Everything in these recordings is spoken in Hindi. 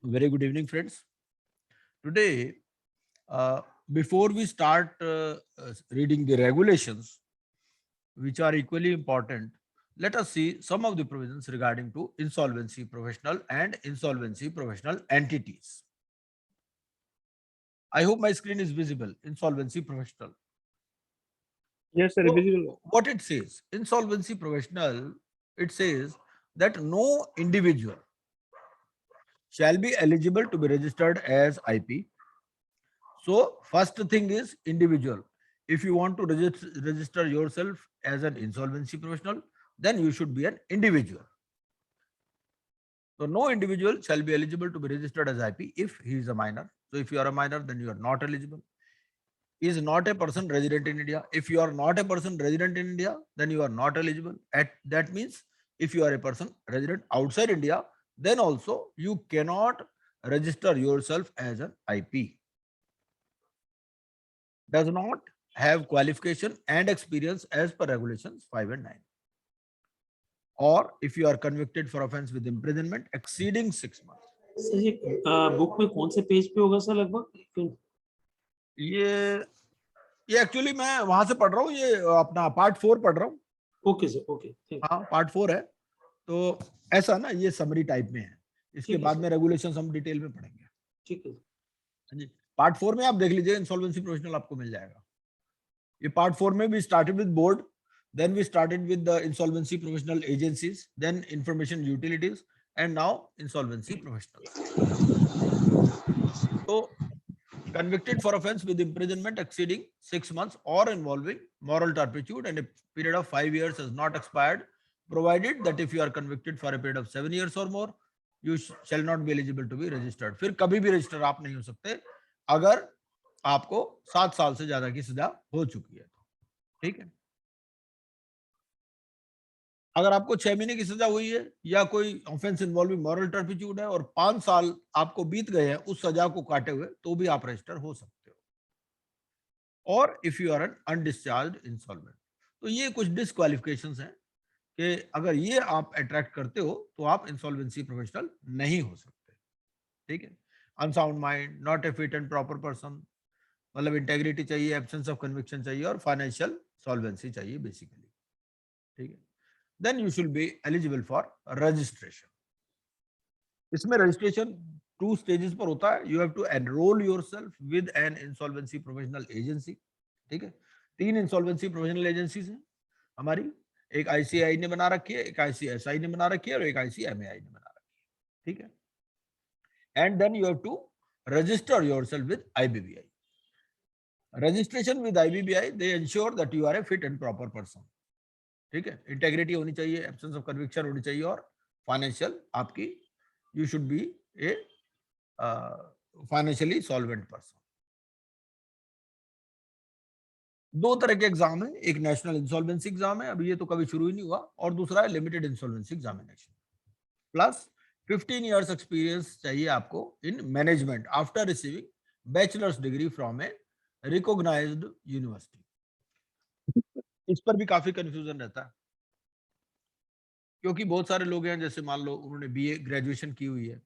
Very good evening, friends. Today, uh, before we start reading the regulations, which are equally important, let us see some of the provisions regarding to insolvency professional and insolvency professional entities. I hope my screen is visible. Insolvency professional. Yes, sir. So, Visible. what it says, insolvency professional, it says that no individual shall be eligible to be registered as IP. So first thing is individual. If you want to register yourself as an insolvency professional, then you should be an individual. So no individual shall be eligible to be registered as IP if he is a minor. So if you are a minor, then you are not eligible. Is not a person resident in India. If you are not a person resident in India, then you are not eligible. That means if you are a person resident outside India, then also you cannot register yourself as an IP. Does not have qualification and experience as per regulations 5 and 9, or if you are convicted for offense with imprisonment exceeding 6 months. Sir ये बुक में कौन से पेज पे होगा सर लगभग? ये ये एक्चुअली मैं वहां से पढ़ रहा हूँ, ये अपना पार्ट 4 पढ़ रहा हूँ. ओके सर, ओके, हाँ, पार्ट 4 है. तो ऐसा ना, ये समरी टाइप में है. इसके ठीक है बाद सर. में रेगुलेशन हम डिटेल में पढ़ेंगे. ठीक है. हाँ जी, पार्ट 4 में आप देख लीजिए, इंसॉल्वेंसी प्रोफेशनल आपको मिल जाएगा. ये पार्ट 4 में भी started with board, then we started with the insolvency professional agencies, then information utilities, and now insolvency professionals. So convicted for offense with imprisonment exceeding 6 months or involving moral turpitude and a period of 5 years has not expired, provided that if you are convicted for a period of 7 years or more, you shall not be eligible to be registered. फिर कभी भी रजिस्टर आप नहीं हो सकते अगर आपको 7 साल से ज्यादा की सजा हो चुकी है. ठीक है. अगर आपको 6 महीने की सजा हुई है या कोई ऑफेंस इन्वॉल्विंग मॉरल टर्पिट्यूड है और 5 साल आपको बीत गए हैं उस सजा को काटे हुए, तो भी आप रजिस्टर हो सकते हो. और if you are an undischarged insolvent, तो ये कुछ डिस्क्वालिफिकेशंस हैं कि अगर ये आप अट्रैक्ट करते हो तो आप इंसॉल्वेंसी प्रोफेशनल नहीं हो सकते. ठीक है. Unsound mind, not a fit and proper person, मतलब इंटेग्रिटी चाहिए, एब्सेंस ऑफ कन्विक्शन चाहिए और फाइनेंशियल सॉल्वेंसी चाहिए बेसिकली. ठीक है. then you should be eligible for registration. इसमें रजिस्ट्रेशन 2 स्टेजेस पर होता है. You have to enrol yourself with an insolvency professional agency. ठीक है. 3 इंसॉल्वेंसी प्रोफेशनल एजेंसीज हैं हमारी. एक आईसीआई ने बना रखी है, एक आईसीएसआई ने बना रखी है और एक आईसीएमएआई ने बना रखी है. ठीक है. And then you have to register yourself with IBBI. Registration with IBBI, they ensure that you are a fit and proper person. ठीक है. इंटेग्रिटी होनी चाहिए, एब्सेंस ऑफ कन्विक्शन होनी चाहिए और फाइनेंशियल आपकी, you should be A financially solvent person. 2 तरह के एग्जाम है. एक नेशनल इंसॉल्वेंसी एग्जाम है, अभी ये तो कभी शुरू ही नहीं हुआ, और दूसरा है limited insolvency examination. Plus 15 years experience चाहिए आपको in management after receiving bachelor's degree from a recognised university. इस पर भी काफी कंफ्यूजन रहता है, क्योंकि बहुत सारे लोग हैं, जैसे मान लो उन्होंने बीए ग्रेजुएशन की हुई है,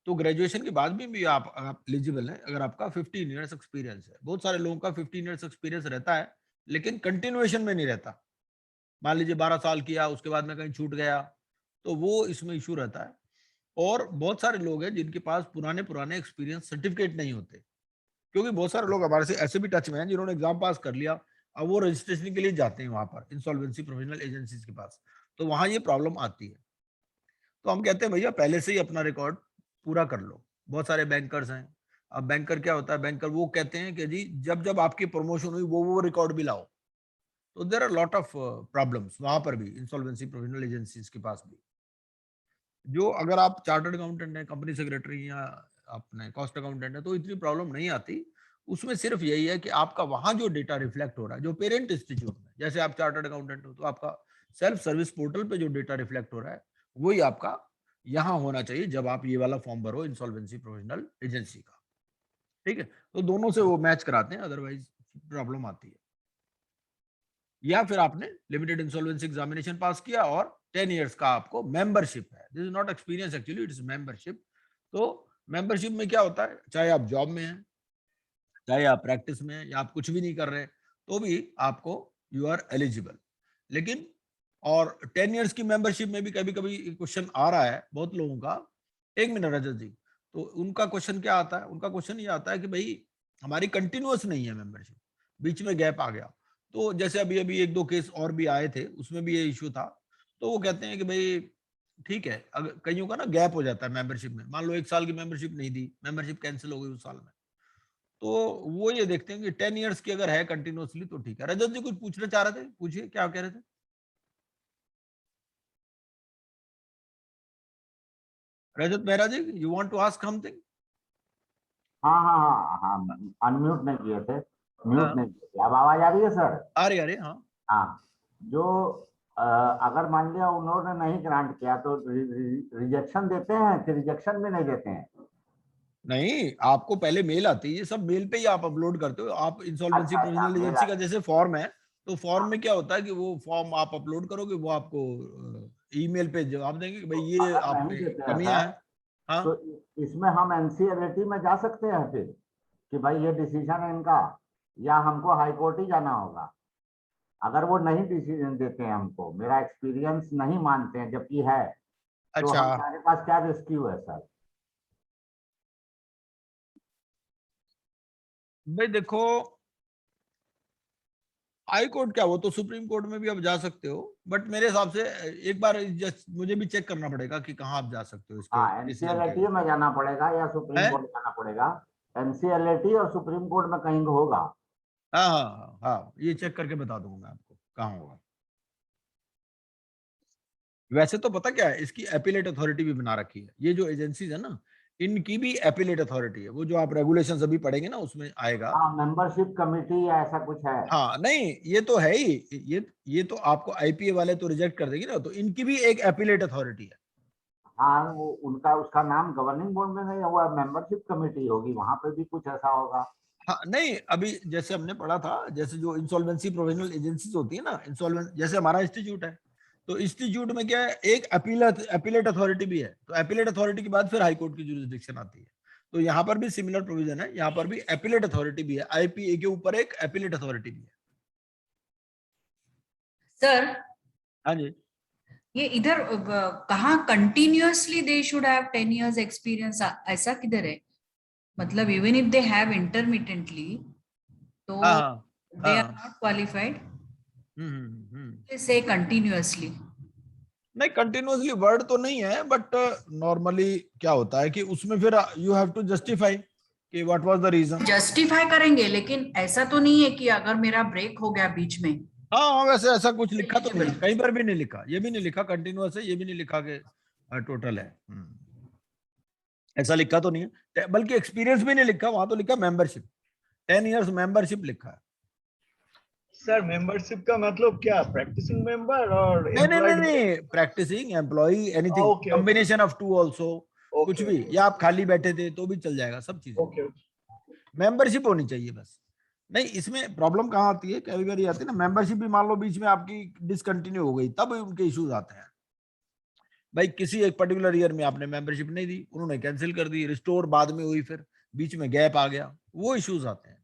तो ग्रेजुएशन के बाद भी आप एलिजिबल हैं अगर आपका 15 इयर्स एक्सपीरियंस है. बहुत सारे लोगों का 15 इयर्स एक्सपीरियंस रहता है लेकिन कंटिन्यूएशन में नहीं रहता. मान लीजिए 12 साल किया, उसके बाद में कहीं छूट गया, तो वो इसमें इशू रहता है. और बहुत सारे लोग हैं जिनके पास पुराने पुराने एक्सपीरियंस सर्टिफिकेट नहीं होते, क्योंकि बहुत सारे लोग हमारे से ऐसे भी टच में हैं जिन्होंने एग्जाम पास कर लिया, अब वो रजिस्ट्रेशन के लिए जाते हैं वहां पर इंसॉल्वेंसी प्रोफेशनल एजेंसीज के पास, तो वहां ये प्रॉब्लम आती है. तो हम कहते हैं भैया पहले से ही अपना रिकॉर्ड पूरा कर लो. बहुत सारे बैंकर्स हैं. अब बैंकर क्या होता है, बैंकर वो कहते हैं कि जी जब जब आपकी प्रमोशन हुई वो रिकॉर्ड भी लाओ. तो there are lot of problems वहां पर भी इंसॉल्वेंसी प्रोफेशनल एजेंसीज के पास भी. जो अगर आप चार्टर्ड अकाउंटेंट हैं, कंपनी सेक्रेटरी या अपने कॉस्ट अकाउंटेंट है, तो इतनी प्रॉब्लम नहीं आती. उसमें सिर्फ यही है कि आपका वहां जो डेटा रिफ्लेक्ट हो रहा है, जो पेरेंट इंस्टीट्यूट में, जैसे आप चार्टर्ड अकाउंटेंट हो तो आपका सेल्फ सर्विस पोर्टल पे जो डेटा रिफ्लेक्ट हो रहा है वही आपका यहाँ होना चाहिए जब आप ये वाला फॉर्म भरो इंसॉल्वेंसी प्रोफेशनल एजेंसी का. ठीक है. तो दोनों से वो मैच कराते हैं, अदरवाइज प्रॉब्लम आती है. या फिर आपने लिमिटेड इंसॉल्वेंसी एग्जामिनेशन पास किया और 10 इयर्स का आपको मेंबरशिप है. This is not experience, actually it is membership. तो मेंबरशिप में क्या होता है, चाहे आप जॉब में हैं, चाहे आप प्रैक्टिस में हैं, या आप कुछ भी नहीं कर रहे, तो भी आपको यू आर एलिजिबल। लेकिन और 10 इयर्स की मेंबरशिप में भी कभी-कभी क्वेश्चन आ रहा है बहुत लोगों का। 1 मिनट रजत जी, तो उनका क्वेश्चन क्या आता है? उनका क्वेश्चन ये आता है कि भई हमारी कंटीन्यूअस नहीं है मेंबरशिप, बीच में गैप आ गया। तो जैसे अभी-अभी 1-2 केस और भी आए थे, उसमें भी ये इश्यू था। तो वो कहते हैं कि भई ठीक है, अगर कइयों का ना गैप हो जाता है मेंबरशिप में। मान लो 1 साल की मेंबरशिप नहीं दी, मेंबरशिप कैंसल हो गई उस साल में। तो वो ये देखते हैं कि 10 इयर्स की अगर है कंटिन्यूअसली तो ठीक है। रजत जी कुछ पूछना चाह रहे थे? पूछिए, क्या कह रहे थे? Rajat Mehra ji, you want to ask something? हाँ हाँ हाँ हाँ, अनम्यूट नहीं किए थे, म्यूट हाँ, नहीं किए थे। अब आवाज आ रही है सर? आ रही, हाँ। हाँ। जो अगर मान लिया उन्होंने नहीं ग्रांट किया तो रिजेक्शन देते हैं कि रिजेक्शन भी नहीं देते हैं? नहीं, आपको पहले मेल आती है, ये सब मेल पे ही आप अपलोड करते हो। आप इंसॉल्वेंसी अच्छा अच्छा, प्रोविजनल मेल एजेंसी का आती जैसे फॉर्म है, तो फॉर्म में क्या होता है कि वो फॉर्म आप अपलोड करोगे, वो आपको ईमेल पे जवाब देंगे कि भाई तो ये अगर आप नहीं पे देते हैं कमियां सर, हैं। हाँ, तो इसमें हम एनसीएलटी में जा सकते हैं फिर कि भाई ये डिसीजन है इनका, या हमको हाई कोर्ट ही जाना होगा? अगर वो नहीं डिसीजन देते हैं, हमको मेरा एक्सपीरियंस नहीं मानते हैं जबकि है, तो अच्छा। हमारे पास क्या रेस्क्यू है सर? भाई देखो, हाई कोर्ट क्या, वो तो सुप्रीम कोर्ट में भी आप जा सकते हो, बट मेरे हिसाब से एक बार जस्ट मुझे भी चेक करना पड़ेगा कि कहाँ आप जा सकते हो इसके हाँ, डिसीजन के एनसीएलटी अगेंस्ट। में जाना पड़ेगा या सुप्रीम है। कोर्ट जाना पड़ेगा? एनसीएलटी और सुप्रीम कोर्ट में कहीं होगा। हाँ हाँ हाँ हाँ, ये चेक करके बता दूंगा मैं आपको कहाँ होगा। वैसे तो पता क्या है, इसकी एपीलेट अथॉरिटी भी बना रखी है। ये जो एजेंसीज है ना, इनकी भी एपीलेट अथॉरिटी है। वो जो आप रेगुलेशंस अभी पढ़ेंगे ना, उसमें आएगा। हाँ, मेंबरशिप कमेटी या ऐसा कुछ है? हाँ, नहीं, ये तो है ही। ये तो आपको आईपीए वाले तो रिजेक्ट कर देंगे ना, तो इनकी भी एक एपीलेट अथॉरिटी है। हाँ, वो उनका उसका नाम गवर्निंग बोर्ड में नहीं हुआ, मेंबरशिप कमेटी होगी, वहां पे भी कुछ ऐसा होगा। हाँ, नहीं, अभी जैसे हमने पढ़ा था, जैसे जो इंसॉल्वेंसी प्रोविजनल एजेंसीज होती है ना, इंसॉल्वेंस जैसे हमारा इंस्टीट्यूट है, तो इंस्टीट्यूट में क्या है, एक अपीलेट अथॉरिटी भी है। तो अपीलेट अथॉरिटी के बाद फिर हाई कोर्ट की जुरिस्डिक्शन आती है। तो यहाँ पर भी सिमिलर प्रोविजन है, यहाँ पर भी अपीलेट अथॉरिटी भी है, आईपीए के ऊपर एक अपीलेट अथॉरिटी भी है। सर, हाँ जी। ये इधर कहाँ continuously they should have 10 years experience, ऐसा किधर है? मतलब even if they have intermittently, तो हाँ हाँ दे आर हाँ। नॉट क्वालिफाइड, से कंटिन्यूअसली। नहीं, कंटिन्यूअसली वर्ड तो नहीं है, बट नॉर्मली क्या होता है कि उसमें फिर यू हैव टू जस्टिफाई कि what was the reason. Justify करेंगे, लेकिन ऐसा तो नहीं है कि अगर मेरा ब्रेक हो गया बीच में। हाँ हाँ, वैसे ऐसा कुछ लिखा तो नहीं है, Eligible. कहीं पर भी नहीं लिखा, ये भी नहीं लिखा कंटिन्यूअस है, ये भी नहीं लिखा कि टोटल है। ऐसा लिखा तो नहीं है, बल्कि एक्सपीरियंस भी नहीं लिखा, वहां तो लिखा मेंबरशिप, 10 इयर्स मेंबरशिप लिखा है। सर मेंबरशिप का मतलब क्या, प्रैक्टिसिंग मेंबर और नहीं नहीं नहीं एम्प्लॉयड? नहीं, practising employ anything, okay okay combination of two also, कुछ ओके भी, या आप खाली बैठे थे तो भी चल जाएगा, सब चीजें। ओके। मेंबरशिप होनी चाहिए बस। नहीं, इसमें प्रॉब्लम कहाँ आती है, कई बार आती है ना, मेंबरशिप भी मान लो बीच में आपकी डिसकंटिन्यू हो गई, तब उनके इश्यूज आते हैं। भाई किसी एक पर्टिकुलर ईयर में आपने मेंबरशिप नहीं दी, उन्होंने कैंसिल कर दी, रिस्टोर बाद में हुई, फिर बीच में गैप आ गया, वो इश्यूज आते हैं।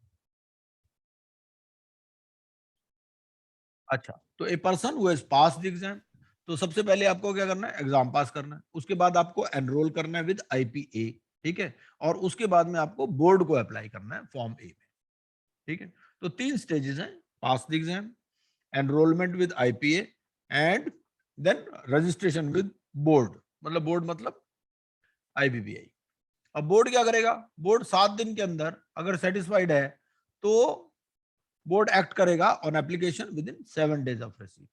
अच्छा, तो a person who has pass the exam, तो सबसे पहले आपको क्या करना है, एग्जाम पास करना है, उसके बाद आपको एनरोल करना है विद आईपीए, ठीक है, और उसके बाद में आपको बोर्ड को अप्लाई करना है फॉर्म ए में, ठीक है। तो 3 स्टेजेस हैं, pass the exam, enrolment with IPA, and then registration with board. मतलब बोर्ड मतलब आईबीबीआई। अब बोर्ड क्या करेगा, बोर्ड 7 दिन के अंदर अगर सेटिस्फाइड है, तो बोर्ड एक्ट करेगा on application with in 7 days of receipt,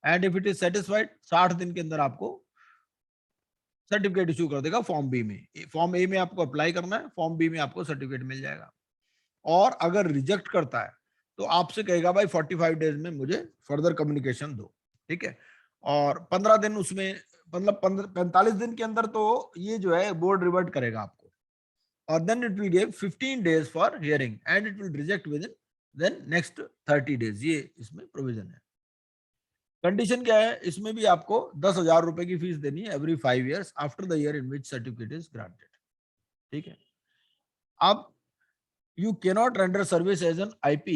and if it is satisfied 60 दिन के अंदर आपको सर्टिफिकेट इशू कर देगा फॉर्म बी में। फॉर्म ए में आपको अप्लाई करना है, फॉर्म बी में आपको सर्टिफिकेट मिल जाएगा। और अगर रिजेक्ट करता है, तो आपसे कहेगा भाई 45 डेज में मुझे फर्दर कम्युनिकेशन दो, ठीक है। और 15 दिन उसमें, मतलब 45 दिन के अंदर तो ये जो है बोर्ड रिवर्ट करेगा आपको, और then it will give 15 days for hearing, and it will reject within then next 30 days। ये इसमें प्रोविजन है। कंडीशन क्या है, इसमें भी आपको 10,000 रुपए की फीस देनी है every 5 years after the year in which certificate is granted. ठीक है। अब you cannot render service as an IP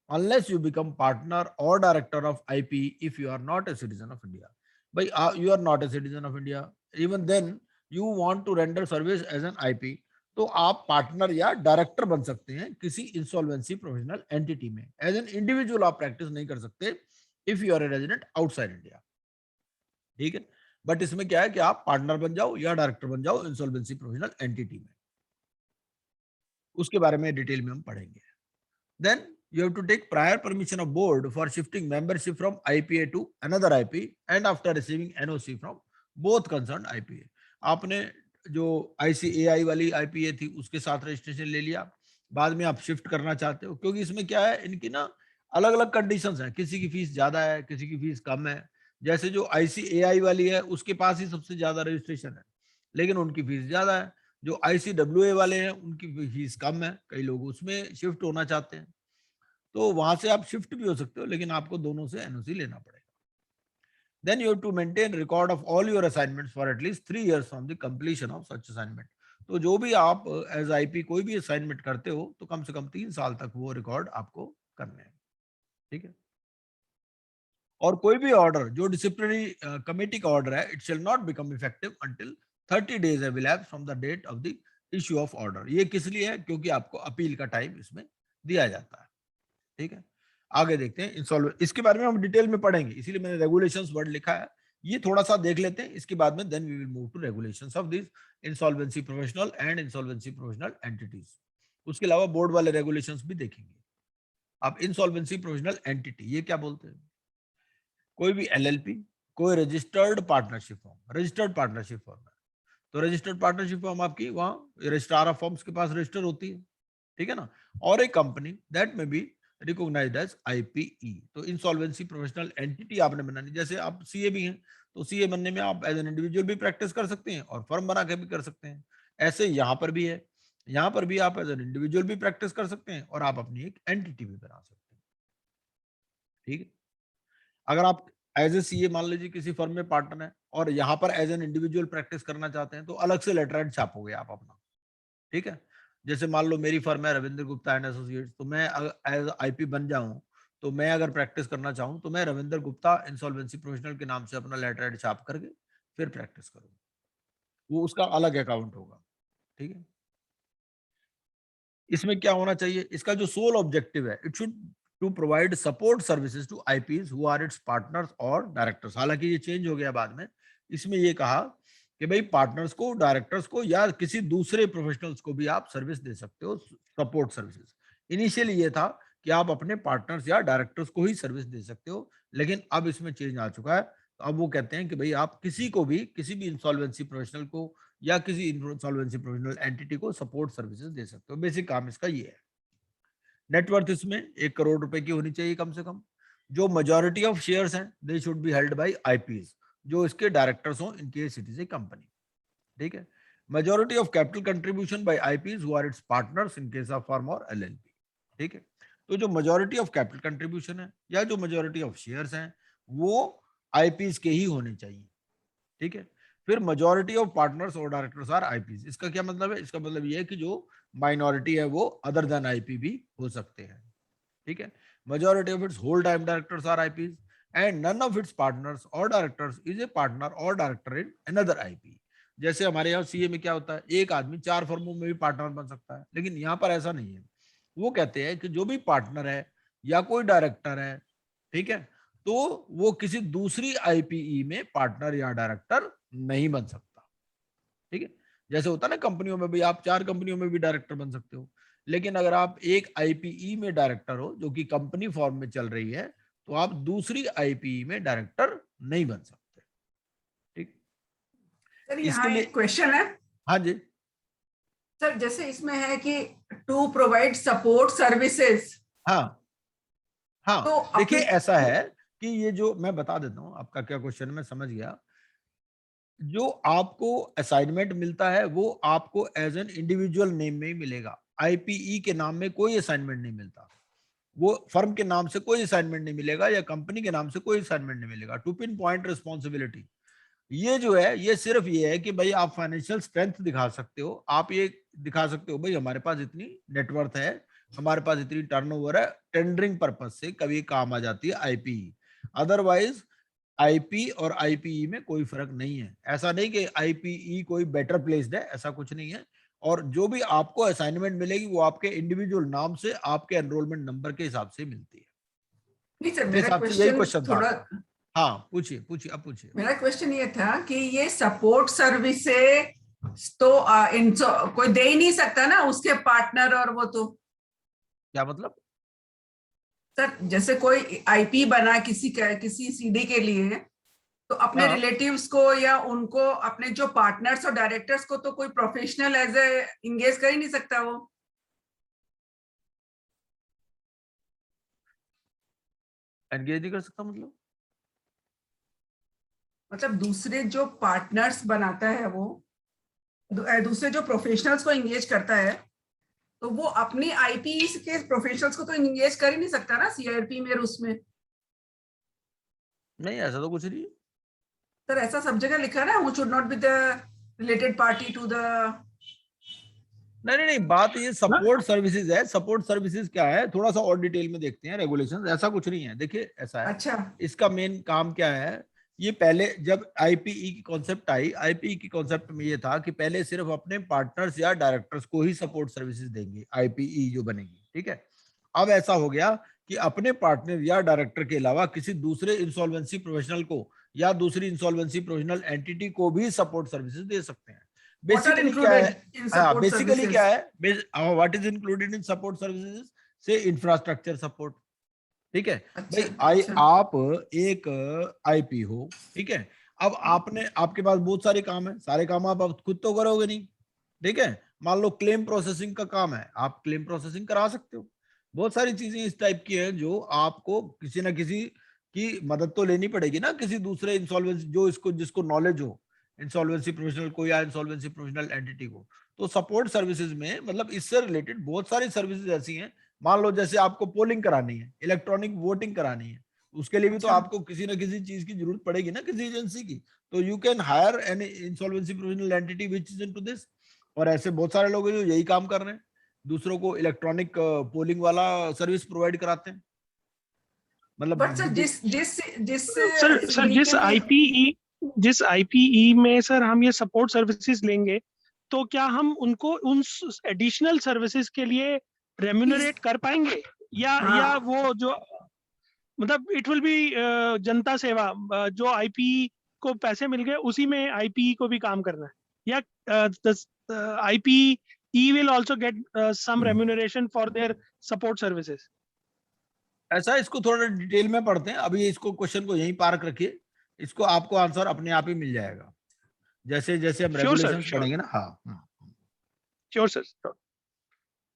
unless you become partner or director of IP if you are not a citizen of India. But you are not a citizen of India. Even then, you want to render service as an IP. तो आप पार्टनर या डायरेक्टर बन सकते हैं किसी इंसॉल्वेंसी प्रोफेशनल एंटिटी में। एज एन इंडिविजुअल आप प्रैक्टिस नहीं कर सकते if you are a resident outside India. ठीक है, बट इसमें क्या है कि आप पार्टनर बन जाओ या डायरेक्टर बन जाओ इंसॉल्वेंसी प्रोफेशनल एंटिटी में। उसके बारे में डिटेल में हम पढ़ेंगे। Then you have to take prior permission of board for shifting membership from IPA to another IP and after receiving NOC from both concerned IPA. आपने जो ICAI वाली IPA थी उसके साथ रजिस्ट्रेशन ले लिया, बाद में आप शिफ्ट करना चाहते हो, क्योंकि इसमें क्या है, इनकी ना अलग अलग कंडीशंस हैं, किसी की फीस ज्यादा है, किसी की फीस कम है। जैसे जो ICAI वाली है उसके पास ही सबसे ज्यादा रजिस्ट्रेशन है, लेकिन उनकी फीस ज्यादा है। जो ICWA वाले हैं उनकी फीस कम है, कई लोग उसमें शिफ्ट होना चाहते हैं, तो वहां से आप शिफ्ट भी हो सकते हो, लेकिन आपको दोनों से एनओसी लेना पड़ेगा। Then you have to maintain record of all your assignments for at least 3 years from the completion of such assignment. तो जो भी आप एज आईपी कोई भी असाइनमेंट करते हो तो कम से कम 3 साल तक वो रिकॉर्ड आपको करने हैं। ठीक है, और कोई भी ऑर्डर जो डिसिप्लिनरी कमेटी का ऑर्डर है, it shall not become effective until 30 days have elapsed from the date of the issue of order. ये किस लिए है? क्योंकि आपको अपील का टाइम इसमें दिया जाता है। ठीक है, आगे देखते हैं इंसॉल्वेंट, इसके बारे में हम डिटेल में पढ़ेंगे, इसीलिए मैंने रेगुलेशंस वर्ड लिखा है, ये थोड़ा सा देख लेते हैं। इसके बाद में then we will move to regulations of this insolvency professional and insolvency professional entities. उसके अलावा बोर्ड वाले रेगुलेशंस भी देखेंगे। अब इंसॉल्वेंसी प्रोफेशनल एंटिटी ये क्या बोलते हैं? कोई भी एलएलपी, कोई registered partnership form, registered partnership form है, तो रजिस्टर्ड पार्टनरशिप फॉर्म आपकी वहां रजिस्ट्रार ऑफ फॉर्म्स के पास रजिस्टर होती है। ठीक है ना, और एक कंपनी दैट में भी रिकॉग्नाइज्ड एज आईपीई। तो इंसॉल्वेंसी प्रोफेशनल एंटिटी आपने बनानी, जैसे आप सीए भी हैं तो सीए बनने में आप एज एन इंडिविजुअल भी प्रैक्टिस कर सकते हैं और फर्म बना के भी कर सकते हैं। ऐसे यहाँ पर भी है, यहाँ पर भी आप एज एन इंडिविजुअल भी प्रैक्टिस कर सकते हैं और आप अपनी एक एंटिटी भी बना सकते हैं। ठीक है, अगर आप एज ए सीए मान लीजिए किसी फर्म में पार्टनर है और यहाँ पर एज एन इंडिविजुअल प्रैक्टिस करना चाहते हैं तो अलग से लेटर हेड छापोगे आप अपना। ठीक है, जैसे मान लो मेरी फर्म है रविंद्र गुप्ता एंड एसोसिएट्स, तो मैं एज आईपी बन जाऊं तो मैं अगर प्रैक्टिस करना चाहूं तो मैं रविंद्र गुप्ता इंसॉल्वेंसी प्रोफेशनल के नाम से अपना लेटर हेड छाप करके फिर प्रैक्टिस करूंगा, वो उसका अलग अकाउंट होगा। ठीक है, इसमें क्या होना चाहिए, इसका जो सोल ऑब्जेक्टिव है, it should to provide support services to IPs who are its partners और डायरेक्टर्स। हालांकि ये चेंज हो गया बाद में, इसमें ये कहा कि भाई पार्टनर्स को, डायरेक्टर्स को या किसी दूसरे प्रोफेशनल्स को भी आप सर्विस दे सकते हो, सपोर्ट सर्विसेज। इनिशियली ये था कि आप अपने पार्टनर्स या डायरेक्टर्स को ही सर्विस दे सकते हो, लेकिन अब इसमें चेंज आ चुका है। तो अब वो कहते हैं कि भाई आप किसी को भी, किसी भी इंसॉल्वेंसी प्रोफेशनल को या किसी इंसॉल्वेंसी प्रोफेशनल एंटिटी को सपोर्ट सर्विसेज दे सकते हो। बेसिक काम इसका ये है। नेटवर्थ इसमें 1 करोड़ रुपए की होनी चाहिए कम से कम। जो मेजॉरिटी ऑफ शेयर्स हैं they should be held by IPs, जो इसके डायरेक्टर्स हों in case it is a company. ठीक है, majority of capital contribution by IPs who are its partners in case of firm और एलएलपी। ठीक है, तो जो मेजॉरिटी ऑफ कैपिटल कंट्रीब्यूशन है या जो मेजॉरिटी ऑफ शेयर्स हैं वो आईपीज के ही होने चाहिए। ठीक है, फिर मेजॉरिटी ऑफ पार्टनर्स और डायरेक्टर्स आर आईपीज। इसका क्या मतलब है? इसका मतलब ये है कि जो माइनॉरिटी है वो अदर देन आईपी भी हो सकते हैं। ठीक है, majority of its whole time directors are IPs and none of its partners और directors is a partner or director in another IP. जैसे हमारे यहाँ सीए में क्या होता है, एक आदमी 4 फर्मों में भी पार्टनर बन सकता है, लेकिन यहाँ पर ऐसा नहीं है। वो कहते हैं कि जो भी पार्टनर है या कोई डायरेक्टर है, ठीक है, तो वो किसी दूसरी आईपीई में पार्टनर या डायरेक्टर नहीं बन सकता। ठीक है, जैसे होता है ना कंपनियों में भी, आप 4 कंपनियों में भी डायरेक्टर बन सकते हो, लेकिन अगर आप एक आईपीई में डायरेक्टर हो जो कि कंपनी फॉर्म में चल रही है, तो आप दूसरी आईपीई में डायरेक्टर नहीं बन सकते। ठीक, सर इसके यहाँ लिए एक क्वेश्चन है हाँ जी, सर, जैसे इसमें है कि टू प्रोवाइड सपोर्ट सर्विसेज, हाँ हाँ, तो देखिए अपने ऐसा है कि ये जो मैं बता देता हूँ आपका क्या क्वेश्चन, मैं समझ गया। जो आपको असाइनमेंट मिलता है वो आपको एज एन इंडिविजुअल नेम में ही मिलेगा। आईपीई के नाम में कोई असाइनमेंट नहीं मिलता, वो फर्म के नाम से कोई असाइनमेंट नहीं मिलेगा या कंपनी के नाम से कोई असाइनमेंट नहीं मिलेगा। टू पिन पॉइंट रिस्पॉन्सिबिलिटी, ये जो है ये सिर्फ ये है कि भाई आप फाइनेंशियल स्ट्रेंथ दिखा सकते हो, आप ये दिखा सकते हो भाई हमारे पास इतनी नेटवर्थ है, हमारे पास इतनी टर्नओवर है, टेंडरिंग पर्पज से कभी काम आ जाती है आईपीई। अदरवाइज आईपी और आईपीई में कोई फर्क नहीं है। ऐसा नहीं कि आईपीई कोई बेटर प्लेस्ड है, ऐसा कुछ नहीं है। और जो भी आपको असाइनमेंट मिलेगी वो आपके इंडिविजुअल नाम से आपके एनरोलमेंट नंबर के हिसाब से मिलती है। नहीं सर, मेरे मेरा हिसाब से यही क्वेश्चन क्वेश्चन था थोड़ा, आपका। हाँ पूछिए पूछिए, अब पूछिए। मेरा क्वेश्चन ये था कि ये सपोर्ट सर्विसेज तो कोई दे ही नहीं सकता ना, उसके पार्टनर और वो तो। क्या मतलब? सर जैसे कोई आईपी बना किसी सीडी के लिए, तो अपने हाँ। रिलेटिव्स को या उनको अपने जो पार्टनर्स और डायरेक्टर्स को तो कोई प्रोफेशनल एज ए इंगेज कर ही नहीं सकता वो। एंगेज नहीं कर सकता मतलब दूसरे जो पार्टनर्स बनाता है वो, दूसरे जो प्रोफेशनल्स को इंगेज करता है, तो वो अपनी आईपी के प्रोफेशनल्स को तो इंगेज कर ही नहीं सकता ना सीआरपी में और उसमें। नहीं, ऐसा तो कुछ नहीं है। सर ऐसा सब जगह लिखा है ना, who should not be the related party to the. नहीं नहीं नहीं, बात ये सपोर्ट सर्विसेज है। सपोर्ट सर्विसेज क्या है, थोड़ा सा और डिटेल में देखते हैं रेगुलेशंस। ऐसा कुछ नहीं है, देखिए ऐसा है, अच्छा इसका मेन काम क्या है। ये पहले जब आईपीई की कॉन्सेप्ट आई, आईपीई की कॉन्सेप्ट में ये था कि पहले सिर्फ अपने पार्टनर्स या डायरेक्टर्स को ही सपोर्ट सर्विसेज देंगे आईपीई जो बनेगी, ठीक है। अब ऐसा हो गया कि अपने पार्टनर या डायरेक्टर के अलावा किसी दूसरे इंसॉल्वेंसी प्रोफेशनल को या दूसरी इंसॉल्वेंसी प्रोफेशनल एंटिटी को भी सपोर्ट सर्विसेज दे सकते हैं। व्हाट आर बेसिकली क्या है, इंक्लूडेड इन हाँ सपोर्ट बेसिकली क्या सर्विसेज? है, what is included in support services से इंफ्रास्ट्रक्चर सपोर्ट, ठीक है। अच्छा भाई अच्छा। आप एक आईपी हो, ठीक है। अब आपने, आपके पास बहुत सारे काम है, सारे काम आप खुद तो करोगे नहीं, ठीक है। मान लो क्लेम प्रोसेसिंग का काम है, आप क्लेम प्रोसेसिंग करा सकते हो। बहुत सारी चीजें इस टाइप की है जो आपको किसी ना किसी की मदद तो लेनी पड़ेगी ना, किसी दूसरे इंसॉल्वेंसी जो इसको जिसको नॉलेज हो, इंसॉल्वेंसी प्रोफेशनल को या इंसॉल्वेंसी प्रोफेशनल एंटिटी को। तो सपोर्ट सर्विसेज में मतलब इससे रिलेटेड बहुत सारी सर्विसेज ऐसी हैं। मान लो जैसे आपको पोलिंग करानी है, इलेक्ट्रॉनिक वोटिंग करानी है, उसके लिए भी तो अच्छा। आपको किसी ना किसी चीज की जरूरत पड़ेगी ना, किसी एजेंसी की। तो you can hire an insolvency professional entity which is into this. और ऐसे बहुत सारे लोग हैं जो यही काम कर रहे हैं, दूसरों को इलेक्ट्रॉनिक पोलिंग वाला सर्विस प्रोवाइड कराते हैं। मतलब बट सर जिस जिस जिस सर CD के लिए- जिस आईपीई में सर हम ये सपोर्ट सर्विसेज लेंगे, तो क्या हम उनको उन एडिशनल सर्विसेज के लिए रेम्यूनरेट कर पाएंगे, या हाँ। वो जो मतलब इट विल बी जनता सेवा, जो आईपीई को पैसे मिल गए उसी में आईपीई को भी काम करना है, या IPE will also get some remuneration for their support services? ऐसा, इसको थोड़ा डिटेल में पढ़ते हैं। अभी इसको क्वेश्चन को यहीं पार्क रखिए, इसको आपको आंसर अपने आप ही मिल जाएगा जैसे जैसे हम श्योर सर, रेगुलेशंस श्योर पढ़ेंगे ना। हाँ श्योर सर।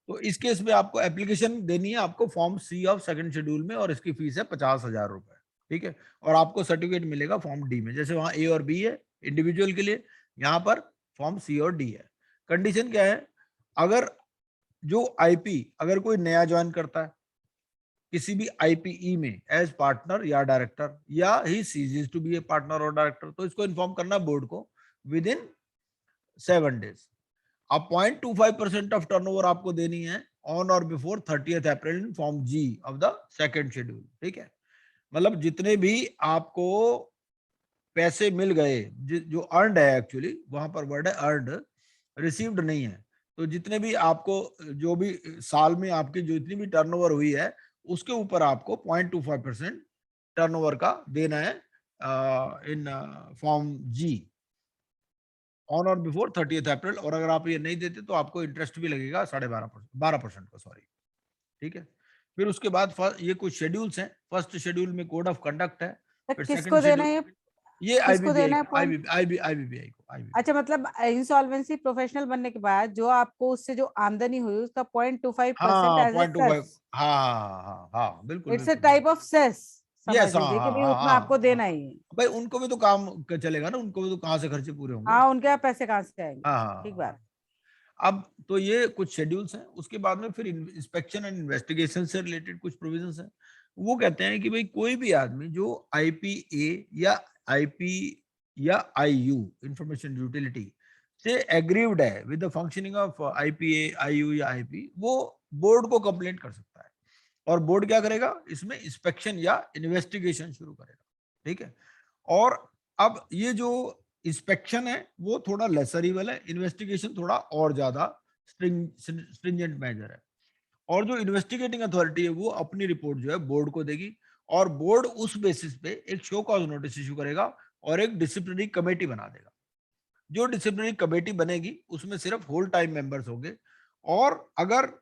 तो इस केस में आपको एप्लीकेशन देनी है, आपको form C of second schedule में, और इसकी फीस है 50,000 रुपए, ठीक है। और आपको सर्टिफिकेट मिलेगा फॉर्म डी में, जैसे वहां ए और बी है इंडिविजुअल के लिए, यहाँ पर फॉर्म सी और डी है। कंडीशन क्या है, अगर जो आईपी अगर कोई नया ज्वाइन करता है किसी भी आईपीई में एज पार्टनर या डायरेक्टर, या he ceases to be a partner or director, तो इसको इन्फॉर्म करना बोर्ड को विद इन 7 डेज। अब 0.25% ऑफ टर्नओवर आपको देनी है on or before 30th April in form G of the second schedule, ठीक है। मतलब जितने भी आपको पैसे मिल गए, जो अर्नड है, एक्चुअली वहां पर वर्ड है अर्नड, रिसीव्ड नहीं है। तो जितने भी आपको, जो भी साल में आपकी जो इतनी भी टर्नओवर हुई है, उसके ऊपर आपको 0.25% टर्नओवर का देना है इन form ji on or before 30th अप्रैल। और अगर आप ये नहीं देते तो आपको इंटरेस्ट भी लगेगा 12% का, सॉरी, ठीक है। फिर उसके बाद ये कुछ शेड्यूल्स हैं। फर्स्ट शेड्यूल में कोड ऑफ कंडक्ट है, फिर किसको सेकंड देना शेड्यूल है, ये किसको देना है पॉइंट? आईबीबीआई को। अच्छा, मतलब इंसॉल्वेंसी प्रोफेशनल बनने के बाद जो आपको उससे जो आमदनी हुई उसका 0.25% हाँ एज ए 0.25, सेस, हाँ बिल्कुल इट्स अ बिल्कुल टाइप बिल्कुल। ऑफ सेस, समझ यस, हाँ लीजिए कि हाँ भाई हाँ उतना आपको हाँ देना ही है। भाई उनको भी तो काम चलेगा ना, उनको भी तो कहाँ से खर्चे पूरे होंगे। हाँ, उनके यहाँ पैसे कहाँ से आएंगे? हाँ ठीक हाँ। बात। अब तो ये कुछ शेड्यूल्स हैं। उसके बाद में फिर इंस्पेक्शन एंड इन्वेस्टिगेशन से रिलेटेड कुछ प्रोविजंस हैं। वो कहते हैं कि भाई कोई भी आदमी जो आईपीए या आईपी या IU इंफॉर्मेशन यूटिलिटी से एग्रीव्ड है with the functioning of IPA, IU या IP, वो बोर्ड को कंप्लेंट कर सकता है। और बोर्ड क्या करेगा, इसमें इंस्पेक्शन या इन्वेस्टिगेशन शुरू करेगा। ठीक है, और अब ये जो इंस्पेक्शन है वो थोड़ा लेसर इवल है, इन्वेस्टिगेशन थोड़ा और ज्यादा स्ट्रिंजेंट मेजर है। और जो इन्वेस्टिगेटिंग अथॉरिटी है वो अपनी रिपोर्ट जो है बोर्ड को देगी, और बोर्ड उस बेसिस पे एक शो कॉज नोटिस इशू करेगा और एक डिसिप्लिनरी कमेटी बना देगा। जो डिसिप्लिनरी कमेटी बनेगी उसमें सिर्फ होल टाइम मेंबर्स होंगे, और अगर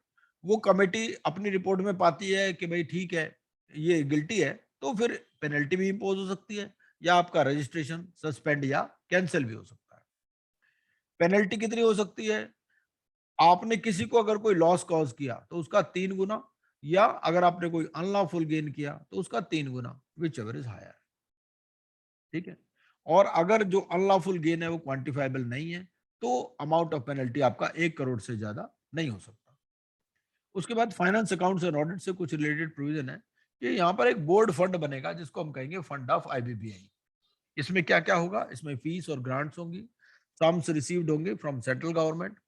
वो कमेटी अपनी रिपोर्ट में पाती है कि भाई ठीक है ये गिल्टी है, तो फिर पेनल्टी भी इंपोज हो सकती है, या आपका रजिस्ट्रेशन सस्पेंड या कैंसिल भी हो सकता है। पेनल्टी कितनी हो सकती है, आपने किसी को अगर कोई लॉस कॉज किया तो उसका 3 गुना, या अगर आपने कोई अनलॉफुल गेन किया तो उसका 3 गुना, विच एवर इज हायर। ठीक है, और अगर जो अनलॉफुल गेन है वो क्वांटिफाइबल नहीं है तो अमाउंट ऑफ पेनल्टी आपका 1 करोड़ से ज्यादा नहीं हो सकता। उसके बाद फाइनेंस अकाउंट्स एंड ऑडिट से कुछ रिलेटेड प्रोविजन है कि यहाँ पर एक बोर्ड फंड बनेगा जिसको हम कहेंगे फंड ऑफ IBPI। इसमें क्या क्या होगा, इसमें फीस और ग्रांट्स होंगी, सम्स रिसीव्ड होंगे फ्रॉम सेंट्रल गवर्नमेंट।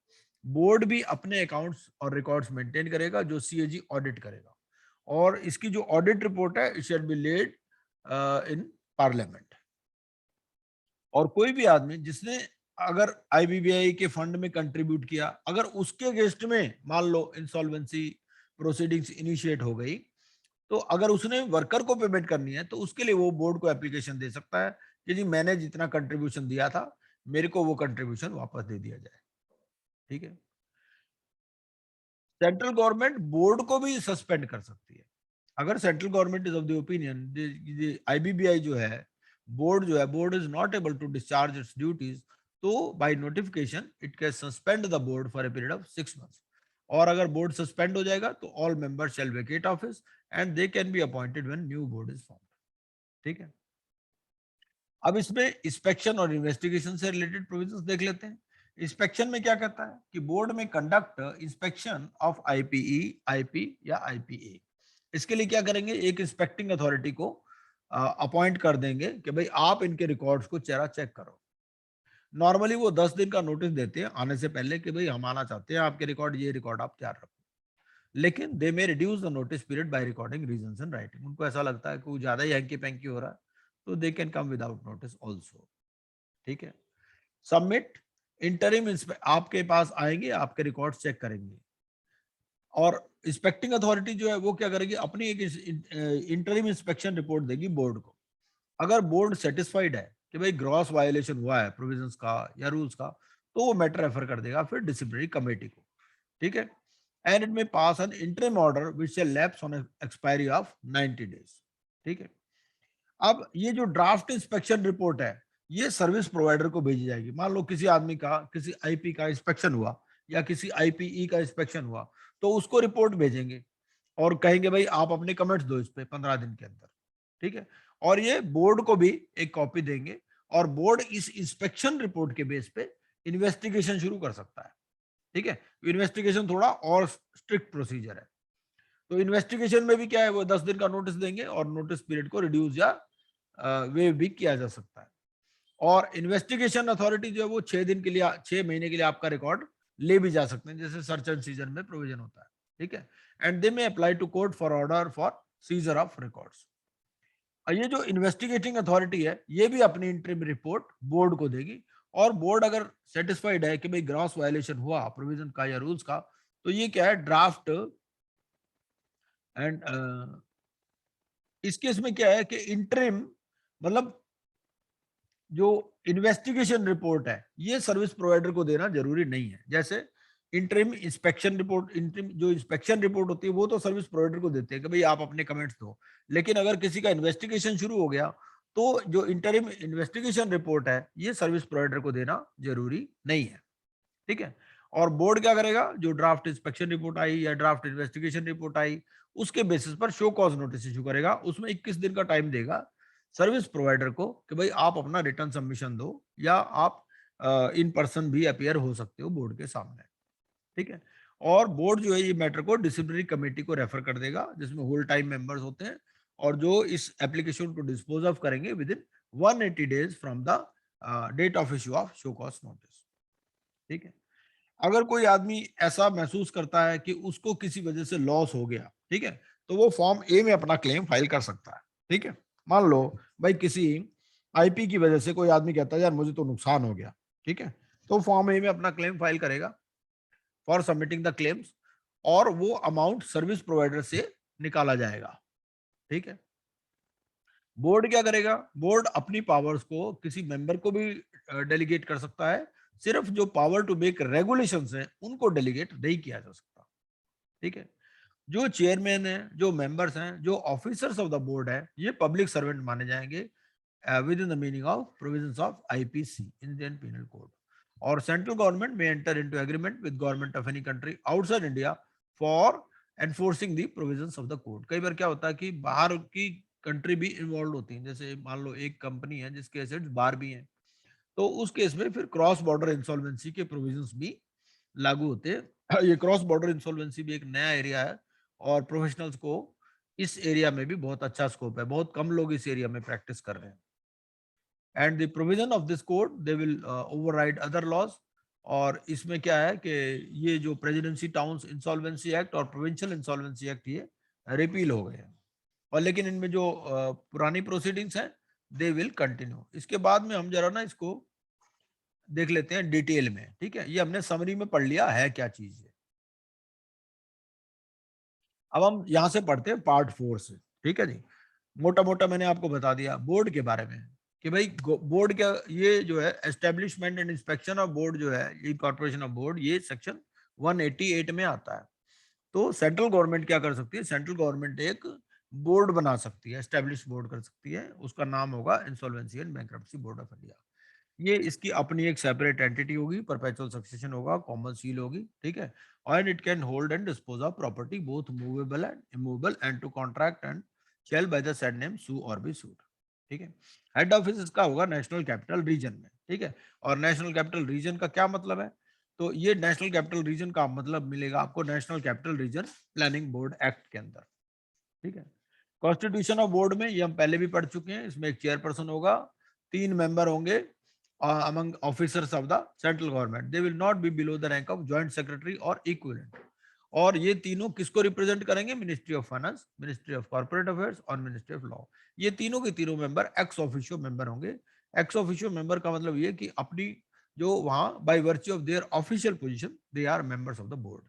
बोर्ड भी अपने अकाउंट्स और रिकॉर्ड्स मेंटेन करेगा जो CAG ऑडिट करेगा, और इसकी जो ऑडिट रिपोर्ट है it shall be laid in parliament. और कोई भी आदमी जिसने अगर IBPI के फंड में कंट्रीब्यूट किया, अगर उसके अगेंस्ट में मान लो इंसॉल्वेंसी प्रोसीडिंग्स इनिशिएट हो गई, तो अगर उसने वर्कर को पेमेंट करनी है तो उसके लिए वो बोर्ड को एप्लीकेशन दे सकता है कि जी मैंने जितना कंट्रीब्यूशन दिया था मेरे को वो कंट्रीब्यूशन वापस दे दिया जाए। ठीक है, सेंट्रल गवर्नमेंट बोर्ड को भी सस्पेंड कर सकती है अगर central government is of the opinion IBPI जो है board is not able to discharge its duties, तो by notification it can suspend the board for a period of 6 months. और अगर बोर्ड सस्पेंड हो जाएगा तो all members shall vacate office and they can be appointed when new board is formed. ठीक है, अब इसमें इंस्पेक्शन और इन्वेस्टिगेशन से रिलेटेड प्रोविजंस देख लेते हैं। इंस्पेक्शन में क्या कहता है कि बोर्ड में conduct inspection of IPE, IP या IPA। इसके लिए क्या करेंगे, एक इंस्पेक्टिंग अथॉरिटी को अपॉइंट कर देंगे कि भाई आप इनके रिकॉर्ड्स को चेहरा चेक करो। नॉर्मली वो 10 दिन का नोटिस देते हैं आने से पहले कि भाई हम आना चाहते हैं, आपके रिकॉर्ड ये रिकॉर्ड आप तैयार रखो, लेकिन they may reduce the notice period by recording reasons in writing. उनको ऐसा लगता है कि वो ज्यादा ही हैंकी पैंकी हो रहा है तो they can come without notice also. ठीक है, सबमिट इंटरिम आपके पास आएंगे, आपके रिकॉर्ड चेक करेंगे, और इंस्पेक्टिंग अथॉरिटी जो है वो क्या करेगी, अपनी एक इंटरिम इंस्पेक्शन रिपोर्ट देगी बोर्ड को। अगर बोर्ड सेटिस्फाइड है कि भाई ग्रॉस वायलेशन हुआ है प्रोविजंस का या रूल्स का, तो वो मैटर रेफर कर देगा फिर डिसिप्लिनरी कमेटी को। ठीक है, and it may pass an interim order which shall lapse on expiry of 90 days. ठीक है, अब ये जो ड्राफ्ट इंस्पेक्शन रिपोर्ट है ये सर्विस प्रोवाइडर को भेजी जाएगी। मान लो किसी आदमी का किसी IP का इंस्पेक्शन हुआ या किसी IPE का इंस्पेक्शन हुआ, तो उसको रिपोर्ट भेजेंगे और कहेंगे भाई आप अपने कमेंट्स दो इस पे 15 दिन के अंदर। ठीक है, और ये बोर्ड को भी एक कॉपी देंगे, और बोर्ड इस इंस्पेक्शन रिपोर्ट के बेस पे इन्वेस्टिगेशन शुरू कर सकता है। ठीक है, इन्वेस्टिगेशन थोड़ा और स्ट्रिक्ट प्रोसीजर है। तो इन्वेस्टिगेशन में भी क्या है, वो 10 दिन का नोटिस देंगे और नोटिस पीरियड को रिड्यूस या वेव भी किया जा सकता है। और इन्वेस्टिगेशन अथॉरिटी जो है वो 6 दिन के लिए 6 महीने के लिए आपका रिकॉर्ड ले भी जा सकते हैं, जैसे सर्च एंड सीजर में प्रोविजन होता है। ठीक है, and they may apply to court for order for seizure of records. ये जो इन्वेस्टिगेटिंग अथॉरिटी है ये भी अपनी इंटरिम रिपोर्ट बोर्ड को देगी, और बोर्ड अगर सेटिस्फाइड है कि भाई ग्रॉस वायलेशन हुआ प्रोविजन का या रूल्स का, तो ये क्या है ड्राफ्ट एंड इस केस में क्या है कि इंटरिम मतलब जो इन्वेस्टिगेशन रिपोर्ट है ये सर्विस प्रोवाइडर को देना जरूरी नहीं है। जैसे इंटरिम इंस्पेक्शन रिपोर्ट, इंटरिम जो इंस्पेक्शन रिपोर्ट होती है वो तो सर्विस प्रोवाइडर को देते हैं कि भाई आप अपने कमेंट्स दो, लेकिन अगर किसी का इन्वेस्टिगेशन शुरू हो गया तो जो इंटरिम इन्वेस्टिगेशन रिपोर्ट है ये सर्विस प्रोवाइडर को देना जरूरी नहीं है। ठीक है, और बोर्ड क्या करेगा, जो ड्राफ्ट इंस्पेक्शन रिपोर्ट आई या ड्राफ्ट इन्वेस्टिगेशन रिपोर्ट आई उसके बेसिस पर शो कॉज नोटिस इशू करेगा। उसमें 21 दिन का टाइम देगा सर्विस प्रोवाइडर को कि भाई आप अपना रिटर्न सबमिशन दो, या आप इन पर्सन भी अपीयर हो सकते हो बोर्ड के सामने। ठीक है, और बोर्ड जो है ये मैटर को डिसिप्लिनरी कमेटी को रेफर कर देगा जिसमें होल टाइम मेंबर्स होते हैं, और जो इस एप्लीकेशन को डिस्पोज ऑफ करेंगे within 180 days from the date of issue of show cause notice. ठीक है, अगर कोई आदमी ऐसा महसूस करता है कि उसको किसी वजह से लॉस हो गया, ठीक है, तो वो फॉर्म ए में अपना क्लेम फाइल कर सकता है। ठीक है, मान लो भाई किसी आईपी की वजह से कोई आदमी कहता है यार मुझे तो नुकसान हो गया, ठीक है, तो फॉर्म ए में अपना क्लेम फाइल करेगा फॉर सबमिटिंग द क्लेम्स, और वो अमाउंट सर्विस प्रोवाइडर से निकाला जाएगा। ठीक है, बोर्ड क्या करेगा, बोर्ड अपनी पावर्स को किसी मेंबर को भी डेलीगेट कर सकता है, सिर्फ जो पावर टू मेक रेगुलेशंस हैं उनको डेलीगेट नहीं किया जा सकता। ठीक है, जो चेयरमैन है, जो मेंबर्स हैं, जो ऑफिसर्स ऑफ द बोर्ड है, ये पब्लिक सर्वेंट माने जाएंगे with in the meaning of provisions of IPC, Indian penal code. और सेंट्रल गवर्नमेंट में enter into agreement with government of any country outside India for enforcing the provisions of the code. कई बार क्या होता है कि बाहर की कंट्री भी इन्वॉल्व होती है, जैसे मान लो एक कंपनी है जिसके एसेट्स बाहर भी हैं, तो उस केस में फिर क्रॉस बॉर्डर इंसॉल्वेंसी के प्रोविजंस भी लागू होते हैं। ये क्रॉस बॉर्डर इंसॉल्वेंसी भी एक नया एरिया है और प्रोफेशनल्स को इस एरिया में भी बहुत अच्छा स्कोप है, बहुत कम लोग इस एरिया में प्रैक्टिस कर रहे हैं। And the provision of this code they will override other laws. और इसमें क्या है कि ये जो प्रेसिडेंसी टाउन्स इंसॉल्वेंसी एक्ट और प्रोविंशियल इंसॉल्वेंसी एक्ट ये रिपील हो गए हैं, और लेकिन इनमें जो पुरानी प्रोसीडिंग्स हैं दे विल कंटिन्यू। इसके बाद में हम जरा ना इसको देख लेते हैं डिटेल में। ठीक है, ये हमने समरी में पढ़ लिया है क्या चीज है। अब हम यहां से पढ़ते हैं पार्ट 4 से। ठीक है जी, मोटा मोटा मैंने आपको बता दिया बोर्ड के बारे में कि भाई बोर्ड क्या, ये जो है establishment and inspection of board जो है, ये कॉर्पोरेशन ऑफ बोर्ड, ये सेक्शन 188 में आता है। तो सेंट्रल गवर्नमेंट क्या कर सकती है, सेंट्रल गवर्नमेंट एक बोर्ड बना सकती है, एस्टेब्लिश बोर्ड कर सकती है, उसका नाम होगा insolvency and bankruptcy board of India. ये इसकी अपनी एक सेपरेट एंटिटी होगी, परपेचुअल सक्सेशन होगा, कॉमन सील होगी। ठीक है, और it can hold and dispose of property both movable and immovable and to contract and shall by the said name sue or be सूड। ठीक है, हेड ऑफिस इसका होगा नेशनल कैपिटल रीजन में। ठीक है, और नेशनल कैपिटल रीजन का क्या मतलब है, तो ये नेशनल कैपिटल रीजन का मतलब मिलेगा आपको national capital region planning board act के अंदर। ठीक है, कॉन्स्टिट्यूशन ऑफ बोर्ड में ये हम पहले भी पढ़ चुके हैं, इसमें एक चेयरपर्सन होगा, 3 मेंबर होंगे among officers of the central government. They will not be below the rank of joint secretary or equivalent. और ये तीनों किसको रिप्रेजेंट करेंगे, ministry of finance, ministry of corporate affairs और मिनिस्ट्री ऑफ लॉ। ये तीनों के तीनों मेंबर एक्स ऑफिशियो मेंबर होंगे। एक्स ऑफिशियो मेंबर का मतलब ये कि अपनी जो वहां by virtue of their official position they are members of the board.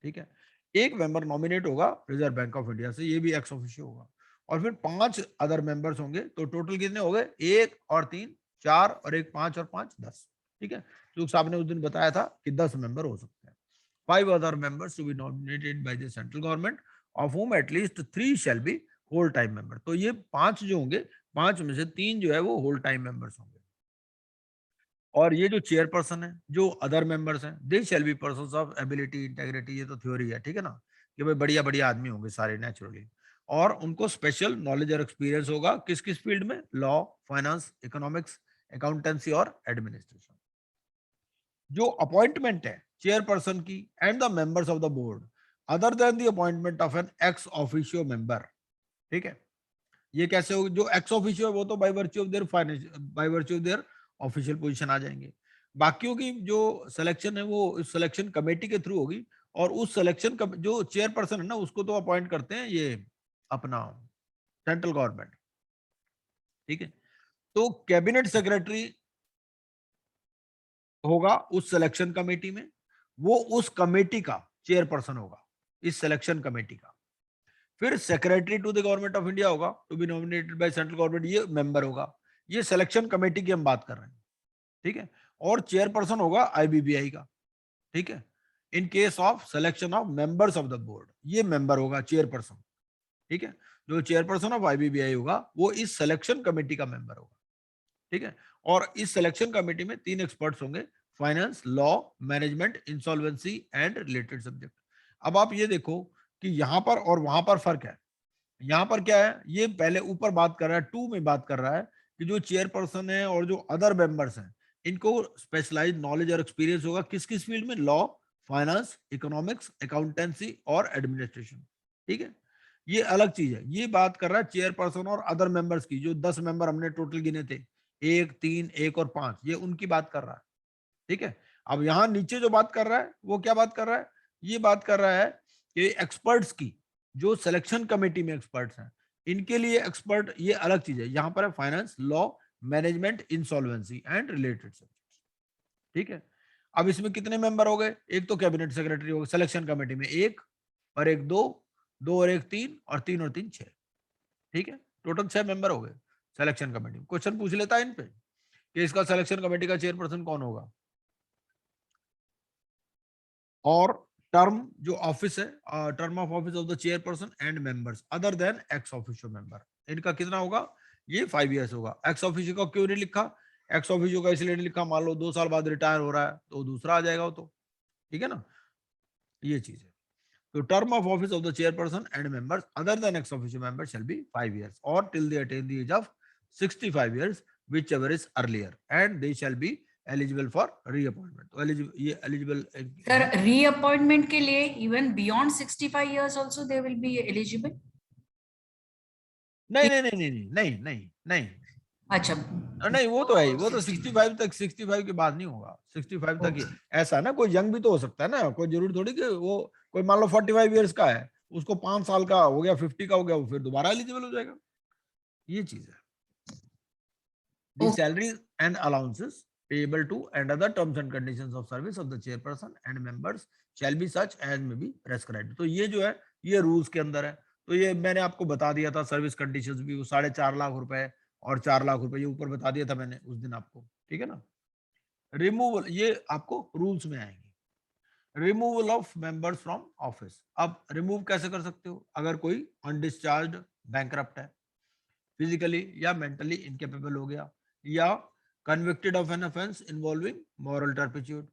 ठीक है, एक मेंबर नॉमिनेट होगा रिजर्व बैंक ऑफ इंडिया से, ये भी एक्स ऑफिशियो होगा, और फिर 5 अदर मेंबर्स होंगे। तो टोटल कितने हो गए, 1 और 3 4 और 1 5 और 5 10। ठीक है, तो साहब ने उस दिन बताया था कि 10 मेंबर हो सकते हैं। 5 other members to be nominated by the central government, of whom at least 3 shall be whole time member। तो ये 5 जो होंगे, 5 में से 3 जो है वो होल टाइम मेंबर्स होंगे। और ये जो चेयरपर्सन है, जो अदर मेंबर्स हैं, they shall be persons of ability integrity. ये तो थ्योरी है, ठीक है ना, कि भाई बढ़िया बढ़िया आदमी होंगे सारे नेचुरली, और उनको स्पेशल नॉलेज और एक्सपीरियंस होगा किस किस फील्ड में, लॉ, फाइनेंस, इकोनॉमिक्स, अकाउंटेंसी और एडमिनिस्ट्रेशन। जो अपॉइंटमेंट है चेयरपर्सन की and the members of the board other than the appointment of an ex officio member. ठीक है, ये कैसे होगा, जो एक्स ऑफिशियो है वो तो by virtue of their finance, by virtue of their official position आ जाएंगे। बाकियों की जो सिलेक्शन है वो इस सिलेक्शन कमेटी के थ्रू होगी, और उस सिलेक्शन जो चेयरपर्सन है ना उसको तो अपॉइंट करते हैं ये अपना सेंट्रल गवर्नमेंट। ठीक है, तो कैबिनेट सेक्रेटरी होगा उस सिलेक्शन कमेटी में, वो उस कमेटी का चेयरपर्सन होगा, इस सिलेक्शन कमेटी का। फिर secretary to the government of India होगा, to be nominated by central government, ये मेंबर होगा। ये सिलेक्शन कमेटी की हम बात कर रहे हैं। ठीक है, और चेयरपर्सन होगा आईबीबीआई का। ठीक है, इन case of selection of members of the board, ये मेंबर होगा चेयरपर्सन। ठीक है, जो चेयरपर्सन ऑफ आईबीबीआई होगा वो इस सिलेक्शन कमेटी का मेंबर होगा। ठीक है, और इस सिलेक्शन कमेटी में 3 एक्सपर्ट्स होंगे, finance, law, management, insolvency and related subject. अब आप ये देखो कि यहां पर और वहां पर फर्क है। यहां पर क्या है, ये पहले ऊपर बात कर रहा है, 2 में बात कर रहा है कि जो चेयरपर्सन है और जो अदर मेंबर्स हैं इनको स्पेशलाइज्ड नॉलेज और एक्सपीरियंस होगा किस किस फील्ड में, लॉ, फाइनेंस, इकोनॉमिक्स, अकाउंटेंसी और एडमिनिस्ट्रेशन। ठीक है, ये अलग चीज है। ये बात कर रहा है चेयरपर्सन और अदर मेंबर्स की, जो 10 मेंबर हमने टोटल गिने थे, 1, 3, 1 और 5, ये उनकी बात कर रहा है। ठीक है, अब यहाँ नीचे जो बात कर रहा है वो क्या बात कर रहा है, ये बात कर रहा है कि एक्सपर्ट्स की, जो सिलेक्शन कमेटी में एक्सपर्ट्स हैं, इनके लिए एक्सपर्ट ये अलग चीज है। यहाँ पर है finance, law, management, insolvency and related subjects. ठीक है, अब इसमें कितने मेंबर हो गए, एक तो कैबिनेट सेक्रेटरी हो गए सिलेक्शन कमेटी में, एक और एक 2, 2 और एक 3 और 3 और 3 6। ठीक है, टोटल 6 मेंबर हो गए सिलेक्शन कमेटी में। क्वेश्चन पूछ लेता है इन पे कि इसका सिलेक्शन कमेटी का चेयरपर्सन कौन होगा, और टर्म जो ऑफिस है, term of office of the chairperson and members other than x officio member, इनका कितना होगा, ये 5 इयर्स होगा। एक्स ऑफिशियो का क्यों नहीं लिखा, एक्स ऑफिशियो का इसलिए नहीं लिखा, मान लो 2 साल बाद रिटायर हो रहा है तो दूसरा आ जाएगा वो तो। ठीक है ना, ये चीज है। तो term of office of the chairperson and members other than x officio member shall be 5 years और till they attain the age of 65 years whichever is earlier and they shall be eligible for reappointment। तो ये eligible सर रीअपॉइंटमेंट के लिए even beyond 65 years also they will be eligible? नहीं नहीं नहीं नहीं नहीं नहीं नहीं नहीं अच्छा, नहीं, वो तो है ही, वो तो 65 तक, 65 के बाद नहीं होगा, 65 तक ही। ऐसा है ना, कोई यंग भी तो हो सकता है ना, कोई जरूरी थोड़ी कि वो कोई मान लो 45 years का है, उसको 5 साल का हो गया, 50 का हो गया, वो फिर दोबारा एलिजिबल हो जाएगा। ये चीज है। The Okay. salaries and allowances payable to and other terms and conditions of service of the chairperson and members shall be such as may be prescribed। तो ये जो है ये रूल्स के अंदर है। तो ये मैंने आपको बता दिया था, सर्विस कंडीशंस भी, वो 4.5 लाख रुपए और 4 लाख रुपए, ये ऊपर बता दिया था मैंने उस दिन आपको। ठीक है ना, रिमूवल ये आपको रूल्स में आएंगे। Removal of members from office, अब रिमूव कैसे कर सकते हो, अगर कोई अनडिस्चार्ज्ड बैंकरप्ट है, फिजिकली या मेंटली इनकेपेबल हो गया, या convicted of an offence involving moral turpitude,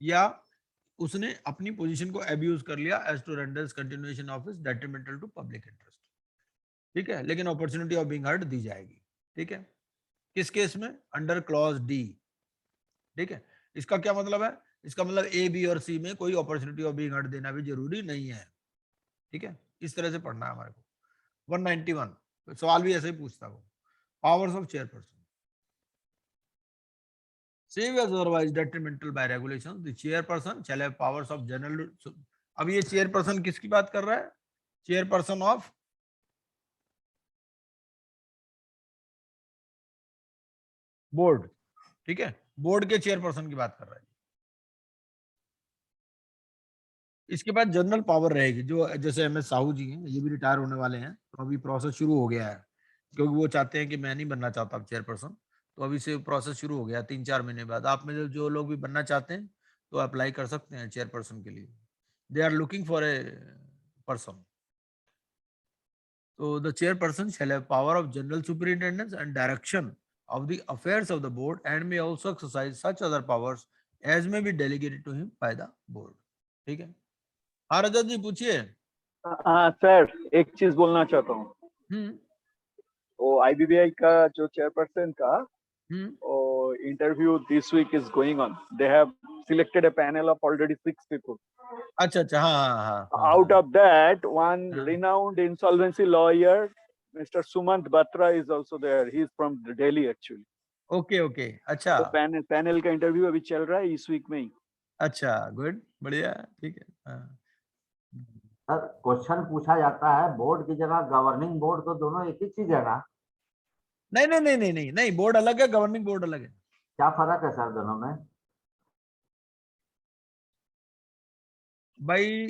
या उसने अपनी पोजीशन को अब्यूज कर लिया as to renders continuation of his detrimental to public interest. ठीक है, लेकिन अपॉर्चुनिटी ऑफ बीइंग हर्ड दी जाएगी। ठीक है, किस केस में, अंडर क्लॉज डी। ठीक है, इसका क्या मतलब है, इसका मतलब ए, बी और सी में कोई अपॉर्चुनिटी ऑफ बीइंग हर्ड देना भी जरूरी नहीं है। ठीक है, इस तरह से पढ़ना है हमारे को। 191 सवाल भी ऐसे ही पूछता है वो। Powers of chairperson. Save as otherwise detrimental by regulations, the chairperson shall have powers of general। अब ये chairperson किसकी बात कर रहा है, chairperson of board। ठीक है, board के chairperson की बात कर रहा है। इसके बाद जनरल पावर रहेगी, जो जैसे एम एस साहू जी हैं, ये भी रिटायर होने वाले हैं, तो अभी प्रोसेस शुरू हो गया है, क्योंकि वो चाहते हैं कि मैं नहीं बनना चाहता अब चेयरपर्सन, तो अभी से प्रोसेस शुरू हो गया। 3-4 महीने बाद आप में जो लोग भी बनना चाहते हैं तो अप्लाई कर सकते हैं चेयरपर्सन के लिए। They are looking for a person. तो the chairperson shall have power of general superintendence and direction of the affairs of the board and may also exercise such other powers as may be delegated to him by the board. ठीक है, हाँ रजत जी पूछिए। हाँ सर, एक चीज बोलना चाहता हूँ। वो आईबीबीआई का जो चेयरपर्सन का interview this week is going on. They have selected a panel of already 6 people. अच्छा अच्छा, हाँ। Out of that one renowned insolvency lawyer Mr. Sumant Batra is also there. He is from Delhi actually. Okay, अच्छा। तो पैनल का इंटरव्यू अभी चल रहा है इस वीक में ही। अच्छा, गुड, बढ़िया, ठीक है। सर क्वेश्चन पूछा जाता है बोर्ड की जगह गवर्निंग बोर्ड, तो दोनों एक ही चीज है ना? नहीं, बोर्ड अलग है, गवर्निंग बोर्ड अलग है। क्या फर्क है सर दोनों में? भाई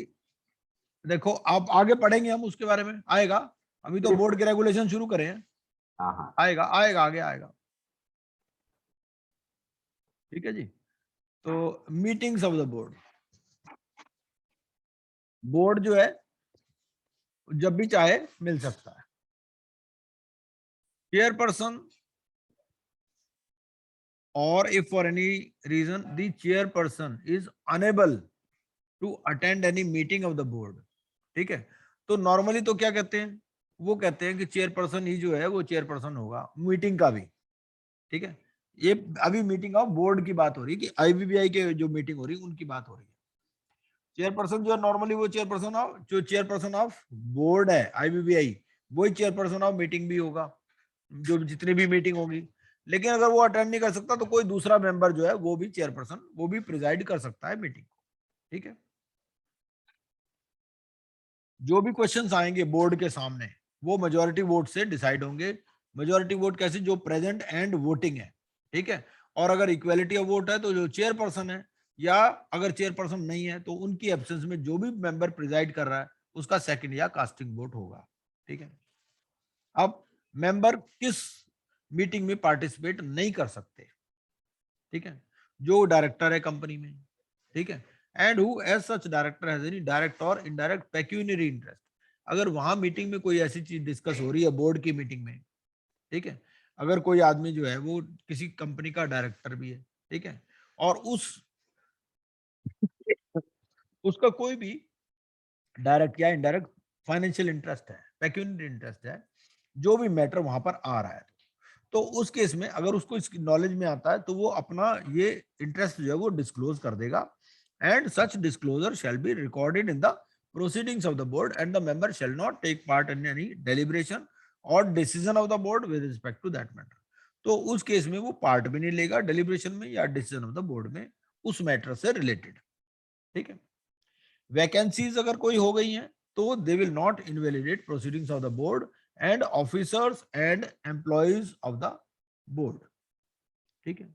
देखो, आप आगे पढ़ेंगे, हम उसके बारे में आएगा, अभी तो बोर्ड के रेगुलेशन शुरू करे हैं। हाँ, आएगा आगे आएगा। ठीक है जी, तो meetings of the board, board जो है जब भी चाहे मिल सकता है। Chairperson or if for any reason the chairperson is unable to attend any meeting of the board। ठीक है, तो नॉर्मली तो क्या कहते हैं, वो कहते हैं कि चेयरपर्सन ही जो है वो चेयरपर्सन होगा मीटिंग का भी। ठीक है, ये अभी मीटिंग ऑफ बोर्ड की बात हो रही है कि आईबीबीआई के जो मीटिंग हो रही है उनकी बात हो रही है। चेयरपर्सन जो है नॉर्मली वो चेयरपर्सन ऑफ बोर्ड है आईबीबीआई, वही चेयरपर्सन ऑफ मीटिंग भी होगा, जो जितनी भी मीटिंग होगी। लेकिन अगर वो अटेंड नहीं कर सकता तो कोई दूसरा मेंबर जो है वो भी चेयरपर्सन, वो भी प्रिजाइड कर सकता है मीटिंग को। ठीक है, जो भी क्वेश्चंस आएंगे बोर्ड के सामने वो मेजॉरिटी वोट से डिसाइड होंगे। मेजॉरिटी वोट कैसे, जो प्रेजेंट एंड वोटिंग है। ठीक है, और अगर इक्वालिटी ऑफ वोट है तो जो चेयरपर्सन है, या अगर चेयरपर्सन नहीं है तो उनकी एब्सेंस में जो भी मेंबर प्रिजाइड कर रहा है उसका सेकंड या कास्टिंग वोट होगा। ठीक है, अब मेंबर किस मीटिंग में पार्टिसिपेट नहीं कर सकते? ठीक है, जो डायरेक्टर है कंपनी में। ठीक है, and who as such director has any direct or indirect pecuniary interest. अगर वहां मीटिंग में कोई ऐसी चीज डिस्कस हो रही है बोर्ड की मीटिंग में, ठीक है, अगर कोई आदमी जो है वो किसी कंपनी का डायरेक्टर भी है, ठीक है, और उसका कोई भी डायरेक्ट या इनडायरेक्ट फाइनेंशियल इंटरेस्ट है, पेक्यूनरी इंटरेस्ट है, जो भी मैटर वहां पर आ रहा है, तो उस केस में अगर उसको इसकी नॉलेज में आता है तो वो अपना ये इंटरेस्ट जो है वो डिस्क्लोज कर देगा। And such disclosure shall be recorded in the proceedings of the board and the member shall not take part in any deliberation or decision of the board with respect to that matter। तो उस केस में वो पार्ट भी नहीं लेगा डेलिब्रेशन में या डिसीजन ऑफ द बोर्ड में उस मैटर से रिलेटेड। ठीक है, वैकेंसीज अगर कोई हो गई हैं तो they will not invalidate proceedings of the board and officers and employees of the board. ठीक है,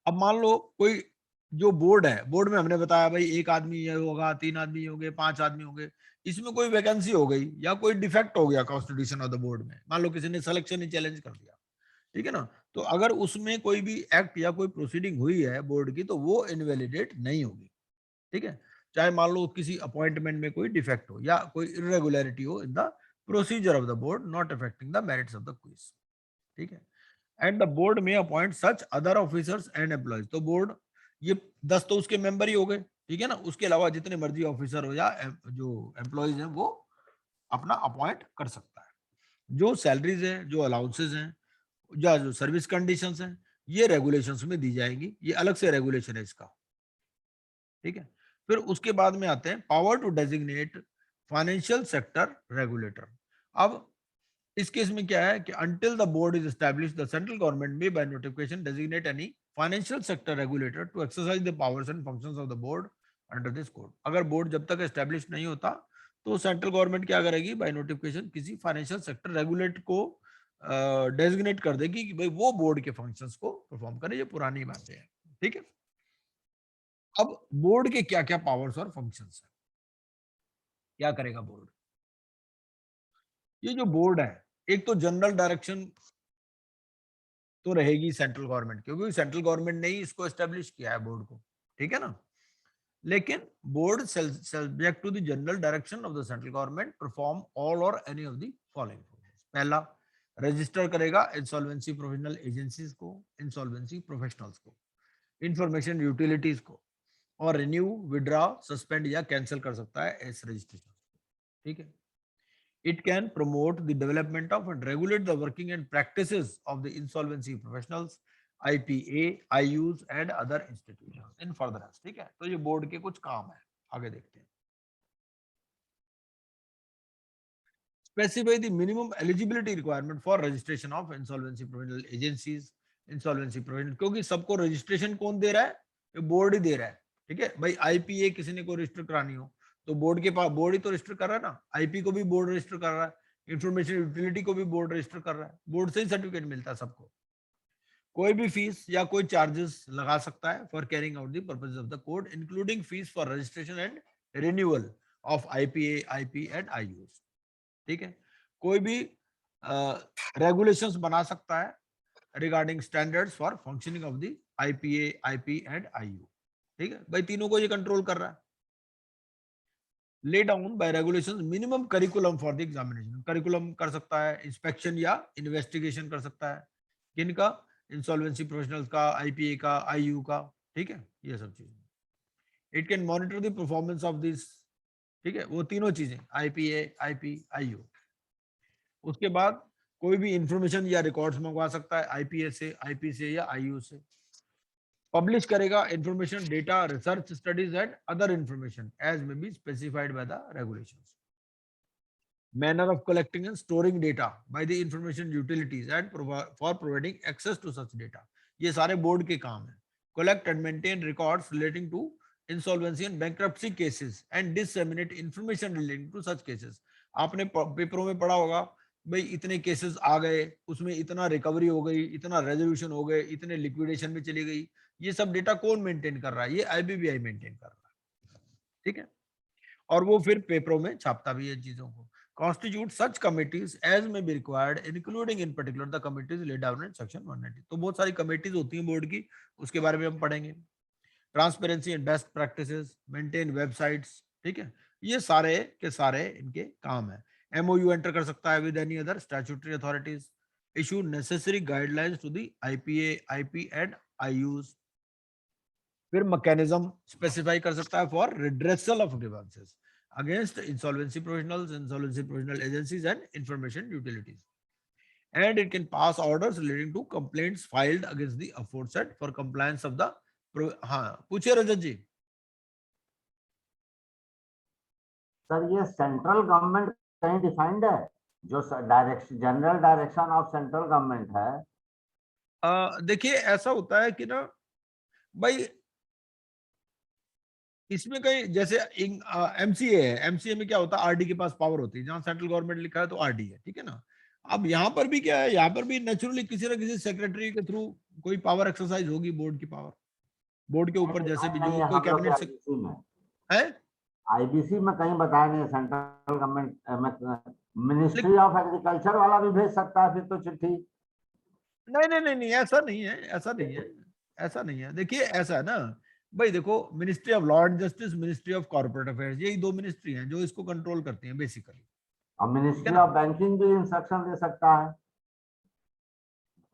अब मान लो कोई जो बोर्ड है, बोर्ड में हमने बताया भाई एक आदमी ये होगा, 3 आदमी होंगे, 5 आदमी होंगे, इसमें कोई वैकेंसी हो गई या कोई डिफेक्ट हो गया कॉन्स्टिट्यूशन ऑफ द बोर्ड में, मान लो किसी ने सिलेक्शन ही चैलेंज कर दिया। ठीक है ना, तो अगर उसमें कोई भी एक्ट या कोई प्रोसीडिंग हुई है बोर्ड की तो वो इनवैलिडेट नहीं होगी। ठीक है, चाहे मान लो किसी अपॉइंटमेंट में कोई डिफेक्ट हो या कोई इरेगुलरिटी हो in the procedure of the board not affecting the merits of the quiz. ठीक है, and the board may appoint such other officers and employees. तो बोर्ड ये 10 तो उसके मेंबर ही हो गए, ठीक है ना, उसके अलावा जितने मर्जी ऑफिसर हो या जो एम्प्लॉइज हैं वो अपना अपॉइंट कर सकता है। जो सैलरीज हैं, जो अलाउंसेस हैं या जो सर्विस कंडीशंस हैं, ये रेगुलेशंस में दी जाएंगी, ये अलग से रेगुलेशन है इसका। ठीक है, फिर उसके बाद में आते हैं power to designate financial sector regulator. अब इस केस में क्या है कि until the board is established, the central government may by notification designate any financial sector regulator to exercise the powers and functions of the board under this code। अगर बोर्ड जब तक एस्टेब्लिश नहीं होता तो सेंट्रल गवर्नमेंट क्या करेगी, बाय नोटिफिकेशन किसी फाइनेंशियल सेक्टर रेगुलेटर को डेजिग्नेट कर देगी कि भाई वो बोर्ड के फंक्शंस को परफॉर्म करे। ये पुरानी बातें हैं। ठीक है, अब बोर्ड के क्या क्या पावर्स और फंक्शंस है, क्या करेगा बोर्ड? ये जो बोर्ड है, एक तो जनरल डायरेक्शन तो रहेगी सेंट्रल गवर्नमेंट, क्योंकि सेंट्रल गवर्नमेंट ने ही इसको एस्टेब्लिश किया है बोर्ड को। ठीक है ना, लेकिन board subject to the general direction of the central government perform all or any of the following. पहला, रजिस्टर करेगा इंसॉल्वेंसी प्रोफेशनल एजेंसीज को, इंसॉल्वेंसी प्रोफेशनल्स को, इंफॉर्मेशन यूटिलिटीज को, और रिन्यू, विड्रॉ, सस्पेंड या कैंसिल कर सकता है इस रजिस्ट्रेशन। ठीक है, it can promote the development of and regulate the working and practices of the insolvency professionals, IPA, IUs and other institutions in furtherance। ठीक है, तो ये बोर्ड के कुछ काम है, आगे देखते हैं। Specify the minimum eligibility requirement for registration of insolvency professional agencies, insolvency professional, क्योंकि सबको रजिस्ट्रेशन कौन दे रहा है? ये बोर्ड ही दे रहा है। ठीक है भाई, IPA किसी ने को रजिस्टर करानी हो तो बोर्ड के पास, बोर्ड ही तो रजिस्टर कर रहा है ना, आईपी को भी बोर्ड रजिस्टर कर रहा है, इंफॉर्मेशन यूटिलिटी को भी बोर्ड रजिस्टर कर रहा है, बोर्ड से ही सर्टिफिकेट मिलता है सबको। कोई भी फीस या कोई चार्जेस लगा सकता है for carrying out the purposes of the code, including fees for registration and renewal of IPA, IP and आईयूएस। ठीक है, कोई भी रेगुलेशंस बना सकता है regarding standards for functioning of the IPA, IP and IU. ठीक है भाई, तीनों को ये कंट्रोल कर रहा है। lay down by regulations minimum curriculum for the examination। curriculum कर सकता है, inspection या investigation कर सकता है, किनका? insolvency professionals का, IPA का, IU का। ठीक है, ये सब चीजें। it can monitor the performance of this। ठीक है, वो तीनों चीजें IPA, IP, IU। उसके बाद कोई भी इंफॉर्मेशन या रिकॉर्ड्स मंगवा सकता है IPA से, IP से या IU से। पब्लिश करेगा information, data, research studies and other information as may be specified by the regulations. manner of collecting and storing data by the information utilities and for providing access to such data. ये सारे बोर्ड के काम है. Collect and maintain records relating to insolvency and bankruptcy cases and disseminate information relating to such cases. आपने पेपरों में पढ़ा होगा भाई इतने केसेस आ गए, उसमें इतना रिकवरी हो गई, इतना रेजोल्यूशन हो गए, इतने लिक्विडेशन में चली गई. ये सब डेटा कौन मेंटेन कर रहा है? ये आईबीबीआई मेंटेन कर रहा है. ठीक है, और वो फिर पेपरों में छापता भी है चीजों को. Constitute such committees as may be required, including in particular the committees laid down in section 190. तो बहुत सारी कमेटीज होती हैं बोर्ड की, उसके बारे में हम पढ़ेंगे. Transparency and best practices, maintain websites. ठीक है, ये सारे के सारे इनके काम है. MOU एंटर कर सकता है with any other statutory authorities. Issue necessary guidelines to the IPA, IP and IUs. फिर मैकेनिज्म स्पेसिफाई कर सकता है for redressal of grievances against insolvency professionals, insolvency professional agencies and information utilities. And it can pass orders relating to complaints filed against the aforesaid for compliance of the हाँ पूछिए रजत जी. सर ये सेंट्रल गवर्नमेंट कहीं डिफाइंड है? जो direction, general direction of central government है. देखिए ऐसा होता है कि ना भाई इसमें कहीं जैसे MCA है, MCA में क्या होता है, RD के पास पावर होती है. जहां सेंट्रल गवर्नमेंट लिखा है तो RD है. ठीक है ना. अब यहाँ पर भी क्या है, यहाँ पर भी नेचुरली किसी ना किसी सेक्रेटरी के थ्रू कोई पावर एक्सरसाइज होगी, बोर्ड की पावर, बोर्ड के ऊपर जैसे भी जो कोई कैबिनेट से है. IBC में कहीं बताया नहीं. Central government ministry of agriculture वाला भी भेज सकता है फिर तो चिट्ठी. नहीं, ऐसा नहीं है, ऐसा नहीं है. देखिए ऐसा है ना भाई, देखो ministry of law and justice, ministry of corporate affairs, यही दो मिनिस्ट्री हैं जो इसको कंट्रोल करती हैं बेसिकली. और मिनिस्ट्री ऑफ बैंकिंग भी इंस्ट्रक्शन दे सकता है.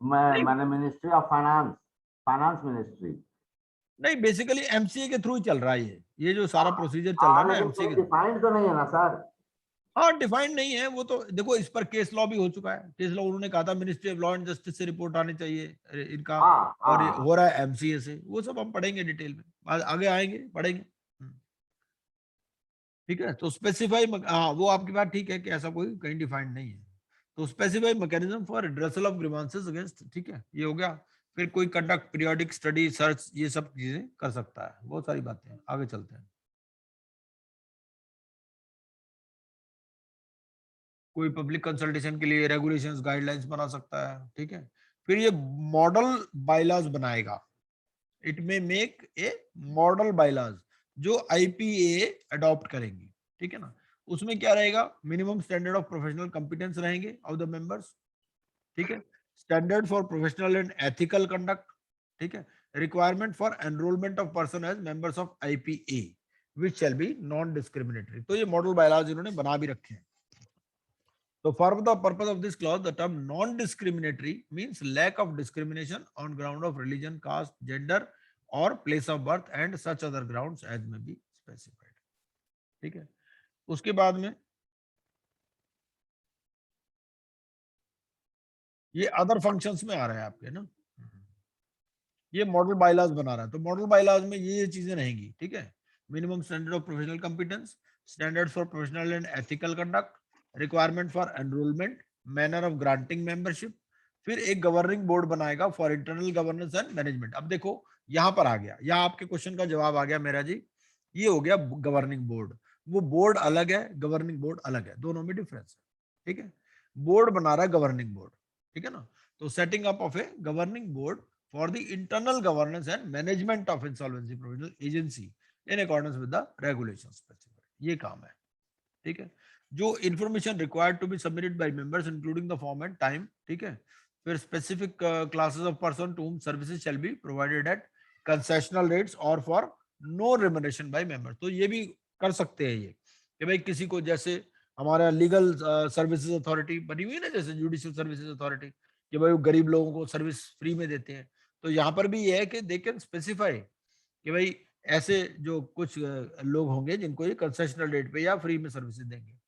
मैंने मिनिस्ट्री ऑफ फाइनेंस मिनिस्ट्री नहीं, बेसिकली MCA के थ्रू ही चल रहा है ये जो सारा प्रोसीजर चल रहा है ना MCA के. डिफाइंड तो नहीं है ना सर? हाँ डिफाइंड नहीं है वो तो. देखो इस पर केस लॉ भी हो चुका है. केस लॉ उन्होंने कहा था ministry of law and justice से रिपोर्ट आनी चाहिए इनका, और हो रहा है MCA से. वो सब हम पढ़ेंगे डिटेल में, आगे आएंगे पढ़ेंगे. ठीक है, तो स्पेसिफाई, हाँ वो आपकी बात ठीक है कि ऐसा कोई कहीं डिफाइंड नहीं है. तो specify mechanism for redressal of grievances against. ठीक है, ये हो गया. फिर कोई कंडक्ट पीरियोडिक स्टडी, सर्च, ये सब चीजें कर सकता है. बहुत सारी बातें हैं, आगे चलते हैं. कोई पब्लिक कंसल्टेशन के लिए रेगुलेशंस, गाइडलाइंस बना सकता है. ठीक है, फिर ये मॉडल बायलॉज बनाएगा. It may make a model bylaws जो IPA अडॉप्ट करेंगी. ठीक है ना. उसमें क्या रहेगा, minimum standard of professional competence रहेंगे ऑफ द मेंबर्स. ठीक है, standard for professional and ethical conduct. ठीक है, requirement for enrolment of person as members of IPA which shall be non discriminatory. तो ये मॉडल बायलॉज इन्होंने बना भी रखे हैं. So for the purpose of this clause, the term non-discriminatory means lack of discrimination on ground of religion, caste, gender or place of birth and such other grounds as may be specified. ठीक है, उसके बाद में ये अदर फंक्शंस में आ रहा है आपके ना. ये मॉडल बायलॉज बना रहा है, तो मॉडल बायलॉज में ये चीजें रहेंगी. ठीक है, minimum standard of professional competence, standard for professional and ethical conduct, requirement for enrolment, manner of granting membership. फिर एक गवर्निंग बोर्ड बनाएगा for internal governance and management. अब देखो यहाँ पर आ गया, यहाँ आपके क्वेश्चन का जवाब आ गया मेरा जी. ये हो गया गवर्निंग बोर्ड. वो बोर्ड अलग है, गवर्निंग बोर्ड अलग है, दोनों में डिफरेंस है. ठीक है, बोर्ड बना रहा है गवर्निंग बोर्ड. ठीक है ना. तो setting up of a governing board for the internal governance and management of insolvency provisional agency in accordance with the regulations specified. ये काम है. ठीक है, जो information required to be submitted by members including the form and time. ठीक है, फिर specific classes of person to whom services shall be provided at concessional rates or for no remuneration by member. तो ये भी कर सकते हैं ये कि भाई किसी को, जैसे हमारा लीगल सर्विसेज अथॉरिटी बनी हुई है ना, जैसे जुडिशियल सर्विसेज अथॉरिटी, कि भाई वो गरीब लोगों को सर्विस फ्री में देते हैं. तो यहाँ पर भी ये है कि दे कैन स्पेसिफाई कि भाई ऐसे जो कुछ लोग होंगे जिनको ये कंसेशनल रेट पे या फ्री में सर्विसेज देंगे.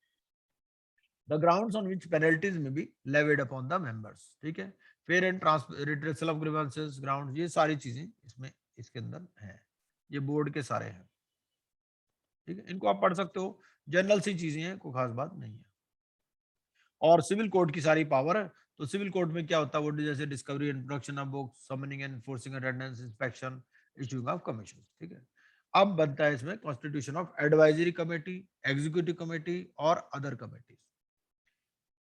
The grounds on which penalties may be levied upon the members. ठीक है, fair and redressal of grievances grounds, ये सारी चीजें इसमें इसके अंदर हैं. ये बोर्ड के सारे हैं. ठीक है, इनको आप पढ़ सकते हो, जनरल सी चीजें हैं, कोई खास बात नहीं है. और सिविल कोड की सारी पावर है। तो सिविल कोड में क्या होता है, वो जैसे discovery and production of books, summoning and enforcing attendance, inspection, issuing of commission. ठीक है। अब बनता है इसमें constitution of advisory committee, executive committee और अदर कमेटी।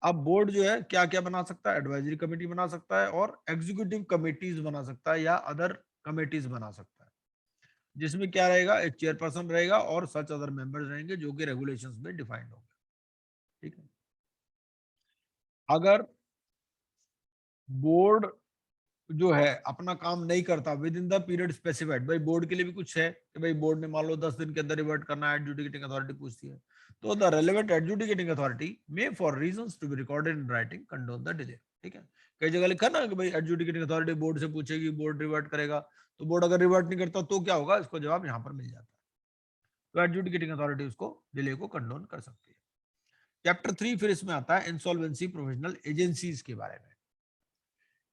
अब बोर्ड जो है क्या क्या बना सकता है, एडवाइजरी कमेटी बना सकता है और एग्जीक्यूटिव कमेटीज बना सकता है या अदर कमेटीज बना सकता है, जिसमें क्या रहेगा, एक चेयरपर्सन रहेगा और सच अदर मेंबर्स रहेंगे जो कि रेगुलेशंस में डिफाइंड होंगे। ठीक है। अगर बोर्ड जो है अपना काम नहीं करता with in the period specified, भाई बोर्ड के लिए भी कुछ है कि भाई बोर्ड ने मान लो 10 दिन के अंदर रिवर्ट करना है, एडजुडिकेटिंग अथॉरिटी पूछती है, तो the relevant adjudicating authority may for reasons to be recorded in writing condone the delay. ठीक है। कई जगह लिखा ना कि भाई एडजुडिकेटिंग अथॉरिटी बोर्ड से पूछेगी, बोर्ड रिवर्ट करेगा, तो बोर्ड अगर रिवर्ट नहीं करता तो क्या होगा, इसको जवाब यहाँ पर मिल जाता है। तो एडजुडिकेटिंग अथॉरिटी उसको डिले को कंडोन कर सकती है। चैप्टर 3 फिर इसमें आता है इंसॉल्वेंसी प्रोफेशनल एजेंसीज के बारे में।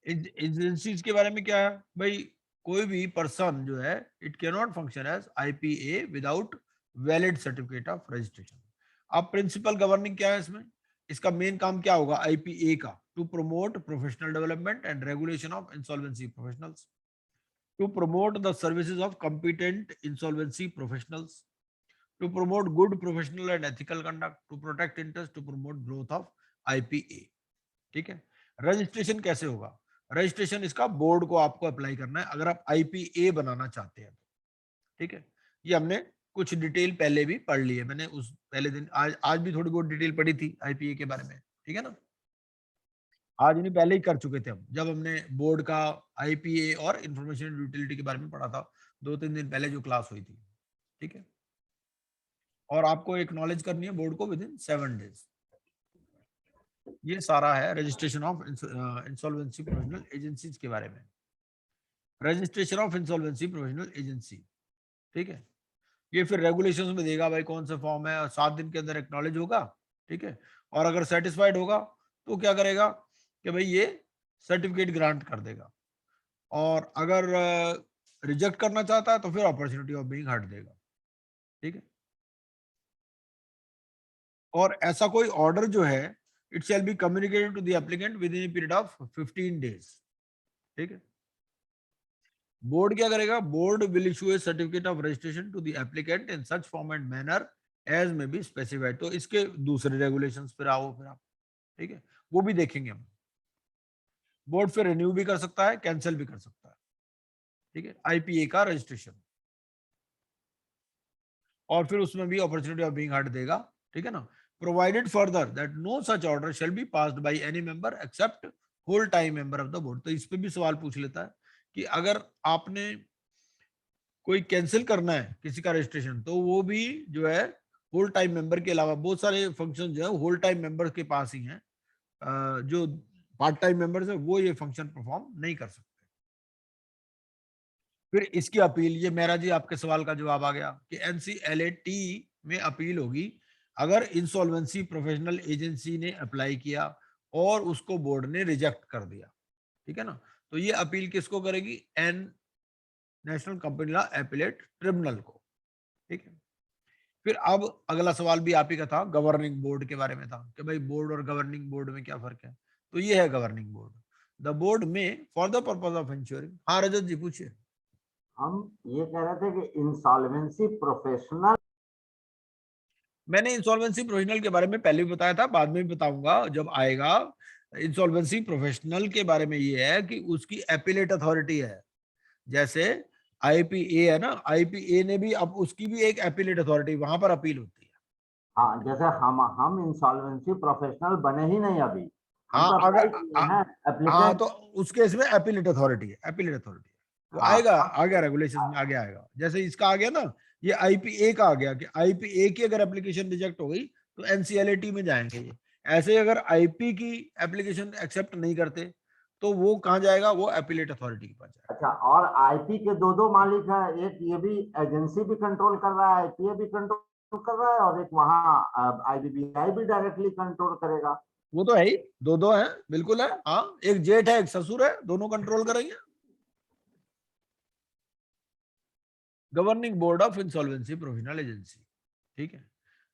एजेंसीज के बारे में क्या है भाई, कोई भी पर्सन जो है it can not function as IPA without valid certificate of registration. अब प्रिंसिपल गवर्निंग क्या है इसमें, इसका मेन काम क्या होगा आईपीए का, to promote professional development and regulation of insolvency professionals, to promote the services of competent insolvency professionals, to promote good professional and ethical conduct, to protect interest, to promote growth of IPA. ठीक है। रजिस्ट्रेशन कैसे होगा, रजिस्ट्रेशन इसका बोर्ड को आपको अप्लाई करना है अगर आप आईपीए बनाना चाहते हैं। ठीक है। ये हमने कुछ डिटेल पहले भी पढ़ ली है, मैंने उस पहले दिन आज भी थोड़ी बहुत डिटेल पढ़ी थी आईपीए के बारे में। ठीक है ना, आज नहीं पहले ही कर चुके थे हम, जब हमने बोर्ड का आईपीए और इंफॉर्मेशन यूटिलिटी के बारे में पढ़ा था 2-3 दिन पहले जो क्लास हुई थी। ठीक है। और आपको एक्नॉलेज करनी है बोर्ड को विद इन 7 डेज। ये सारा है registration of insolvency professional agencies के बारे में। Registration of insolvency professional agency. ठीक है। ये फिर रेगुलेशंस में देगा भाई कौन सा फॉर्म है, 7 दिन के अंदर एक्नॉलेज होगा। ठीक है। और अगर सेटिस्फाइड होगा तो क्या करेगा कि भाई ये सर्टिफिकेट ग्रांट कर देगा, और अगर रिजेक्ट करना चाहता है तो फिर अपॉर्चुनिटी ऑफ बीइंग हट देगा। ठीक है। और ऐसा कोई ऑर्डर जो है it shall be communicated to the applicant within a period of 15 days. ठीक है। बोर्ड क्या करेगा, board will issue a certificate of registration to the applicant in such form and manner as may be specified. तो इसके दूसरे रेगुलेशंस फिर आओ फिर आप, ठीक है, वो भी देखेंगे हम। बोर्ड फिर रिन्यू भी कर सकता है, कैंसिल भी कर सकता है। ठीक है। आईपीए का रजिस्ट्रेशन, और फिर उसमें भी अपॉर्चुनिटी ऑफ बीइंग हर्ड देगा। ठीक है ना। Provided further that no such order shall be passed by any member except whole time member of the board. तो इस पे भी सवाल पूछ लेता है कि अगर आपने कोई कैंसिल करना है किसी का रजिस्ट्रेशन, तो वो भी जो है होल टाइम मेंबर के अलावा बहुत सारे फंक्शन जो है होल टाइम मेंबर के पास ही हैं, जो पार्ट टाइम मेंबर्स है वो ये फंक्शन परफॉर्म नहीं कर सकते। फिर इसकी अपील, ये मेरा जी आपके सवाल का जवाब आ गया कि एनसीएलएटी में अपील होगी अगर इंसॉल्वेंसी प्रोफेशनल एजेंसी ने अप्लाई किया और उसको बोर्ड ने रिजेक्ट कर दिया। ठीक है ना। तो ये अपील किसको करेगी, national company law appellate tribunal को। ठीक है। फिर अब अगला सवाल भी आप ही का था, गवर्निंग बोर्ड के बारे में था कि भाई बोर्ड और गवर्निंग बोर्ड में क्या फर्क है। तो ये है गवर्निंग बोर्ड, द बोर्ड में for the purpose of ensuring. हाँ रजत जी पूछिए। हम ये कह रहे थे कि इंसॉल्वेंसी प्रोफेशनल, मैंने इंसॉल्वेंसी प्रोफेशनल के बारे में पहले भी बताया था, बाद में भी बताऊंगा जब आएगा। इंसॉल्वेंसी प्रोफेशनल के बारे में ये है कि उसकी एपीलेट अथॉरिटी है, जैसे आईपीए है ना, आईपीए ने भी अब उसकी भी एक एपीलेट अथॉरिटी, वहां पर अपील होती है। हाँ जैसे हम इंसॉल्वेंसी प्रोफेशनल बने ही नहीं अभी, हम हाँ तो अगर apply किए हैं हाँ एप्लीकेंट। तो उस केस में एपीलेट अथॉरिटी है, एपीलेट अथॉरिटी वो हाँ, आएगा, आ गया रेगुलेशन में आगे आएगा। जैसे इसका आ गया ना, ये आईपीए का आ गया कि आईपीए की अगर एप्लीकेशन रिजेक्ट हो गई तो एनसीएलएटी में जाएंगे ये। ऐसे अगर आईपी की एप्लीकेशन एक्सेप्ट नहीं करते तो वो कहाँ जाएगा, वो एपीलेट अथॉरिटी के पास जाएगा। अच्छा, और आईपी के दो मालिक है, एक ये भी एजेंसी भी कंट्रोल कर रहा है, आईपीए भी कंट्रोल कर रहा है, और एक वहाँ आईबीबीआई भी डायरेक्टली कंट्रोल करेगा। वो तो है ही, दो है, बिल्कुल है। हाँ, एक जेठ है एक ससुर है, दोनों कंट्रोल करेंगे। Governing board of insolvency professional agency. ठीक है।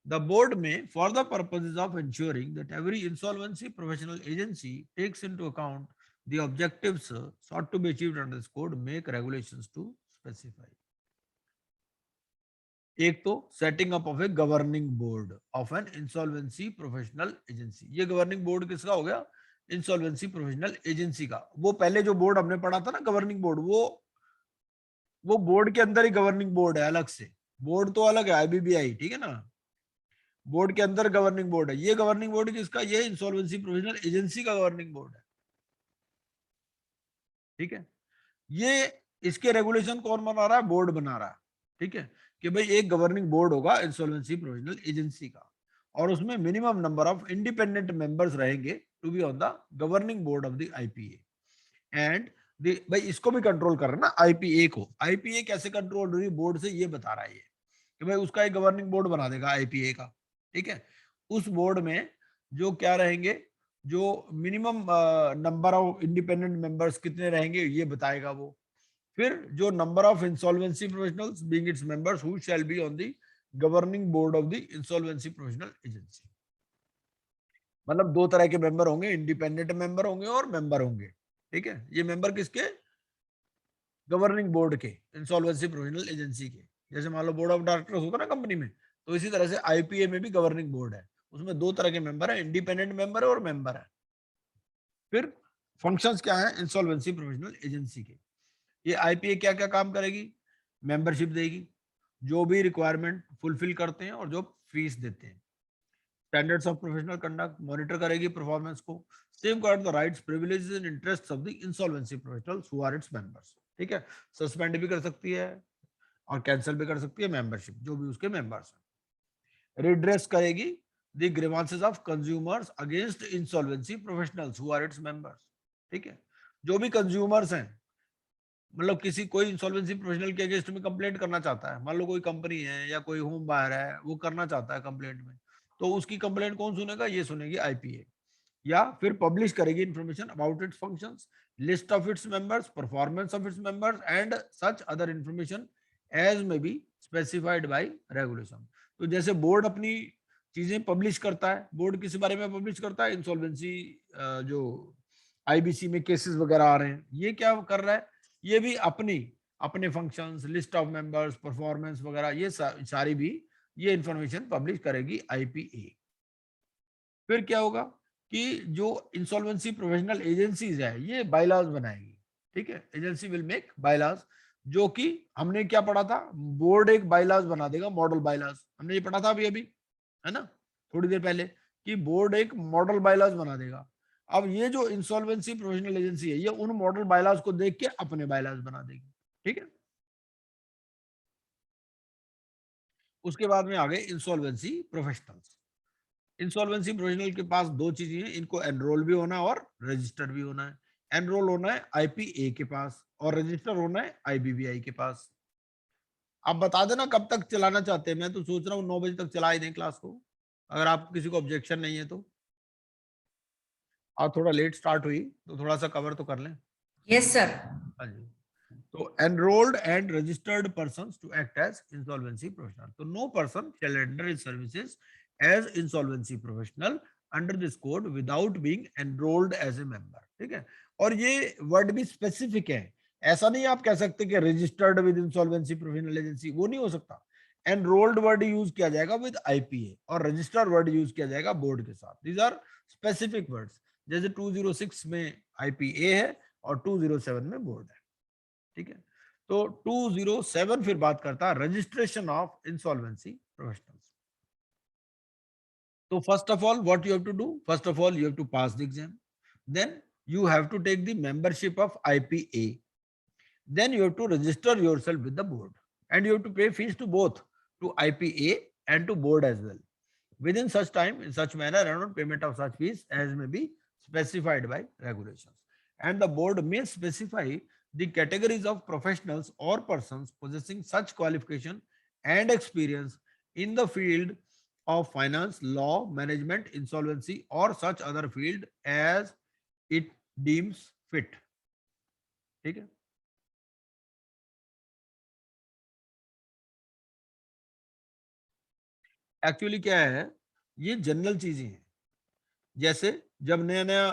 The board may, for the purposes of ensuring that every insolvency professional agency takes into account the objectives sought to be achieved under this code, make regulations to specify. एक तो setting up of a governing board of an insolvency professional agency. ये गवर्निंग बोर्ड किसका हो गया? इंसॉल्वेंसी प्रोफेशनल एजेंसी का। वो पहले जो बोर्ड हमने पढ़ा था ना गवर्निंग बोर्ड, वो बोर्ड के अंदर ही गवर्निंग बोर्ड है अलग से। बोर्ड तो अलग है आईबीबीआई, ठीक है ना, बोर्ड के अंदर गवर्निंग बोर्ड है। ये गवर्निंग बोर्ड किसका? ये इंसॉल्वेंसी प्रोफेशनल एजेंसी का गवर्निंग बोर्ड है, ठीक है। ये इसके रेगुलेशन कौन बना रहा है? बोर्ड बना रहा है, ठीक है, कि भाई एक गवर्निंग बोर्ड होगा इंसॉल्वेंसी प्रोफेशनल एजेंसी का, और उसमें minimum number of independent members रहेंगे to be on the governing board of the IPA. एंड भाई इसको भी कंट्रोल कर रहा है ना आईपीए को। आईपीए कैसे कंट्रोल हो रही है बोर्ड से, ये बता रहा है ये कि भाई उसका एक गवर्निंग बोर्ड बना देगा आईपीए का, ठीक है। उस बोर्ड में जो क्या रहेंगे, जो minimum number of independent members कितने रहेंगे ये बताएगा वो। फिर जो number of insolvency professionals being its members who shall be on the governing board of the insolvency professional agency. मतलब दो तरह के मेंबर होंगे, इंडिपेंडेंट मेंबर होंगे और मेंबर होंगे, ठीक है। ये मेंबर किसके? गवर्निंग बोर्ड के, इंसॉल्वेंसी प्रोफेशनल एजेंसी के। जैसे मान लो बोर्ड ऑफ डायरेक्टर्स होता है ना कंपनी में, तो इसी तरह से आईपीए में भी गवर्निंग बोर्ड है। उसमें दो तरह के मेंबर है, इंडिपेंडेंट मेंबर है और मेंबर है। फिर फंक्शंस क्या है इंसॉल्वेंसी प्रोफेशनल एजेंसी के? ये आईपीए क्या क्या काम करेगी? मेंबरशिप देगी, जो भी रिक्वायरमेंट फुलफिल करते हैं और जो फीस देते हैं। Standards of professional conduct monitor करेगी परफॉर्मेंस को। Safeguard the rights privileges and interests of the insolvency professionals who are its members, ठीक है। सस्पेंड भी कर सकती है और कैंसिल भी कर सकती है मेंबरशिप, जो भी उसके मेंबर्स हैं। रिड्रेस करेगी the grievances of consumers against insolvency professionals who are its members, ठीक है। जो भी कंज्यूमर्स हैं, मतलब किसी कोई इंसॉल्वेंसी प्रोफेशनल के अगेंस्ट में कंप्लेंट करना चाहता है, मान लो कोई कंपनी है या कोई होम बायर है, वो करना चाहता है कंप्लेंट में, तो उसकी कंप्लेंट कौन सुनेगा? ये सुनेगी आईपीए। या फिर पब्लिश करेगी information about its functions, list of its members, performance of its members and such other information as may be specified by regulation. तो जैसे बोर्ड अपनी चीजें पब्लिश करता है, बोर्ड किस बारे में पब्लिश करता है? इंसॉल्वेंसी जो आईबीसी में केसेस वगैरह आ रहे हैं, ये क्या कर रहा है? ये भी अपने functions, list of members, performance वगैरह ये सारी भी ये इंफॉर्मेशन पब्लिश करेगी आईपीए। फिर क्या होगा कि जो इंसॉल्वेंसी प्रोफेशनल एजेंसीज है ये बायलॉज बनाएगी, ठीक है। एजेंसी विल मेक बायलॉज, जो कि हमने क्या पढ़ा था? बोर्ड एक बायलॉज बना देगा, मॉडल बायलॉज। हमने ये पढ़ा था अभी अभी, है ना, थोड़ी देर पहले, कि बोर्ड एक मॉडल बायलॉज बना देगा। अब ये जो इंसॉल्वेंसी प्रोफेशनल एजेंसी है ये उन मॉडल बायलॉज को देख के अपने बायलॉज बना देगी, ठीक है। उसके बाद में आ गए इंसॉल्वेंसी प्रोफेशनल्स। इंसॉल्वेंसी प्रोफेशनल के पास दो चीजें हैं, इनको एनरोल भी होना है और रजिस्टर्ड भी होना है। एनरोल होना है आईपीए के पास और रजिस्टर होना है आईबीबीआई के पास। आप बता देना कब तक चलाना चाहते हैं, मैं तो सोच रहा हूँ 9 बजे तक चला ही दें क्लास को, अगर आप किसी को ऑब्जेक्शन नहीं है तो। और थोड़ा लेट स्टार्ट हुई तो थोड़ा सा कवर तो कर लें। Yes, sir. हाँ जी। तो enrolled and registered persons to act as insolvency professional. तो no person shall render his services as insolvency professional under this code without being enrolled as a member, ठीक है। और ये वर्ड भी स्पेसिफिक है, ऐसा नहीं आप कह सकते कि registered with insolvency professional agency, वो नहीं हो सकता। एनरोल्ड वर्ड यूज किया जाएगा विद आईपीए और रजिस्टर्ड वर्ड यूज किया जाएगा बोर्ड के साथ। दीज आर स्पेसिफिक वर्ड्स, जैसे 206 में आईपीए है और 207 में बोर्ड है, ठीक है। तो 207 फिर बात करता है रजिस्ट्रेशन ऑफ इंसॉल्वेंसी प्रोफेशनल्स। तो first of all what you have to do? First of all you have to pass the exam, then you have to take the membership of IPA, then you have to register yourself with the board and you have to pay fees to both, to IPA and to board as well, within such time, in such manner and on payment of such fees as may be specified by regulations. And the board may specify the categories of professionals or persons possessing such qualification and experience in the field of finance, law, management, insolvency or such other field as it deems fit, ठीक है। एक्चुअली क्या है, ये जनरल चीजें हैं। जैसे जब नया नया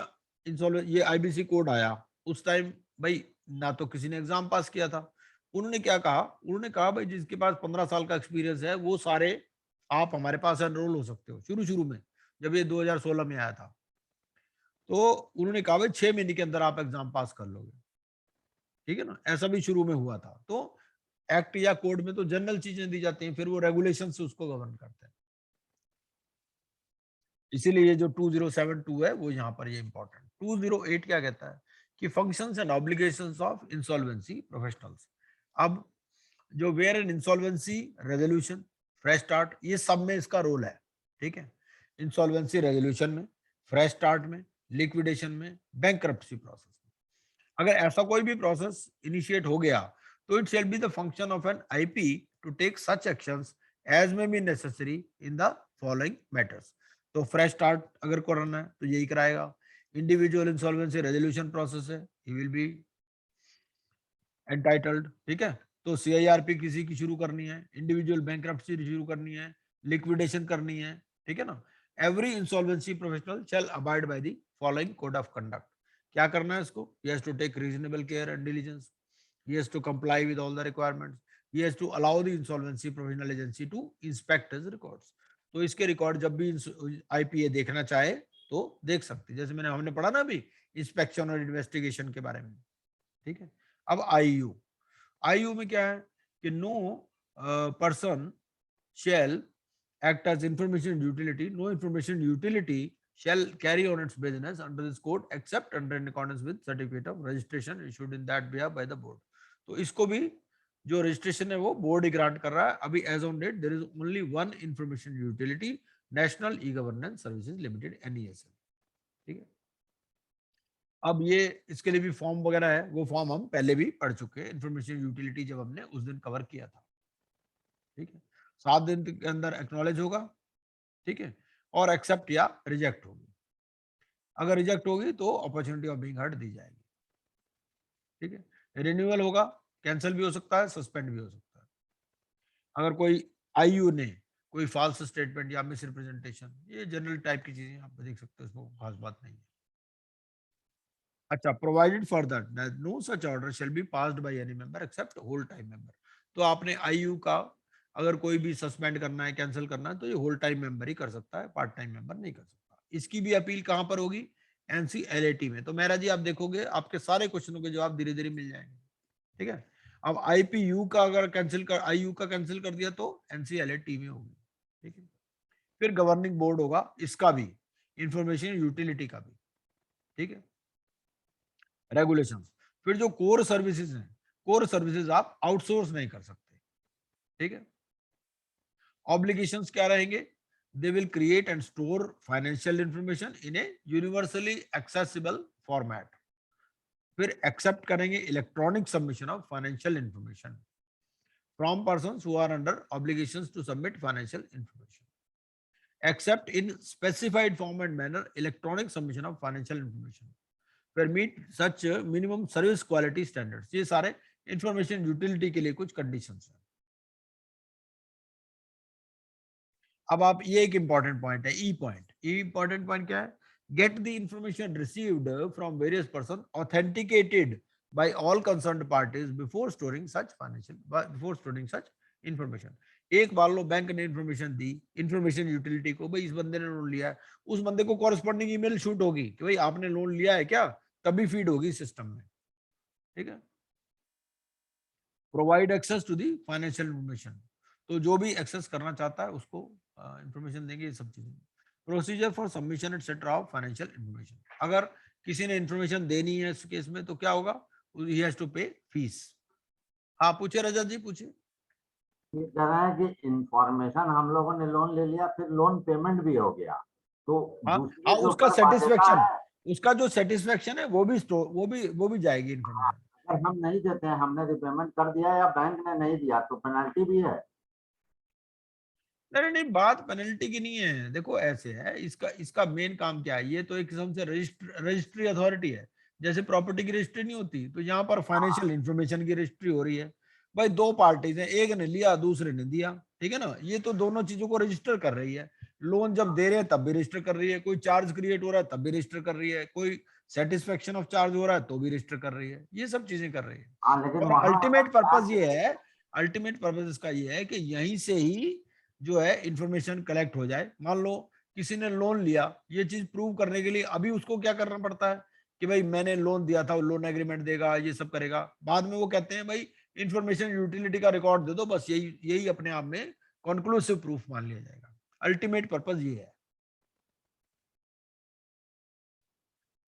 इंसॉल्वेंट ये आईबीसी कोड आया, उस टाइम भाई ना तो किसी ने एग्जाम पास किया था। उन्होंने क्या कहा, उन्होंने कहा भाई जिसके पास 15 साल का एक्सपीरियंस है वो सारे आप हमारे पास एनरोल हो सकते हो। शुरू शुरू में जब ये 2016 में आया था, तो उन्होंने कहा भाई 6 महीने के अंदर आप एग्जाम पास कर लोगे, ठीक है ना। ऐसा भी शुरू में हुआ था। तो एक्ट या कोड में तो जनरल चीजें दी जाती हैं, फिर वो रेगुलेशन से उसको गवर्न करते हैं। इसीलिए ये जो 2072 है वो यहाँ पर ये इंपॉर्टेंट। 208 क्या कहता है कि functions and obligations of insolvency professionals. अब जो where and insolvency resolution, fresh start, ये सब में इसका रोल है, ठीक है। इंसॉल्वेंसी रेजोल्यूशन में, फ्रेश स्टार्ट में, लिक्विडेशन में, बैंकरप्सी प्रोसेस में। अगर ऐसा कोई भी प्रोसेस इनिशिएट हो गया तो it shall be the function of an IP to take such actions as may be necessary in the following matters. तो फ्रेश स्टार्ट अगर करना है तो यही कराएगा। इंडिविजुअल इंसॉल्वेंसी रेजोल्यूशन प्रोसेस है, ही विल बी एंटाइटल्ड, ठीक है। तो सीआईआरपी किसी की शुरू करनी है, इंडिविजुअल बैंकरप्सी शुरू करनी है, लिक्विडेशन करनी है, ठीक है ना। Every insolvency professional shall abide by the following code of conduct. क्या करना है इसको, he has to take reasonable care and diligence, he has to comply with all the requirements, he has to allow the insolvency professional agency to inspect his records। तो इसके रिकॉर्ड जब भी आईपीए देखना चाहे तो देख सकते हैं, जैसे हमने पढ़ा ना अभी इंस्पेक्शन और इन्वेस्टिगेशन के बारे में, ठीक है। अब आईयू में क्या है कि no person shall act as information utility, no information utility shall carry on its business under this code except under in accordance with certificate of registration issued in that behalf by the board। तो इसको भी जो रजिस्ट्रेशन है वो बोर्ड ही ग्रांट कर रहा है। अभी as on date there is only one information utility, national e governance services limited, NESL, ठीक है। अब ये इसके लिए भी फॉर्म वगैरह है, वो फॉर्म हम पहले भी पढ़ चुके हैं। इंफॉर्मेशन यूटिलिटी जब हमने उस दिन कवर किया था, ठीक है। 7 दिन के अंदर एक्नॉलेज होगा, ठीक है, और एक्सेप्ट या रिजेक्ट होगी। अगर रिजेक्ट होगी तो अपॉर्चुनिटी ऑफ बीइंग हर्ड दी जाएगी, ठीक है। रिन्यूअल होगा, कैंसिल भी हो सकता है, सस्पेंड भी हो सकता है। अगर कोई आईयू ने कोई फॉल्स स्टेटमेंट या मिस रिप्रेजेंटेशन, ये जनरल टाइप की चीजें आप देख सकते हो, इसमें खास बात नहीं है। अच्छा, provided for that no such order shall be passed by any member except whole time member. तो आपने आईयू का अगर कोई भी सस्पेंड करना है, कैंसिल करना है, तो ये होल टाइम मेंबर ही कर सकता है, पार्ट टाइम मेंबर नहीं कर सकता। इसकी भी अपील कहां पर होगी, NCLAT में। तो मेहरा जी आप देखोगे आपके सारे क्वेश्चनों के जवाब धीरे धीरे मिल जाएंगे, ठीक है। अब IPU का अगर कैंसिल कर, आईयू का कैंसिल कर दिया तो NCLAT में होगी, ठीक है। फिर गवर्निंग बोर्ड होगा, इसका भी, इंफॉर्मेशन यूटिलिटी का भी, ठीक है। रेगुलेशंस, फिर जो कोर सर्विसेज हैं, कोर सर्विसेज आप आउटसोर्स नहीं कर सकते, ठीक है। ऑब्लिगेशंस क्या रहेंगे, they will create and store financial information in a universally accessible format. फिर एक्सेप्ट करेंगे electronic submission of financial information from persons who are under obligations to submit financial information. Accept in specified form and manner electronic submission of financial information. फिर meet such minimum service quality standards. ये सारे इंफॉर्मेशन यूटिलिटी के लिए कुछ कंडीशंस हैं। अब आप, ये एक इंपॉर्टेंट पॉइंट है, ई पॉइंट। इंपॉर्टेंट पॉइंट क्या है, get the information received from various person authenticated by all concerned parties before storing such information. एक बार लो बैंक ने इंफॉर्मेशन दी इंफॉर्मेशन यूटिलिटी को, भाई इस बंदे ने लोन लिया है, उस बंदे को कॉरेस्पॉन्डिंग ईमेल शूट होगी कि भाई आपने लोन लिया है क्या, तभी फीड होगी सिस्टम में, ठीक है। Provide access to the financial information, तो जो भी एक्सेस करना चाहता है उसको इंफॉर्मेशन देंगे, ये सब चीजें। Procedure for submission etcetera of financial information, अगर किसी ने इंफॉर्मेशन देनी है इस केस में तो क्या होगा, ही हैज टू पे फीस। हाँ पूछे रजत जी, पूछे। ये कह रहे हैं कि इंफॉर्मेशन हम लोगों ने लोन ले लिया, फिर लोन पेमेंट भी हो गया, तो हाँ उसका सेटिस्फेक्शन, उसका जो सेटिस्फेक्शन है वो भी जाएगी इंफॉर्मेशन। अगर हम नहीं देते हैं, हमने रिपेमेंट कर दिया या बैंक ने नहीं दिया, तो पेनल्टी भी है। नहीं, बात पेनल्टी की नहीं है। देखो ऐसे है, इसका मेन काम क्या है, ये तो एक किस्म से रजिस्ट्री अथॉरिटी है। जैसे प्रॉपर्टी की रजिस्ट्री नहीं होती, तो यहाँ पर फाइनेंशियल इंफॉर्मेशन की रजिस्ट्री हो रही है। भाई दो पार्टीज हैं, एक ने लिया दूसरे ने दिया, ठीक ठीक है ना, ये तो दोनों चीजों को रजिस्टर कर रही है। लोन जब दे रहे हैं तब भी रजिस्टर कर रही है, कोई चार्ज क्रिएट हो रहा है तब भी रजिस्टर कर रही है, कोई सेटिस्फेक्शन ऑफ चार्ज हो रहा है तो भी रजिस्टर कर रही है, ये सब चीजें कर रही है। हाँ लेकिन और वहाँ अल्टीमेट पर्पज ये है, अल्टीमेट पर्पज इसका ये है कि यहीं से ही जो है इंफॉर्मेशन कलेक्ट हो जाए। मान लो किसी ने लोन लिया, ये चीज प्रूव करने के लिए अभी उसको क्या करना पड़ता है कि भाई मैंने लोन दिया था, वो लोन एग्रीमेंट देगा, ये सब करेगा। बाद में वो कहते हैं भाई इंफॉर्मेशन यूटिलिटी का रिकॉर्ड दे दो, बस यही यही अपने आप में कंक्लूसिव प्रूफ मान लिया जाएगा। अल्टीमेट पर्पज ये है।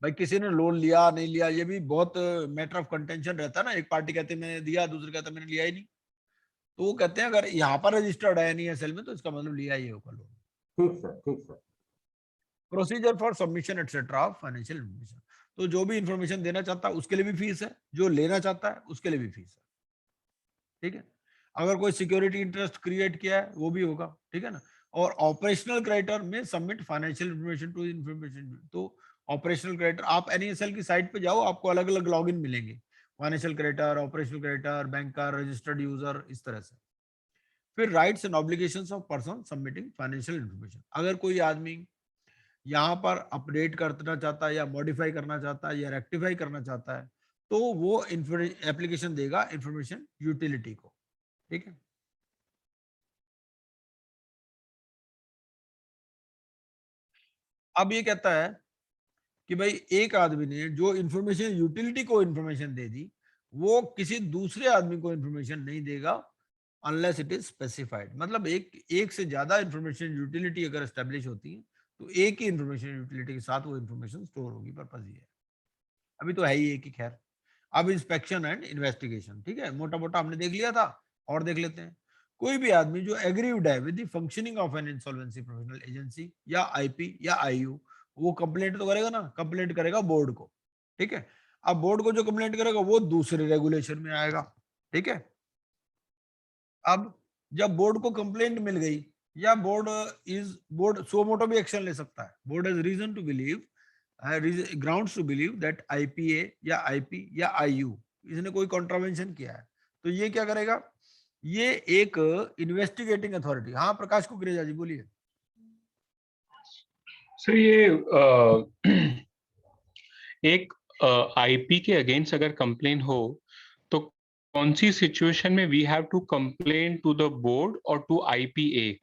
भाई किसी ने लोन लिया नहीं लिया ये भी बहुत मैटर ऑफ कंटेंशन रहता है ना, एक पार्टी कहते हैं मैंने दिया, दूसरे कहते हैं मैंने लिया ही नहीं। तो वो कहते हैं अगर यहाँ पर रजिस्टर्ड है NESL में तो इसका मतलब लिया ही होगा लोन। ठीक सर, ठीक sir. Procedure for submission etcetera of financial information, तो जो भी इंफॉर्मेशन देना चाहता है उसके लिए भी फीस है, जो लेना चाहता है उसके लिए भी फीस है। ठीक है, अगर कोई सिक्योरिटी इंटरेस्ट क्रिएट किया है वो भी होगा। ठीक है ना, और ऑपरेशनल क्रेडिटर में submit financial information to information. तो ऑपरेशनल क्रेडिटर आप NESL की साइट पे जाओ, आपको अलग अलग लॉगिन मिलेंगे, financial creditor, operational creditor, banker, registered user, इस तरह से। फिर rights and obligations of person submitting financial information, अगर कोई आदमी यहाँ पर अपडेट करना चाहता है या मॉडिफाई करना चाहता है या रेक्टिफाई करना चाहता है तो वो एप्लीकेशन देगा इंफॉर्मेशन यूटिलिटी को। ठीक है, अब ये कहता है कि भाई एक आदमी ने जो इंफॉर्मेशन यूटिलिटी को इंफॉर्मेशन दे दी वो किसी दूसरे आदमी को इंफॉर्मेशन नहीं देगा अनलेस इट इज स्पेसिफाइड। मतलब एक से ज्यादा इंफॉर्मेशन यूटिलिटी अगर एस्टेब्लिश होती है तो एक ही इंफॉर्मेशन यूटिलिटी के साथ वो इंफॉर्मेशन स्टोर होगी। पर्पज ये है, अभी तो है ही एक ही। खैर अब इंस्पेक्शन एंड इन्वेस्टिगेशन, ठीक है, मोटा मोटा हमने देख लिया था और देख लेते हैं। कोई भी आदमी जो एग्रीव्ड है with the functioning of an insolvency professional agency या IP या IU, वो कंप्लेंट तो करेगा ना, कंप्लेंट करेगा बोर्ड को। ठीक है, अब बोर्ड को जो कंप्लेंट करेगा वो दूसरे रेगुलेशन में आएगा। ठीक है, अब जब बोर्ड को कंप्लेंट मिल गई या बोर्ड सो मोटो भी एक्शन ले सकता है। Board has reason to believe, grounds to believe that IPA या IP या IU इसने कोई कॉन्ट्रावेंशन किया है, तो ये क्या करेगा, ये एक इन्वेस्टिगेटिंग अथॉरिटी। हाँ प्रकाश कुकरेजा जी बोलिए। सर ये एक IP के अगेंस्ट अगर कंप्लेन हो तो कौन सी सिचुएशन में we have to complain to the board और टू IPA,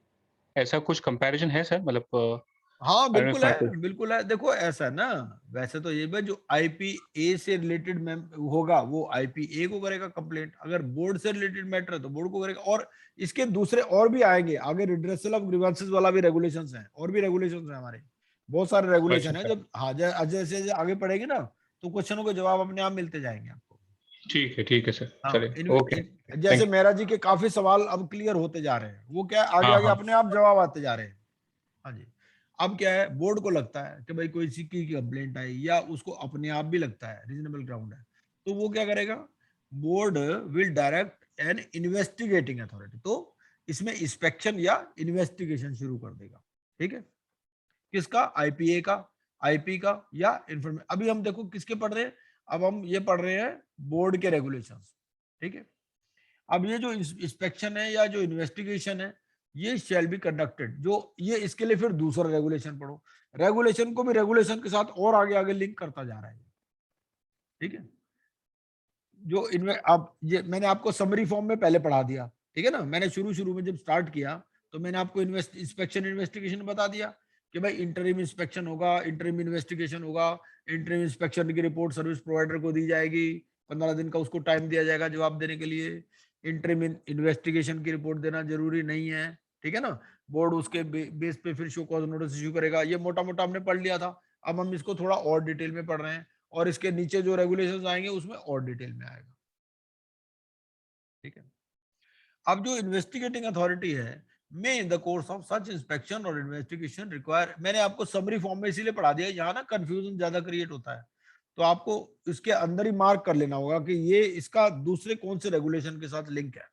ऐसा कुछ कंपैरिजन है सर? मतलब हाँ बिल्कुल है, बिल्कुल है। देखो ऐसा ना, वैसे तो ये जो IPA से रिलेटेड होगा वो IPA को करेगा कंप्लेंट, अगर बोर्ड से रिलेटेड मैटर है तो बोर्ड को करेगा। और इसके दूसरे और भी आएंगे आगे, रिड्रेसल ऑफ ग्रीवेंसेस वाला भी रेगुलेशंस है, और भी रेगुलेशंस है हमारे, बहुत सारे रेगुलेशन है। जब हाँ जैसे आगे पढ़ेगी ना तो क्वेश्चनों के जवाब अपने आप मिलते जाएंगे आपको। ठीक है सर, चलिए ओके। जैसे मेहरा जी के काफी सवाल अब क्लियर होते जा रहे हैं, वो क्या आगे आगे अपने आप जवाब आते जा रहे हैं। हाँ जी, अब क्या है, बोर्ड को लगता है कि भाई कोई की कंप्लेंट आई या उसको अपने आप भी लगता है रीजनेबल ग्राउंड है, तो वो क्या करेगा, board will direct N investigating authority, तो इसमें इंस्पेक्शन या इन्वेस्टिगेशन शुरू कर देगा। ठीक है, किसका, IPA का, IP का या इंफॉर्मेशन। अभी हम देखो किसके पढ़ रहे हैं, अब हम ये पढ़ रहे हैं बोर्ड के रेगुलेशंस। ठीक है, अब ये जो इंस्पेक्शन है या जो इन्वेस्टिगेशन है ये शैल बी कंडक्टेड, जो ये इसके लिए फिर दूसरा रेगुलेशन पढ़ो, रेगुलेशन को भी रेगुलेशन के साथ और आगे आगे लिंक करता जा रहा है। ठीक है, जो इनमें अब ये मैंने आपको समरी फॉर्म में पहले पढ़ा दिया। ठीक है ना, मैंने शुरू में जब स्टार्ट किया तो मैंने आपको इंस्पेक्शन इन्वेस्टिगेशन बता दिया कि भाई इंटरिम इंस्पेक्शन होगा, इंटरिम इन्वेस्टिगेशन होगा, इंटरिम इंस्पेक्शन की रिपोर्ट सर्विस प्रोवाइडर को दी जाएगी, 15 दिन का उसको टाइम दिया जाएगा जवाब देने के लिए। इंटरिम इन्वेस्टिगेशन की रिपोर्ट देना जरूरी नहीं है। ठीक है ना, बोर्ड उसके बेस पे फिर शो कॉज नोटिस इश्यू करेगा। ये मोटा मोटा हमने पढ़ लिया था, अब हम इसको थोड़ा और डिटेल में पढ़ रहे हैं और इसके नीचे जो रेगुलेशंस आएंगे उसमें और डिटेल में आएगा। ठीक है, अब जो इन्वेस्टिगेटिंग अथॉरिटी है, may in the course of such inspection or investigation require, मैंने आपको समरी फॉर्म में इसीलिए पढ़ा दिया, यहाँ ना कंफ्यूजन ज्यादा क्रिएट होता है, तो आपको इसके अंदर ही मार्क कर लेना होगा कि ये इसका दूसरे कौन से रेगुलेशन के साथ लिंक है।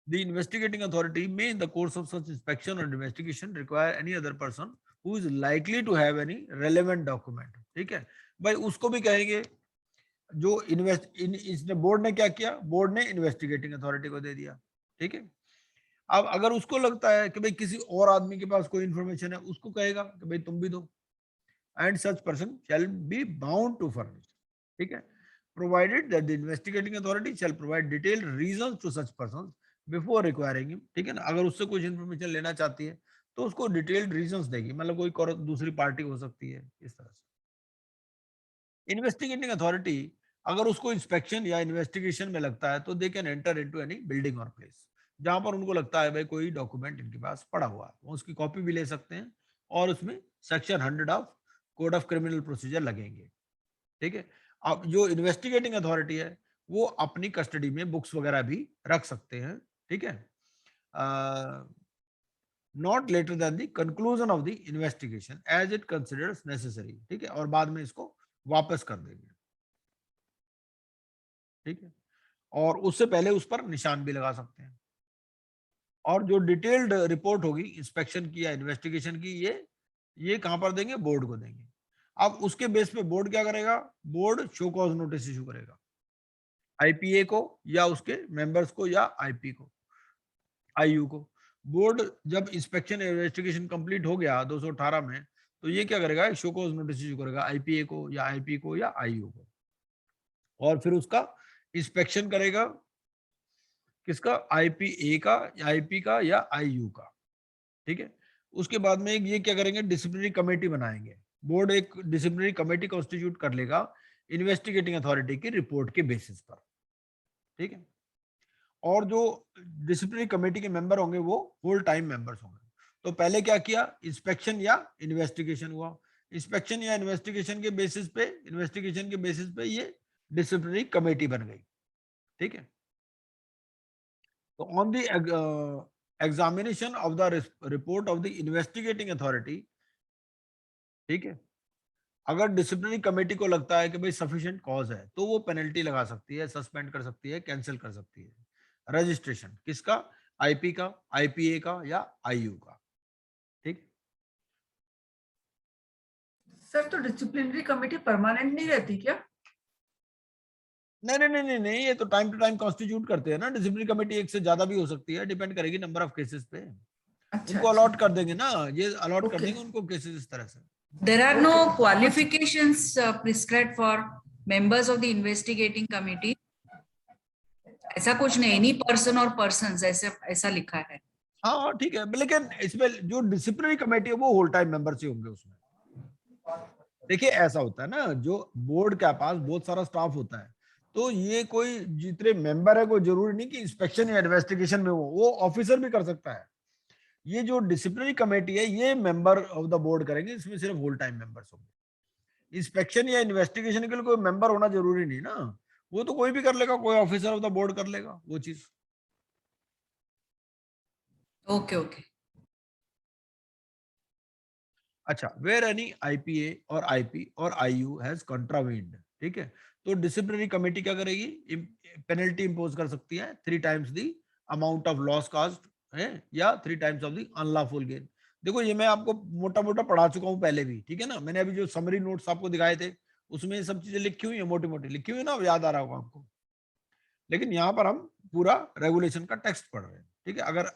The investigating authority may in the course of such inspection or investigation require any other person who is likely to have any relevant document। ठीक है भाई, उसको भी कहेंगे जो इसने बोर्ड ने क्या किया, बोर्ड ने इन्वेस्टिगेटिंग अथॉरिटी को दे दिया। ठीक है, अब अगर उसको लगता है कि भाई किसी और आदमी के पास कोई इंफॉर्मेशन है, उसको कहेगा कि भाई तुम भी दो, and such person shall be bound to furnish, ठीक है, provided that the investigating authority shall provide detailed reasons to such person before requiring him, ठीक है ना। अगर उससे कुछ इन्फॉर्मेशन लेना चाहती है तो उसको डिटेल्ड रीजंस देगी, मतलब कोई दूसरी पार्टी हो सकती है, इस तरह से। इन्वेस्टिगेटिंग अथॉरिटी अगर उसको इंस्पेक्शन या इन्वेस्टिगेशन में लगता है तो they can enter into any building और प्लेस, जहां पर उनको लगता है भाई कोई डॉक्यूमेंट इनके पास पड़ा हुआ है, वो उसकी कॉपी भी ले सकते हैं और उसमें section 100 of code of criminal procedure लगेंगे, ठीक है। अब जो इन्वेस्टिगेटिंग अथॉरिटी है वो अपनी कस्टडी में बुक्स वगैरह भी रख सकते हैं, ठीक है, not later than the conclusion of the investigation as it considers necessary, ठीक है, और बाद में इसको वापस कर देंगे, ठीक है, और उससे पहले उस पर निशान भी लगा सकते हैं। और जो डिटेल्ड रिपोर्ट होगी इंस्पेक्शन की या इन्वेस्टिगेशन की, ये कहां पर देंगे, बोर्ड को देंगे। अब उसके बेस पे बोर्ड क्या करेगा, board show cause notice issue करेगा आईपीए को या उसके मेंबर्स को या आईपी को, आईयू को। बोर्ड जब इंस्पेक्शन इन्वेस्टिगेशन कंप्लीट हो गया 218 में, तो ये क्या करेगा, शो कॉज नोटिस इशू करेगा आईपीए को या आईपी को या आईयू को, और फिर उसका इंस्पेक्शन करेगा किसका, आईपीए का, आईपी का या आईयू का, ठीक है। उसके बाद में ये क्या करेंगे, डिसिप्लिनरी कमेटी बनाएंगे। बोर्ड एक डिसिप्लिनरी कमेटी कॉन्स्टिट्यूट कर लेगा इन्वेस्टिगेटिंग अथॉरिटी की रिपोर्ट के बेसिस पर, ठीक है। और जो डिसिप्लिनरी कमेटी के मेंबर होंगे वो फुल टाइम मेंबर्स होंगे। तो पहले क्या किया, इंस्पेक्शन या इन्वेस्टिगेशन हुआ, इंस्पेक्शन या इन्वेस्टिगेशन के बेसिस पे ये डिसिप्लिनरी कमेटी बन गई, ठीक है। तो on the examination of the report of the investigating authority, ठीक है, अगर डिसिप्लिनरी कमेटी को लगता है कि भाई सफिशिएंट कॉज है तो वो पेनल्टी लगा सकती है, सस्पेंड कर सकती है, कैंसिल कर सकती है रजिस्ट्रेशन किसका, आईपी का, आईपीए का या आईयू का, ठीक। सर तो डिसिप्लिनरी कमेटी परमानेंट नहीं रहती क्या? नहीं नहीं नहीं नहीं नहीं, ये तो टाइम टू टाइम कॉन्स्टिट्यूट करते हैं ना। डिसिप्लिनरी कमेटी एक से ज्यादा भी हो सकती है, डिपेंड करेगी नंबर ऑफ केसेस पे। उनको अलॉट कर देंगे ना, ये अलॉट कर देंगे उनको केसेस इस तरह से। There are no qualifications prescribed for members of the investigating committee. ऐसा कुछ नहीं, any person or persons ऐसा लिखा है। हाँ ठीक है, लेकिन इसमें जो डिसिप्लिनरी कमेटी है वो होल टाइम मेंबर से होंगे उसमें। देखिए ऐसा होता है ना, जो बोर्ड के पास बहुत सारा स्टाफ होता है, तो ये कोई जितने मेंबर है कोई जरूरी नहीं कि इंस्पेक्शन या इन्वेस्टिगेशन में वो ऑफिसर भी कर सकता है। ये जो डिसिप्लिनरी कमेटी है ये मेंबर ऑफ द बोर्ड करेंगे, इसमें सिर्फ होल टाइम मेंबर्स होंगे। इंस्पेक्शन या इन्वेस्टिगेशन के लिए कोई मेंबर होना जरूरी नहीं ना, वो तो कोई भी कर लेगा, कोई ऑफिसर ऑफ द बोर्ड कर लेगा वो चीज। Okay okay. अच्छा, वेयर एनी आईपीए और आईपी और आईयू हैज कॉन्ट्रावेंड, ठीक है, तो डिसिप्लिनरी कमेटी क्या करेगी, पेनल्टी इंपोज कर सकती है 3 times the amount of loss caused है या 3 times of the unlawful gain. देखो ये मैं आपको मोटा मोटा पढ़ा चुका हूं पहले भी, ठीक है ना। मैंने अभी जो समरी नोट्स आपको दिखाए थे उसमें ये सब चीजें लिखी हुई है, मोटी मोटी लिखी हुई है ना, याद आ रहा होगा आपको। लेकिन यहाँ पर हम पूरा रेगुलेशन का टेक्स्ट पढ़ रहे हैं, ठीक है। अगर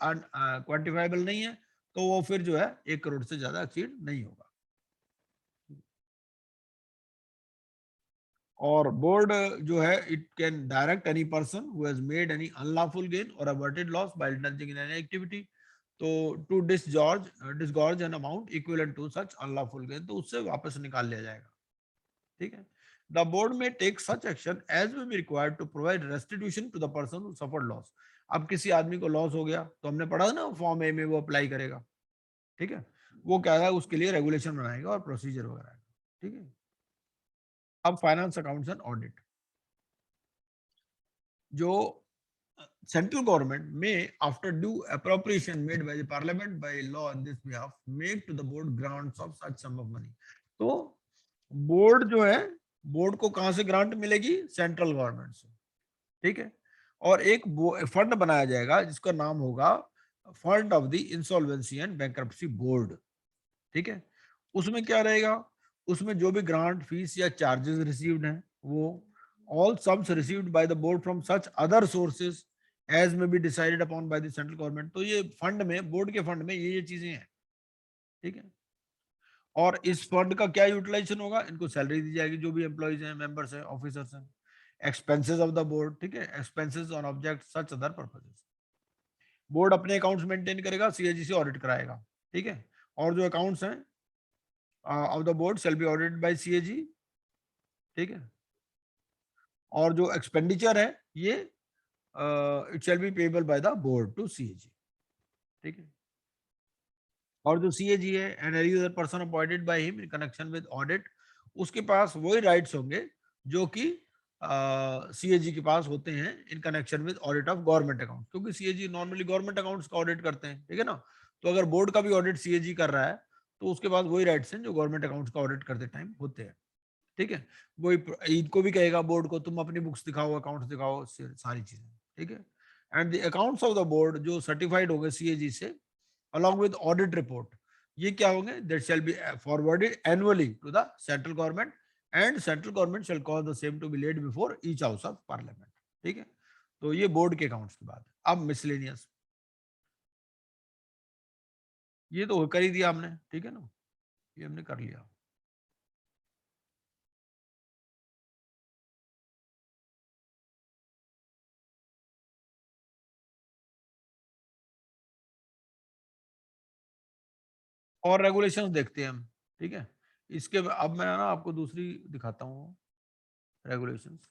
क्वांटिफाइबल नहीं है तो वो फिर जो है 1 करोड़ से ज्यादा एक्सीड नहीं होगा। और बोर्ड जो है it can direct any person who has made any unlawful gain or averted loss by indulging in any activity तो to disgorge an amount equivalent to such unlawful gain, तो उससे वापस निकाल लिया जाएगा, ठीक है। The board may take such action as will be required to provide restitution to the person who suffered loss. अब किसी आदमी को लॉस हो गया तो हमने पढ़ा ना फॉर्म ए में वो अप्लाई करेगा, ठीक है, वो क्या है उसके लिए रेगुलेशन बनाएगा और प्रोसीजर वगैरह, ठीक है। अब फाइनेंस अकाउंट्स एंड ऑडिट, जो सेंट्रल गवर्नमेंट में after due appropriation made by the parliament by law in this behalf make to the board grants of such sum of money. तो बोर्ड जो है, बोर्ड को कहां से ग्रांट मिलेगी, सेंट्रल गवर्नमेंट से, ठीक है। और एक फंड बनाया जाएगा जिसका नाम होगा fund of the insolvency and bankruptcy board, ठीक है। उसमें क्या रहेगा, उसमें जो भी ग्रांट फीस या चार्जेस रिसीव्ड हैं वो all sums received by the board from such other sources as may be decided upon by the central government. तो ये फंड में, बोर्ड के फंड में ये चीजें हैं, ठीक है। और इस फंड का क्या यूटिलाइजेशन होगा, इनको सैलरी दी जाएगी जो भी एम्प्लॉइज हैं, मेंबर्स हैं, ऑफिसर्स हैं। एक्सपेंसेस ऑफ द बोर्ड, ठीक है, expenses on object such other purposes. Board अपने अकाउंट्स मेंटेन करेगा, सीएजी से ऑडिट कराएगा, ठीक है। और जो अकाउंट्स हैं of the board shall be audited by CAG, ठीक है। और जो एक्सपेंडिचर है ये it shall be payable by the board to CAG, ठीक है। और जो सीएजी है and any other person appointed by him in connection with audit, उसके पास वही राइट्स होंगे जो कि सीएजी के पास होते हैं इन connection with audit of government account, क्योंकि सीएजी नॉर्मली गवर्नमेंट अकाउंट्स का ऑडिट करते हैं, ठीक है ना। तो अगर बोर्ड का भी ऑडिट सीएजी कर रहा है तो उसके पास वही राइट्स हैं जो गवर्नमेंट अकाउंट्स का ऑडिट करते टाइम होते हैं, ठीक है। वही इनको भी कहेगा बोर्ड को, तुम अपनी बुक्स दिखाओ, अकाउंट्स दिखाओ, सारी चीजें, ठीक है। And the accounts of the board जो सर्टिफाइड होंगे सीएजी से along with audit report, ये क्या होंगे, that shall be forwarded annually to the central government and central government shall cause the same to be laid before each house of parliament, ठीक है। तो ये बोर्ड के अकाउंट्स की बात है। अब मिसलेनियस, ये तो कर ही दिया हमने, ठीक है ना, ये हमने कर लिया। और रेगुलेशंस देखते हैं हम, ठीक है। इसके अब मैं ना आपको दूसरी दिखाता हूँ रेगुलेशंस।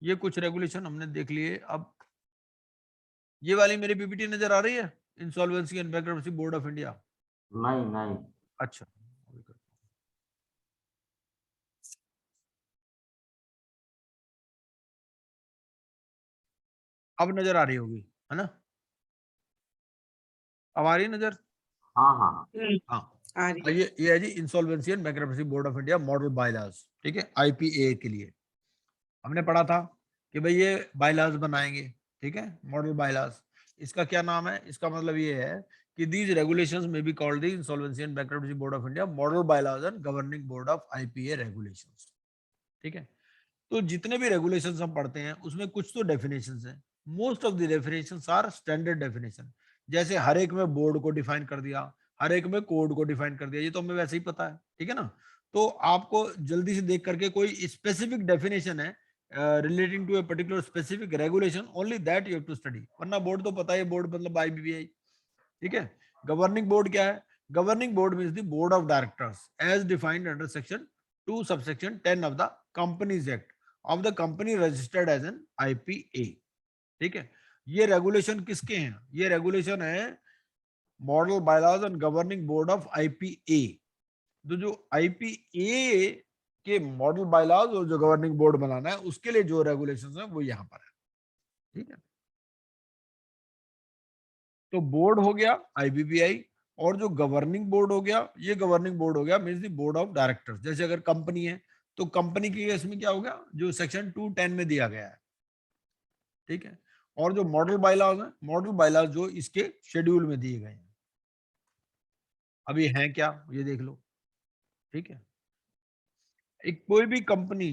ये कुछ रेगुलेशन हमने देख लिए। अब ये वाली मेरी पीपीटी नजर आ रही है, insolvency and bankruptcy board of India? नहीं नहीं। अच्छा, अब नजर आ रही होगी, है ना? अब आ रही है नजर? हाँ हाँ हाँ, आ रही ये है जी insolvency and bankruptcy board of India model bylaws, ठीक है, आईपीए के लिए। हमने पढ़ा था कि भाई ये बायलॉज बनाएंगे, ठीक है, मॉडल बायलॉज। इसका क्या नाम है, इसका मतलब ये है कि दीज रेगुलेशंस में be called the insolvency and bankruptcy board of India model bylaws and governing board of IPA regulations, ठीक है। तो जितने भी रेगुलेशंस हम पढ़ते हैं उसमें कुछ तो डेफिनेशंस हैं। Most of the definitions are standard definition. जैसे हर एक में बोर्ड को डिफाइन कर दिया, हर एक में कोड को डिफाइन कर दिया, ये तो हमें वैसे ही पता है, ठीक है ना। तो आपको जल्दी से देख करके कोई स्पेसिफिक डेफिनेशन है relating to a particular specific regulation, only that you have to study. वरना बोर्ड तो पता है, बोर्ड मतलब आईबीबीआई, ठीक है। गवर्निंग बोर्ड क्या है? Governing board means the board of directors as defined under section 2 subsection 10 of the companies act of the company registered as an IPA, ठीक है। ये रेगुलेशन किसके हैं? ये रेगुलेशन है model bylaws and governing board of IPA. तो जो आईपीए के मॉडल बायलॉज और जो गवर्निंग बोर्ड बनाना है उसके लिए जो रेगुलेशंस है वो यहाँ पर है, ठीक है। तो बोर्ड हो गया आईबीबीआई, और जो गवर्निंग बोर्ड हो गया, ये गवर्निंग बोर्ड हो गया means the board of directors. जैसे अगर कंपनी है तो कंपनी के केस में क्या हो गया, जो सेक्शन 210 में दिया गया है, ठीक है। और जो मॉडल बायलॉज है, मॉडल बायलॉज जो इसके शेड्यूल में दिए गए हैं। अभी है क्या ये देख लो, ठीक है। एक कोई भी कंपनी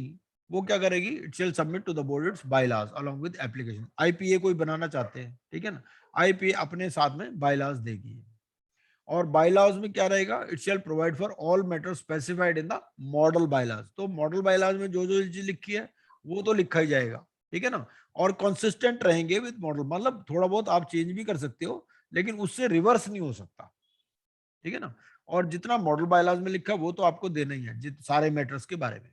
वो क्या करेगी, it shall submit to the board its bylaws along with application. IPA कोई बनाना चाहते हैं, ठीक है ना, आईपीए अपने साथ में बायलॉज देगी। और बायलॉज में क्या रहेगा, it shall provide for all matter specified in the model bylaws. तो मॉडल बायलॉज में जो जो चीज लिखी है वो तो लिखा ही जाएगा, ठीक है ना। और कंसिस्टेंट रहेंगे विद मॉडल, मतलब थोड़ा बहुत आप चेंज भी कर सकते हो लेकिन उससे रिवर्स नहीं हो सकता, ठीक है ना। और जितना मॉडल बायलॉज में लिखा वो तो आपको देना ही है सारे मैटर्स के बारे में।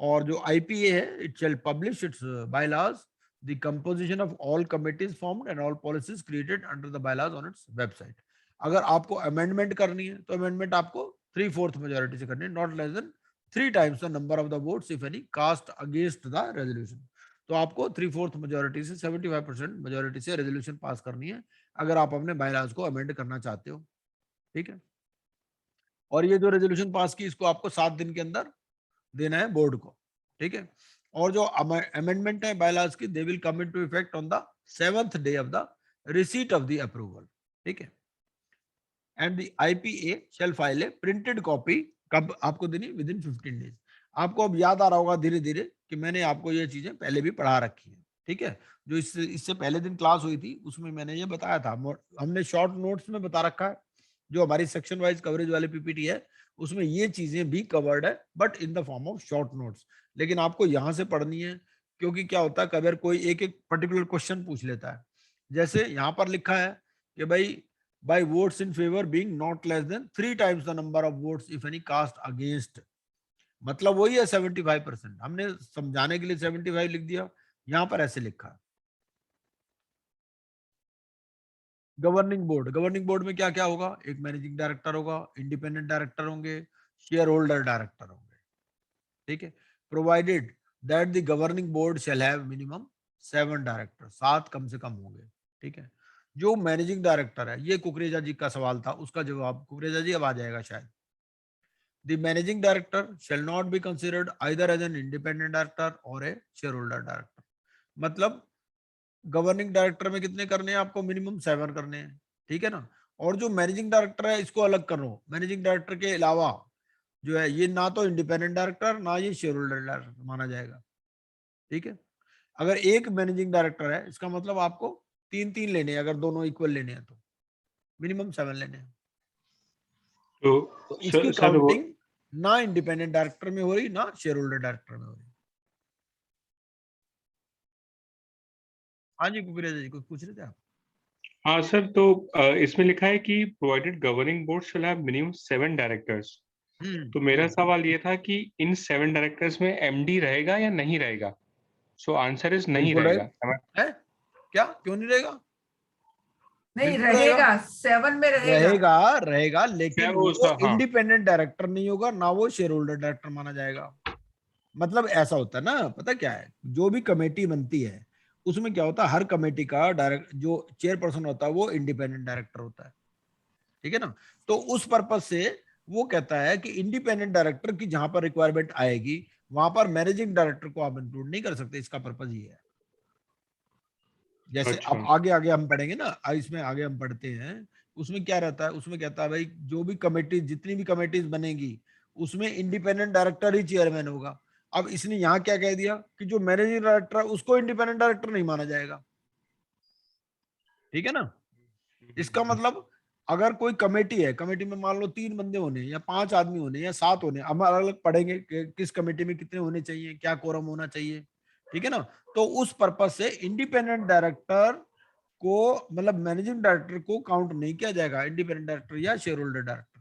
और जो आईपीए है, it shall publish it's bylaws, the composition of all committees formed and all policies created under the bylaws on its website. अगर आपको अमेंडमेंट करनी है तो अमेंडमेंट आपको 3/4 मेजोरिटी से करनी है, not less than 3 times the number of the votes if any caste against the resolution. तो आपको 3/4 मेजोरिटी से 75% मेजोरिटी से रेजोल्यूशन पास करनी है अगर आप अपने बायलॉज को अमेंड करना चाहते हो, ठीक है। और ये जो रेजोल्यूशन पास की इसको आपको 7 दिन के अंदर देना है बोर्ड को, ठीक है। और जो अमेंडमेंट है बायलॉज की, they will come into effect on the 7th day of the receipt of the approval, ठीक है। And the IPA shall file a printed copy, कब आपको देनी, विद इन 15 days। आपको अब याद आ रहा होगा धीरे धीरे कि मैंने आपको ये चीजें पहले भी पढ़ा रखी है, ठीक है, जो इससे पहले दिन क्लास हुई थी उसमें मैंने ये बताया था। हमने शॉर्ट नोट्स में बता रखा है, जो हमारी सेक्शन वाइज कवरेज वाली पीपीटी है उसमें ये चीजें भी कवर्ड है, but in the form of short notes. लेकिन आपको यहाँ से पढ़नी है, क्योंकि क्या होता है कि अगर कोई एक एक पर्टिकुलर क्वेश्चन पूछ लेता है, जैसे यहाँ पर लिखा है कि भाई by votes in favor being not less than 3 times the number of votes if any cast against, मतलब वही है 75%। हमने समझाने के लिए 75 लिख दिया, यहां पर ऐसे लिखा। गवर्निंग बोर्ड में क्या क्या होगा? एक मैनेजिंग डायरेक्टर होगा, इंडिपेंडेंट डायरेक्टर होंगे, शेयर होल्डर डायरेक्टर होंगे। ठीक है, provided that the governing board shall have minimum 7 director, 7 कम से कम होंगे। ठीक है, जो मैनेजिंग डायरेक्टर है, ये कुकरेजा जी का सवाल था, उसका जवाब कुकरेजा जी अब आ जाएगा शायद। The managing director shall not be considered either as an independent director और ए शेयर होल्डर डायरेक्टर। मतलब गवर्निंग डायरेक्टर में कितने करने हैं आपको? मिनिमम 7 करने हैं। ठीक है ना, और जो मैनेजिंग डायरेक्टर है इसको अलग करो। मैनेजिंग डायरेक्टर के अलावा जो है ये ना तो इंडिपेंडेंट डायरेक्टर ना ये शेयर होल्डर डायरेक्टर माना जाएगा। ठीक है, अगर एक मैनेजिंग डायरेक्टर है इसका मतलब आपको 3-3 लेने हैं, अगर दोनों इक्वल लेने हैं तो मिनिमम 7 लेने हैं। तो इसकी सर काउंटिंग ना इंडिपेंडेंट डायरेक्टर में हो रही ना शेयर होल्डर डायरेक्टर में हो रही। हाँ जी कुकरेजा जी, कुछ पूछ रहे थे आप? हाँ सर, तो इसमें लिखा है कि provided governing board shall have minimum 7 directors. तो मेरा सवाल ये था कि इन 7 डायरेक्टर्स में एमडी रहेगा या नहीं रहेगा? सो आंसर इज नहीं बिल्कुल रहेगा। है। क्या, क्यों नहीं रहेगा? नहीं बिल्कुल रहेगा। रहेगा, 7 में रहेगा। रहेगा लेकिन क्या वो हाँ। इंडिपेंडेंट डायरेक्टर नहीं होगा, ना वो शेयर होल्डर डायरेक्टर माना जाएगा। मतलब ऐसा होता है ना, पता क्या है, जो भी कमेटी बनती है उसमें क्या होता है, हर कमेटी का डायरेक्ट जो चेयरपर्सन होता है वो इंडिपेंडेंट डायरेक्टर होता है। ठीक है ना, तो उस पर्पज से वो कहता है कि इंडिपेंडेंट डायरेक्टर की जहां पर रिक्वायरमेंट आएगी वहां पर मैनेजिंग डायरेक्टर को आप इंक्लूड नहीं कर सकते। इसका पर्पज ये है। जैसे अच्छा। अब आगे आगे हम पढ़ेंगे ना, इसमें आगे हम पढ़ते हैं, उसमें क्या रहता है, उसमें कहता है भाई जो भी कमेटी, जितनी भी कमेटीज बनेगी उसमें इंडिपेंडेंट डायरेक्टर ही चेयरमैन होगा। अब इसने यहाँ क्या कह दिया कि जो मैनेजिंग डायरेक्टर है उसको इंडिपेंडेंट डायरेक्टर नहीं माना जाएगा। ठीक है ना, इसका मतलब अगर कोई कमेटी है, कमेटी में मान लो 3 बंदे होने या 5 आदमी होने या 7 होने, हम अलग अलग पढ़ेंगे कि किस कमेटी में कितने होने चाहिए, क्या कोरम होना चाहिए। ठीक है ना, तो उस पर्पज से इंडिपेंडेंट डायरेक्टर को, मतलब मैनेजिंग डायरेक्टर को काउंट नहीं किया जाएगा, इंडिपेंडेंट डायरेक्टर या शेयर होल्डर डायरेक्टर।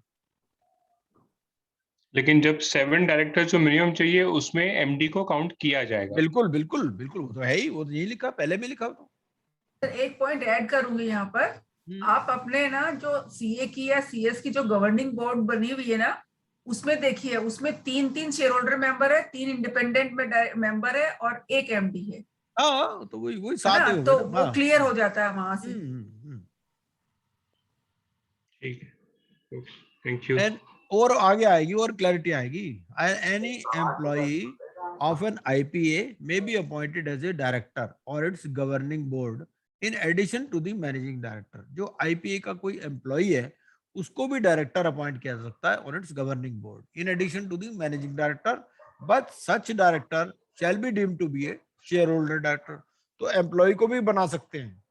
लेकिन जब 7 डायरेक्टर जो मिनिमम चाहिए उसमें एमडी को काउंट किया जाएगा। बिल्कुल बिल्कुल बिल्कुल, वो तो है ही, वो तो यही लिखा, पहले भी लिखा तो। एक पॉइंट ऐड करूंगी यहाँ पर। आप अपने ना जो सीए की या सीएस की जो गवर्निंग बोर्ड बनी हुई है ना, उसमें देखिए, उसमें 3 शेयर होल्डर मेंबर है, 3 इंडिपेंडेंट में मेंबर है और 1 एमडी है। हाँ, तो वही है 7 ना, ही हो तो गए ना। वो क्लियर हो जाता है वहां से। ठीक है, थैंक यू। और आगे आएगी और क्लैरिटी आएगी। Any employee of an IPA may be appointed as a director or its governing board in addition to the managing director. जो आईपीए का कोई एम्प्लॉई है उसको भी डायरेक्टर अपॉइंट किया जा सकता है और its governing board in addition to the managing director, but such director shall be deemed to be a shareholder director. तो एम्प्लॉय को भी बना सकते हैं,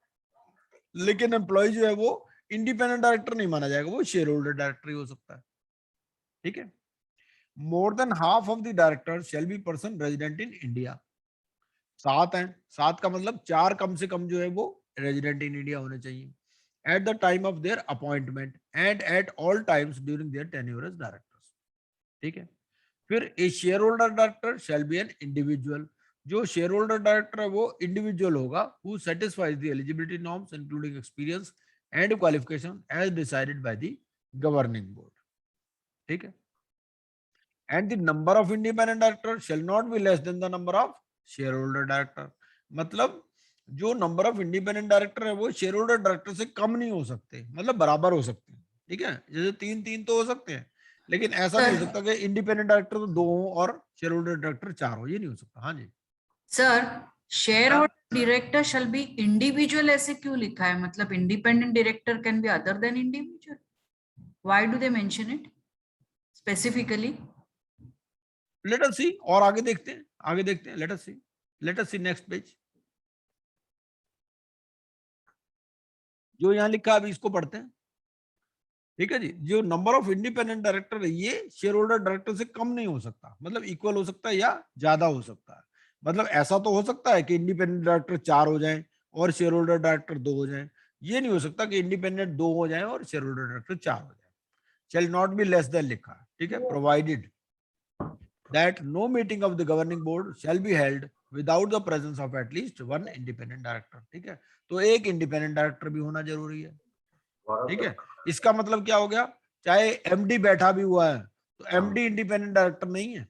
लेकिन एम्प्लॉय जो है वो इंडिपेंडेंट डायरेक्टर नहीं माना जाएगा, वो शेयर होल्डर डायरेक्टर ही हो सकता है। ठीक है, more than half of the director shall B person resident in India. 7 हैं, 7 का मतलब 4 कम से कम जो है वो रेजिडेंट इन इंडिया होने चाहिए at the time of their appointment and at all times during their tenure as directors. ठीक है, फिर a shareholder director shall be an individual. जो शेयर होल्डर डायरेक्टर है वो इंडिविजुअल होगा who satisfies the eligibility norms including experience and qualification as decided by the governing board. ठीक है, and the number of independent directors shall not be less than the number of shareholder director। मतलब जो नंबर ऑफ इंडिपेंडेंट डायरेक्टर है वो शेयर होल्डर डायरेक्टर से कम नहीं हो सकते, मतलब बराबर हो सकते हैं। ठीक है, जैसे 3-3 तो हो सकते हैं, लेकिन ऐसा नहीं हो सकता कि इंडिपेंडेंट डायरेक्टर तो 2 हो और शेयर होल्डर डायरेक्टर 4 हो, ये नहीं हो सकता। हाँ जी sir, shareholder director shall be individual ऐसे क्यों लिखा है? मतलब independent director can be other than individual. Why do they mention it specifically? Let us see, और आगे देखते हैं, आगे देखते हैं। Let us see next page. जो यहाँ लिखा है अभी इसको पढ़ते हैं। ठीक है जी, जो नंबर ऑफ इंडिपेंडेंट डायरेक्टर है ये शेयर होल्डर डायरेक्टर से कम नहीं हो सकता, मतलब इक्वल हो सकता है या ज्यादा हो सकता है। मतलब ऐसा तो हो सकता है कि इंडिपेंडेंट डायरेक्टर 4 हो जाएं और शेयर होल्डर डायरेक्टर 2 हो जाएं, ये नहीं हो सकता कि इंडिपेंडेंट 2 हो जाएं और शेयर होल्डर डायरेक्टर 4 हो जाएं। शैल नॉट बी लेस देन लिखा है, ठीक है, provided that no meeting of the governing board shall be held without the presence of at least one independent director। ठीक है, तो एक इंडिपेंडेंट डायरेक्टर भी होना जरूरी है। ठीक है, इसका मतलब क्या हो गया, चाहे एमडी बैठा भी हुआ है तो एमडी इंडिपेंडेंट डायरेक्टर नहीं है।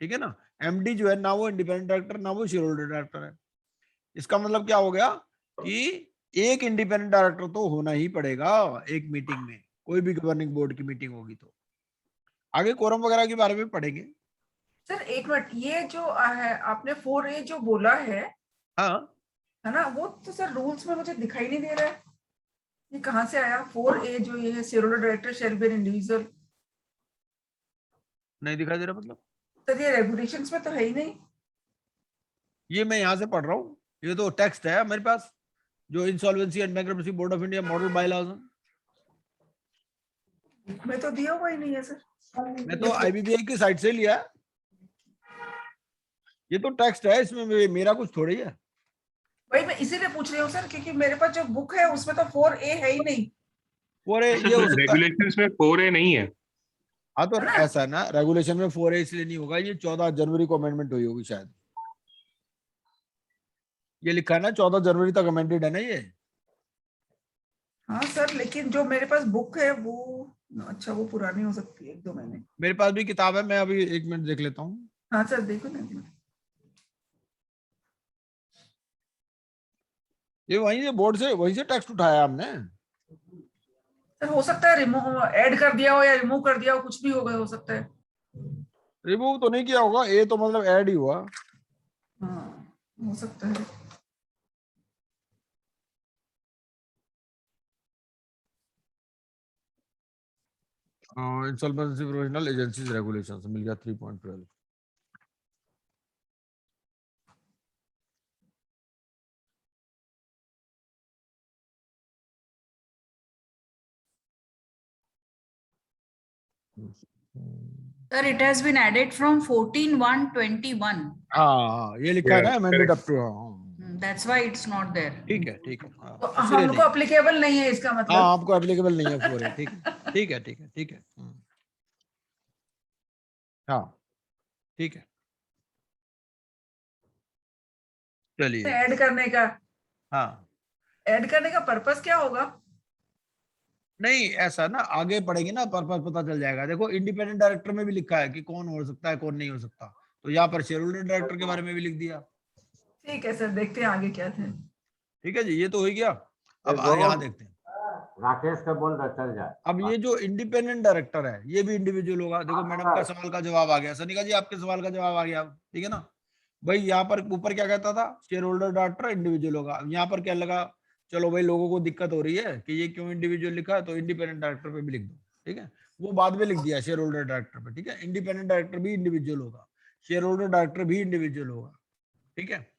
ठीक है ना, एमडी जो है ना वो इंडिपेंडेंट डायरेक्टर ना वो शेयर होल्डर डायरेक्टर है। इसका मतलब क्या हो गया कि एक इंडिपेंडेंट डायरेक्टर तो होना ही पड़ेगा एक मीटिंग में, कोई भी गवर्निंग बोर्ड की मीटिंग होगी तो। आगे कोरम वगैरह के बारे में पढ़ेंगे। सर एक मिनट, ये जो है आपने 4A जो बोला है, हाँ है ना, वो तो सर रूल्स में मुझे दिखाई नहीं दे रहा है, ये कहाँ से आया 4A जो ये है, share holder director shall be an individual, नहीं दिखाई दे रहा, मतलब सर ये रेगुलेशंस में तो है ही नहीं। ये मैं यहाँ से पढ़ रहा हूँ, ये तो टेक्स्ट है मेरे पास, जो insolvency and bankruptcy board of India model bylaws मैं तो दिया हुआ ही नहीं है सर। मैं तो आईबीबीआई की साइट से लिया है, ये तो टेक्स्ट है, इसमें मेरा कुछ थोड़ी है। भाई मैं इसीलिए पूछ रही हूँ सर, क्योंकि मेरे पास जो बुक है उसमें तो 4A है ही नहीं। 4A ये हो सकता है, रेगुलेशंस में 4A नहीं है। हाँ तो है ना? ऐसा है ना, रेगुलेशन में 4A इसलिए नहीं होगा, ये 14 जनवरी को अमेंडमेंट हुई होगी शायद, ये लिखा है ना 14 जनवरी तक अमेंडेड है ना ये। हाँ सर, लेकिन जो मेरे पास बुक है वो, अच्छा वो पुरानी हो सकती है 1-2 महीने। मेरे पास भी किताब है, मैं अभी 1 मिनट देख लेता हूँ। हाँ सर देखो ना, ये वहीं से बोर्ड से वहीं से टेक्स्ट उठाया हमने। सर हो सकता है रिमूव ऐड कर दिया हो या रिमूव कर दिया हो, कुछ भी हो गया हो सकता है। रिमूव तो नहीं किया होगा, ये तो मतलब ऐड ही हुआ। हाँ हो सकता है। इंसॉल्वेंसी प्रोविजनल एजेंसीज रेगुलेशंस मिल गया 3.12। Sir, it has been added from 14/1/21. हाँ ये लिखा है ना amended up to. That's why it's not there. ठीक है ठीक है, हाँ, तो इसलिए हमको नहीं। अप्लीकेबल नहीं है इसका मतलब। हाँ आपको एप्लीकेबल नहीं है 4A, ठीक है ठीक है ठीक है ठीक है, हाँ ठीक है, चलिए। ऐड करने का, हाँ ऐड करने का पर्पस क्या होगा? नहीं ऐसा ना, आगे पढ़ेंगे ना पर्पस पता चल जाएगा। देखो इंडिपेंडेंट डायरेक्टर में भी लिखा है कि कौन हो सकता है कौन नहीं हो सकता, तो यहाँ पर शेयर होल्डर डायरेक्टर के बारे में भी लिख दिया। ठीक है सर, देखते हैं आगे क्या थे। ठीक है जी, ये तो हो गया। अब ये यहाँ देखते हैं, राकेश का बोल रहा चल जाए। अब ये जो इंडिपेंडेंट डायरेक्टर है ये भी इंडिविजुअल होगा। देखो मैडम का सवाल का जवाब आ गया, सनिका जी आपके सवाल का जवाब आ गया, ठीक है ना भाई। यहाँ पर ऊपर क्या कहता था, शेयर होल्डर डायरेक्टर इंडिविजुअल होगा, यहाँ पर क्या लगा, चलो भाई लोगों को दिक्कत हो रही है कि ये क्यों इंडिविजुअल लिखा है, तो इंडिपेंडेंट डायरेक्टर पे भी लिख दो। ठीक है, वो बाद में लिख दिया शेयर होल्डर डायरेक्टर पे। ठीक है, इंडिपेंडेंट डायरेक्टर भी इंडिविजुअल होगा, शेयर होल्डर डायरेक्टर भी इंडिविजुअल होगा। ठीक है,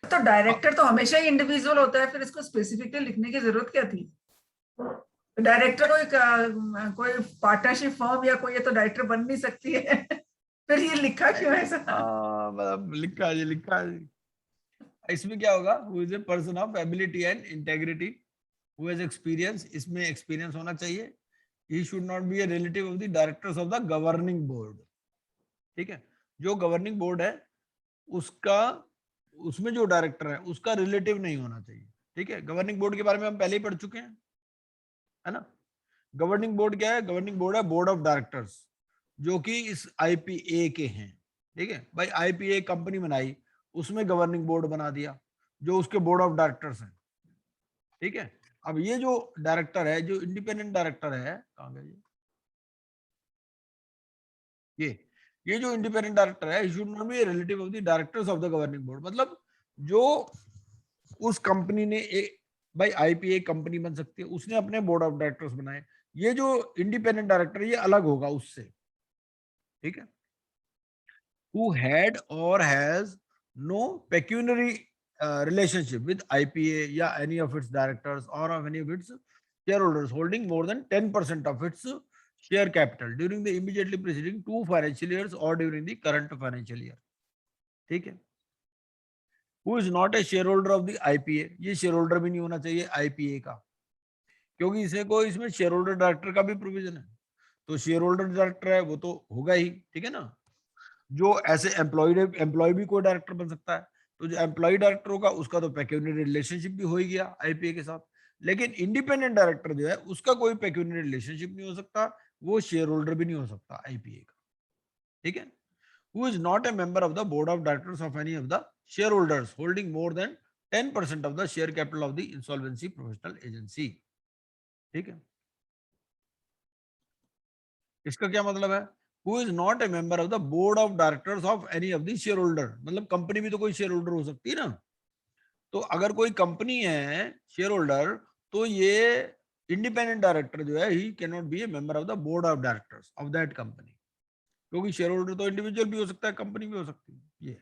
तो डायरेक्टर तो हमेशा ही इंडिविजुअल होता है, फिर इसको स्पेसिफिकली लिखने की जरूरत क्या थी? डायरेक्टर कोई पार्टनरशिप फर्म या कोई, ये तो डायरेक्टर बन नहीं सकती है फिर ये लिखा क्यों है ऐसा? मतलब लिखा है, ये लिखा है। इसमें क्या होगा, who is a person of ability and integrity who has experience, इसमें एक्सपीरियंस होना चाहिए। He should not B a relative of the directors of the governing board. ठीक है, जो गवर्निंग बोर्ड है उसका, उसमें जो डायरेक्टर है उसका रिलेटिव नहीं होना चाहिए। ठीक है, गवर्निंग बोर्ड के बारे में हम पहले ही पढ़ चुके हैं, है ना। गवर्निंग बोर्ड क्या है, गवर्निंग बोर्ड है बोर्ड ऑफ डायरेक्टर्स जो कि इस आईपीए के हैं। ठीक है भाई, आईपीए कंपनी बनाई, उसमें गवर्निंग बोर्ड बना दिया जो उसके बोर्ड ऑफ डायरेक्टर्स हैं। ठीक है, अब ये जो डायरेक्टर है, जो इंडिपेंडेंट डायरेक्टर है, कहां गया ये जो इंडिपेंडेंट डायरेक्टर है, should not be relative of the directors of the governing board. मतलब जो उस कंपनी ने भाई आईपीए कंपनी बन सकती है, उसने अपने बोर्ड ऑफ डायरेक्टर्स बनाए, ये जो इंडिपेंडेंट डायरेक्टर ये अलग होगा उससे। ठीक है, who had or has no pecuniary relationship with IPA या any of its directors or of any of its shareholders holding more than 10% of its share capital during the immediately preceding 2 financial years or during the current financial year. ठीक है. Who is not a shareholder of the IPA, ये shareholder भी नहीं होना चाहिए IPA का, क्योंकि इसमें shareholder director का भी provision है. तो shareholder director है वो तो होगा ही, ठीक है ना. जो ऐसे एम्प्लॉय भी कोई डायरेक्टर बन सकता है, तो जो एम्प्लॉय डायरेक्टर होगा उसका तो पेक्यूनियरी रिलेशनशिप भी हो ही गया आईपीए के साथ. लेकिन इंडिपेंडेंट डायरेक्टर जो है उसका कोई पेक्यूनियरी रिलेशनशिप नहीं हो सकता, वो शेयर होल्डर भी नहीं हो सकता आईपीए का. ठीक है. Who is not a member of the board of directors of any of the share holders holding more than 10% of the share capital of the insolvency professional agency. ठीक है. इसका क्या मतलब है? Who is not a member of the board of directors of any of the shareholder, मतलब कंपनी भी तो कोई शेयर होल्डर हो सकती है ना. तो अगर कोई कंपनी है शेयर होल्डर, तो ये इंडिपेंडेंट डायरेक्टर जो है ही can not be A member of the board of directors of that company, क्योंकि शेयर होल्डर तो इंडिविजुअल भी हो सकता है, कंपनी भी हो सकती है. ये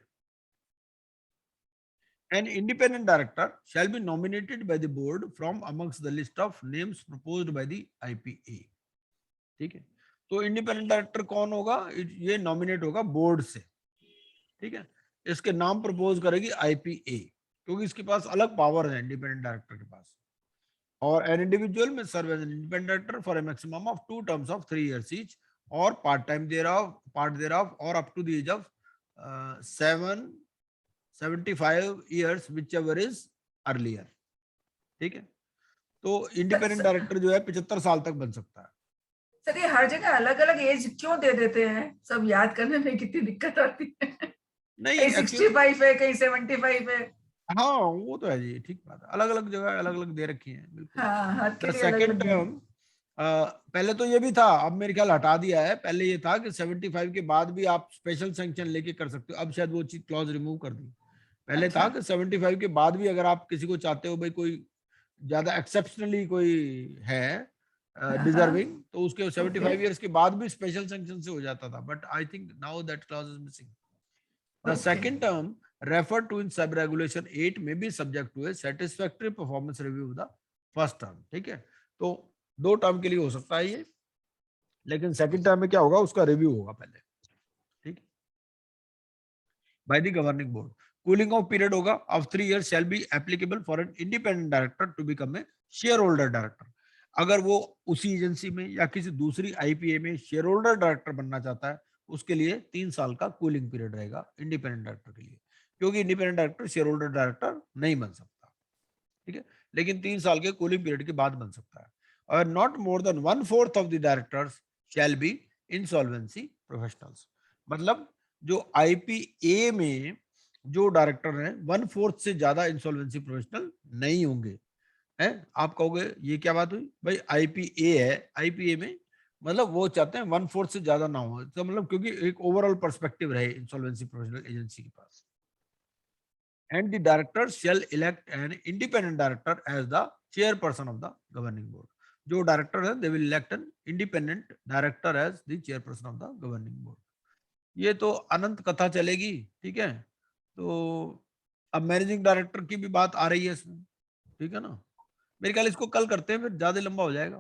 An independent director shall be nominated by the board from amongst the list of names proposed by the IPA. ठीक है. तो इंडिपेंडेंट डायरेक्टर कौन होगा? ये नॉमिनेट होगा बोर्ड से. ठीक है. इसके नाम प्रपोज करेगी आईपीए, क्योंकि इसके पास अलग पावर है इंडिपेंडेंट डायरेक्टर के पास. और an individual may serve as an independent director for a maximum of 2 terms of 3 years each और part thereof or up to the age of 75 years whichever is earlier. ठीक है. तो इंडिपेंडेंट डायरेक्टर जो है 75 साल तक बन सकता है. सर ये हर जगह अलग अलग एज क्यों दे देते हैं? सब याद करने में कितनी दिक्कत आती है. नहीं, कहीं 65 है, कहीं 75 है. हाँ वो तो है जी, ठीक बात है. अलग अलग जगह अलग अलग दे रखी है. बिल्कुल. हाँ, हर के लिए अलग सेकंड अलग है. टर्म पहले तो ये भी था, अब मेरे ख्याल हटा दिया है. पहले ये था कि 75 के बाद भी आप स्पेशल सैंक्शन लेके कर सकते हो. अब शायद वो चीज क्लॉज रिमूव कर दी. पहले था कि 75 के बाद भी अगर आप किसी को चाहते हो भाई कोई ज्यादा एक्सेप्शनली कोई है डिजर्विंग, तो उसके 75 इयर्स के बाद भी स्पेशल सैंक्शन से हो जाता था. But I think now that clause is missing. The second term referred to in sub regulation 8 may be subject to a satisfactory performance review of the first term. ठीक है. तो 2 टर्म के लिए हो सकता है ये, लेकिन सेकंड टर्म में क्या होगा, उसका रिव्यू होगा पहले. ठीक. Bye the governing board. Cooling of period होगा of 3 years shall be applicable for an independent director to become a shareholder director. अगर वो उसी एजेंसी में या किसी दूसरी आईपीए में शेयर होल्डर डायरेक्टर बनना चाहता है, उसके लिए 3 साल का कूलिंग पीरियड रहेगा इंडिपेंडेंट डायरेक्टर के लिए, क्योंकि independent director share holder director नहीं बन सकता. ठीक है. लेकिन 3 साल के कूलिंग पीरियड के बाद बन सकता है. और not more than 1/4 of the directors shall be insolvency professionals. मतलब जो आईपीए में जो डायरेक्टर हैं 1/4 से ज्यादा इंसॉल्वेंसी प्रोफेशनल नहीं होंगे. है. आप कहोगे ये क्या बात हुई भाई, आईपीए है, आईपीए में मतलब वो चाहते हैं 1/4 से ज्यादा ना हो, तो मतलब क्योंकि एक ओवरऑल पर्सपेक्टिव रहे इंसॉल्वेंसी प्रोफेशनल एजेंसी के पास. And the directors shall elect an independent director as the chairperson of the governing board. जो डायरेक्टर है they will elect an independent director as the chairperson of the governing board. ये तो अनंत कथा चलेगी. ठीक है. तो अब मैनेजिंग डायरेक्टर की भी बात आ रही है इसमें. ठीक है ना. मेरे ख्याल इसको कल करते हैं, फिर ज्यादा लंबा हो जाएगा.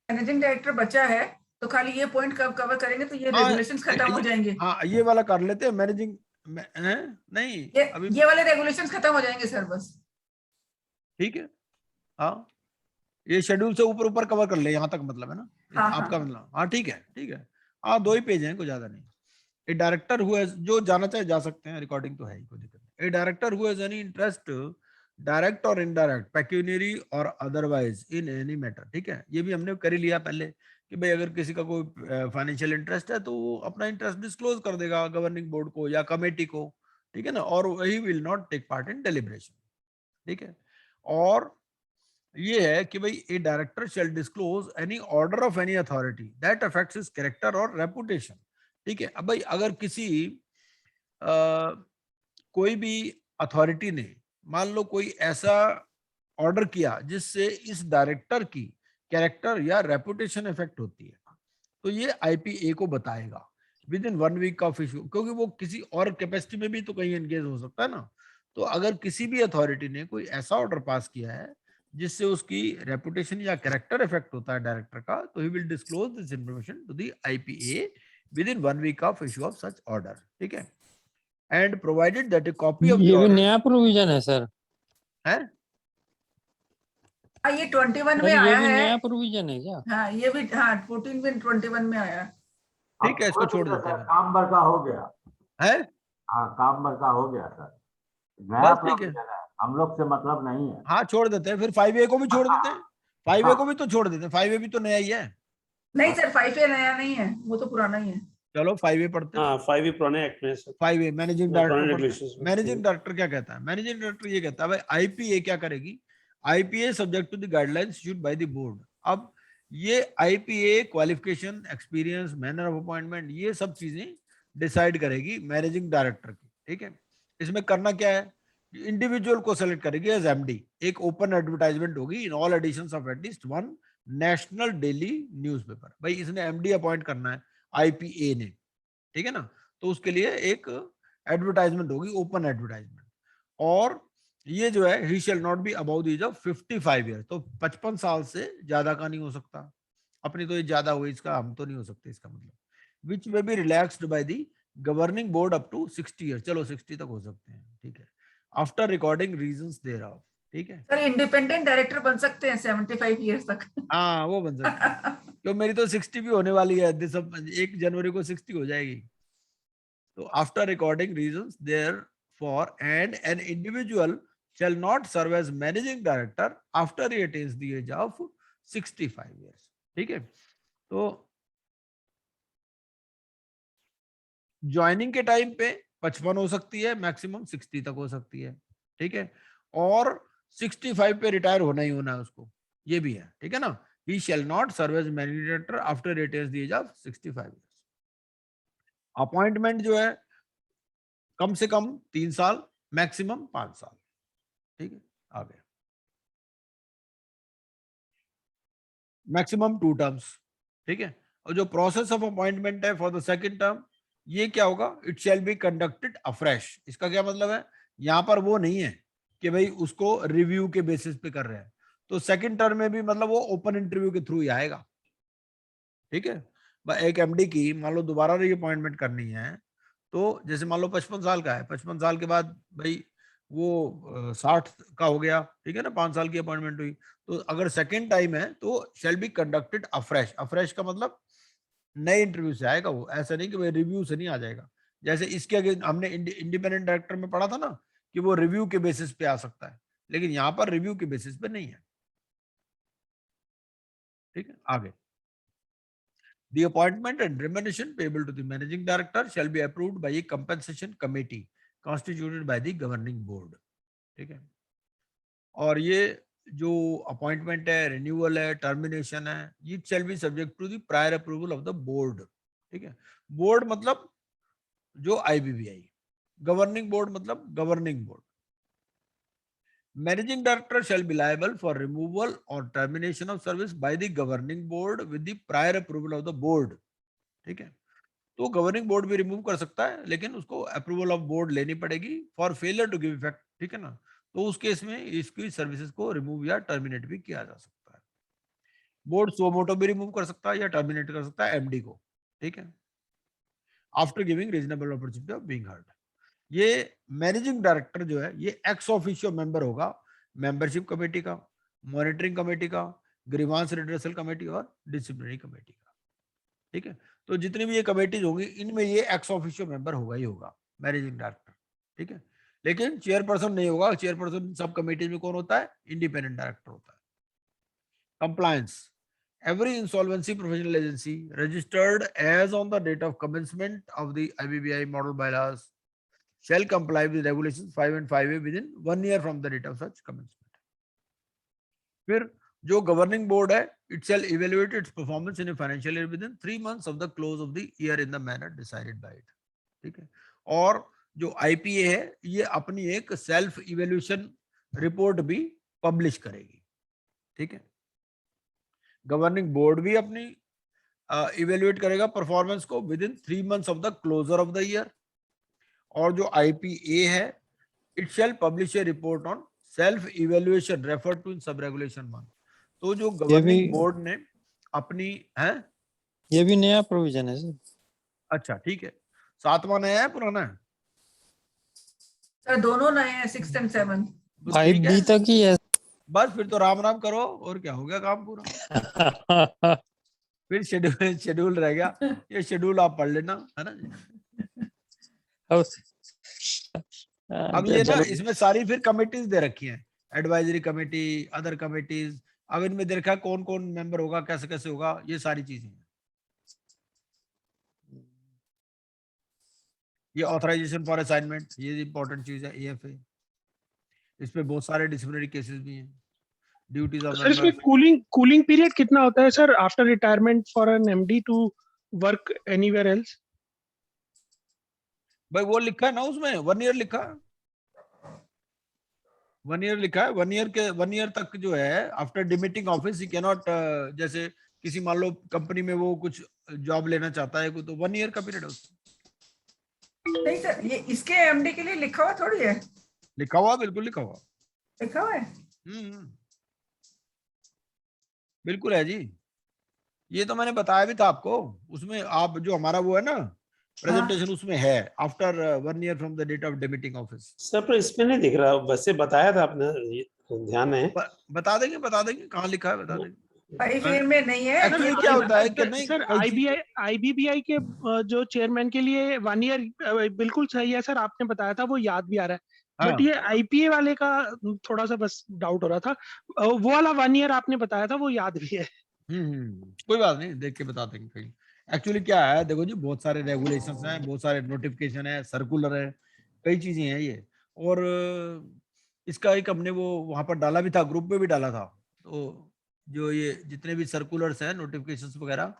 मैनेजिंग डायरेक्टर बचा है तो खाली ये पॉइंट कवर करेंगे तो ये रेगुलेशंस खत्म हो जाएंगे. हाँ ये वाला कर लेते हैं मैनेजिंग. नहीं ये वाले रेगुलेशंस खत्म हो जाएंगे सर बस. ठीक है. हाँ ये शेड्यूल से ऊपर ऊपर कवर कर ले, यहाँ तक मतलब है ना. हाँ, आपका मतलब. हाँ ठीक है. ठीक है. हाँ 2 ही पेज हैं, कोई ज्यादा नहीं. ए डायरेक्टर हु हैज, जो जाना चाहे जा सकते हैं, रिकॉर्डिंग तो है ही, कोई दिक्कत नहीं. ए director who has any interest direct or indirect पेक्यूनियरी और अदरवाइज इन एनी मैटर. ठीक है. ये भी हमने कर ही लिया पहले कि भाई अगर किसी का कोई फाइनेंशियल इंटरेस्ट है तो वो अपना इंटरेस्ट डिस्क्लोज कर देगा गवर्निंग बोर्ड को या कमेटी को. ठीक है ना. और वही will not take part in deliberation. ठीक है. और ये है कि भाई a director shall disclose any order of any authority that affects his character और रेपुटेशन. ठीक है. अब भाई अगर किसी कोई भी अथॉरिटी ने मान लो कोई ऐसा ऑर्डर किया जिससे इस डायरेक्टर की कैरेक्टर या रेपुटेशन इफेक्ट होती है, तो ये आईपीए को बताएगा with in 1 week of issue, क्योंकि वो किसी और कैपेसिटी में भी तो कहीं एंगेज हो सकता है ना. तो अगर किसी भी अथॉरिटी ने कोई ऐसा ऑर्डर पास किया है जिससे उसकी रेपुटेशन या कैरेक्टर इफेक्ट होता है डायरेक्टर का, तो he will disclose this information to the IPA within 1 week of issue of such order. ठीक है, and provided that a copy of the ये भी ऑर्डर नया प्रोविजन है सर। है। हाँ, ये 21 सर में ये आया भी है। नया प्रोविजन है क्या? हाँ, ये भी, हाँ 14 में 21 में आया है। ठीक है, इसको छोड़ देते हैं काम भर का हो गया है। हाँ, काम भर का हो गया सर, नया बस ठीक है, provision है, हम लोग से मतलब नहीं है। हाँ छोड़ देते हैं। फिर 5A को भी छोड़ देते हैं, 5A को भी तो छोड़ देते हैं, 5A भी तो नया ही है। नहीं सर, 5A नया नहीं है, वो तो पुराना ही है। चलो 5A पढ़ते हैं। हाँ 5 पुराने एक्ट में है सर। 5A मैनेजिंग पुराने डायरेक्टर। regulations में। मैनेजिंग डायरेक्टर क्या कहता है? मैनेजिंग डायरेक्टर ये कहता है भाई आईपीए क्या करेगी, IPA subject to the guidelines issued by the board. अब ये IPA qualification, experience, manner of appointment, ये सब चीजें डिसाइड करेगी मैनेजिंग डायरेक्टर की। ठीक है, इसमें करना क्या है, इंडिविजुअल को सेलेक्ट करेगी एज एमडी। एक ओपन एडवर्टाइजमेंट होगी in all editions of at least one national daily newspaper. भाई इसने एमडी अपॉइंट करना है आईपीए ने, ठीक है ना, तो उसके लिए एक एडवर्टाइजमेंट होगी, ओपन एडवर्टाइजमेंट। और ये जो है he shall not be above the age of 55 year, तो 55 साल से ज्यादा का नहीं हो सकता। अपनी तो ये ज्यादा हुई, इसका हम तो नहीं हो सकते इसका मतलब। Which may be relaxed by the governing board up to 60 year, चलो 60 तक हो सकते हैं। ठीक है, आफ्टर रिकॉर्डिंग रीजंस देयरऑफ। ठीक है सर इंडिपेंडेंट डायरेक्टर बन सकते हैं 75 ईयर्स तक। हाँ वो बन सकता है, क्यों मेरी तो 60 भी होने वाली है, 1 जनवरी को 60 हो जाएगी। तो after recording reasons therefore and an individual shall not serve as managing director after he attains the age of 65 years. ठीक है, तो ज्वाइनिंग के टाइम पे 55 हो सकती है, मैक्सिमम 60 तक हो सकती है। ठीक है, और 65 पे रिटायर होना ही होना है उसको, ये भी है। ठीक है ना, he shall not serve as managing director after he attains the age of 65 years. Appointment जो है कम से कम 3 साल, मैक्सिमम 5 साल। ठीक है, आ गया मैक्सिमम 2 टर्म्स। ठीक है, और जो प्रोसेस ऑफ अपॉइंटमेंट है फॉर द सेकंड टर्म, ये क्या होगा, it shall be conducted afresh. इसका क्या मतलब है, यहां पर वो नहीं है कि भाई उसको रिव्यू के बेसिस पे कर रहे हैं, तो सेकंड टर्म में भी मतलब वो ओपन इंटरव्यू के थ्रू ही आएगा। ठीक है, एक एमडी की मान लो दोबारा री अपॉइंटमेंट करनी है, तो जैसे मान लो 55 साल का है, 55 साल के बाद भाई वो 60 का हो गया, ठीक है ना, 5 साल की अपॉइंटमेंट हुई, तो अगर सेकंड टाइम है तो shall be conducted afresh. Afresh का मतलब नए इंटरव्यू से आएगा वो, ऐसा नहीं कि भाई रिव्यू से नहीं आ जाएगा। जैसे इसके आगे हमने इंडिपेंडेंट डायरेक्टर में पढ़ा था ना कि वो रिव्यू के बेसिस पे आ सकता है, लेकिन यहाँ पर रिव्यू के बेसिस पे नहीं है। ठीक है, आगे The appointment and remuneration payable to the managing director shall be approved by a compensation committee constituted by the governing board. ठीक है, और ये जो अपॉइंटमेंट है, रिन्यूअल है, टर्मिनेशन है, ये shall be subject to the prior approval of the board. ठीक है, बोर्ड मतलब जो आईबीबीआई, गवर्निंग बोर्ड मतलब governing board. Managing director shall be liable for removal or termination of service by the governing board with the prior approval of the board. ठीक है, तो गवर्निंग बोर्ड भी रिमूव कर सकता है, लेकिन उसको अप्रूवल ऑफ बोर्ड लेनी पड़ेगी for failure to give effect. ठीक है ना, तो उस केस में इसकी सर्विसेज को रिमूव या टर्मिनेट भी किया जा सकता है। बोर्ड सो मोटो भी रिमूव कर सकता है या टर्मिनेट कर सकता है एमडी को। ठीक है, after giving reasonable opportunity of being heard. ये मैनेजिंग डायरेक्टर जो है ये एक्स ऑफिशियो मेंबर होगा मेंबरशिप कमेटी का, मॉनिटरिंग कमेटी का, ग्रीवांस रिड्रेसल कमेटी और डिसिप्लिनरी कमेटी का। ठीक है, तो जितनी भी ये कमेटीज होंगी इनमें ये एक्स ऑफिशियो मेंबर होगा ही होगा मैनेजिंग डायरेक्टर। ठीक है, लेकिन चेयरपर्सन नहीं होगा। चेयरपर्सन सब कमेटीज में कौन होता है, इंडिपेंडेंट डायरेक्टर होता है। Compliance, every insolvency professional agency registered as on the date of commencement of the IBBI model bylaws shall comply with regulations 5 and 5A within 1 year from the date of such commencement. फिर जो गवर्निंग बोर्ड है, it shall evaluate its performance in a financial year within 3 months of the close of the year in the manner decided by it. ठीक है, और जो IPA है ये अपनी एक सेल्फ इवेल्यूशन रिपोर्ट भी पब्लिश करेगी। ठीक है, गवर्निंग बोर्ड भी अपनी इवेल्युएट करेगा परफॉर्मेंस को within 3 months of the closure of the year, और जो आईपीए है it shall publish a report on self evaluation refer to in sub regulation 1। तो जो गवर्निंग बोर्ड ने अपनी है, ये भी नया प्रोविजन है सर। अच्छा ठीक है, 7वां नया है पुराना है? सर दोनों नए हैं, 6 and 7। तो 5B ठीक है, तक ही है। बस फिर तो राम राम करो, और क्या हो गया काम पूरा। फिर शेड्यूल रह गया, ये शेड्यूल आप पढ़ लेना, है ना। अब ये ना, इसमें सारी फिर कमिटीज दे रखी हैं, एडवाइजरी कमेटी, अदर कमिटीज। अब इनमें दे रखा है कौन कौन मेंबर होगा, कैसे कैसे होगा, ये सारी चीजें। ये ऑथराइजेशन फॉर असाइनमेंट, ये इंपॉर्टेंट चीज है, AFA। इसमें बहुत सारे डिसिप्लिनरी केसेस भी हैं, ड्यूटीज ऑफ सर इसमें मेंबर। कूलिंग पीरियड कितना होता है sir after retirement for an MD to work anywhere else? भाई वो लिखा है ना उसमें, 1 ईयर लिखा है, 1 ईयर लिखा है। 1 ईयर तक जो है, after demitting office he can not, जैसे किसी मान लो कंपनी में वो कुछ जॉब लेना चाहता है, तो 1 ईयर का पीरियड है उसका। नहीं सर, ये इसके MD के लिए लिखा हुआ थोड़ी है। लिखा हुआ, बिल्कुल लिखा हुआ। लिखा हुआ है। बिल्कुल है जी, ये तो मैंने बताया भी था आपको। उसमें आप जो हमारा वो है ना प्रेजेंटेशन, उसमें है after 1 year from the date of demitting office. Sir पर इसमें नहीं दिख रहा, वैसे बताया था आपने, ध्यान है। बता देंगे कहाँ लिखा है, बता देंगे। 5 ईयर में नहीं है। एक्चुअली क्या होता है कि नहीं, सर IBBI के जो चेयरमैन के लिए 1 ईयर बिल्कुल सही है सर, आपने बताया था, वो याद भी आ रहा है। बट ये IPA वाले का थोड़ा सा बस डाउट हो रहा था। वो वाला 1 ईयर आपने बताया था, वो याद भी है। कोई बात नहीं, देख के बता देंगे कहीं। एक्चुअली क्या है, देखो जी, बहुत सारे रेगुलेशंस हैं, बहुत सारे नोटिफिकेशन है, सर्कुलर है, कई चीजें हैं ये। और इसका एक हमने वो वहां पर डाला भी था, ग्रुप में भी डाला था। तो जो ये जितने भी सर्कुलर्स हैं, नोटिफिकेशंस वगैरह,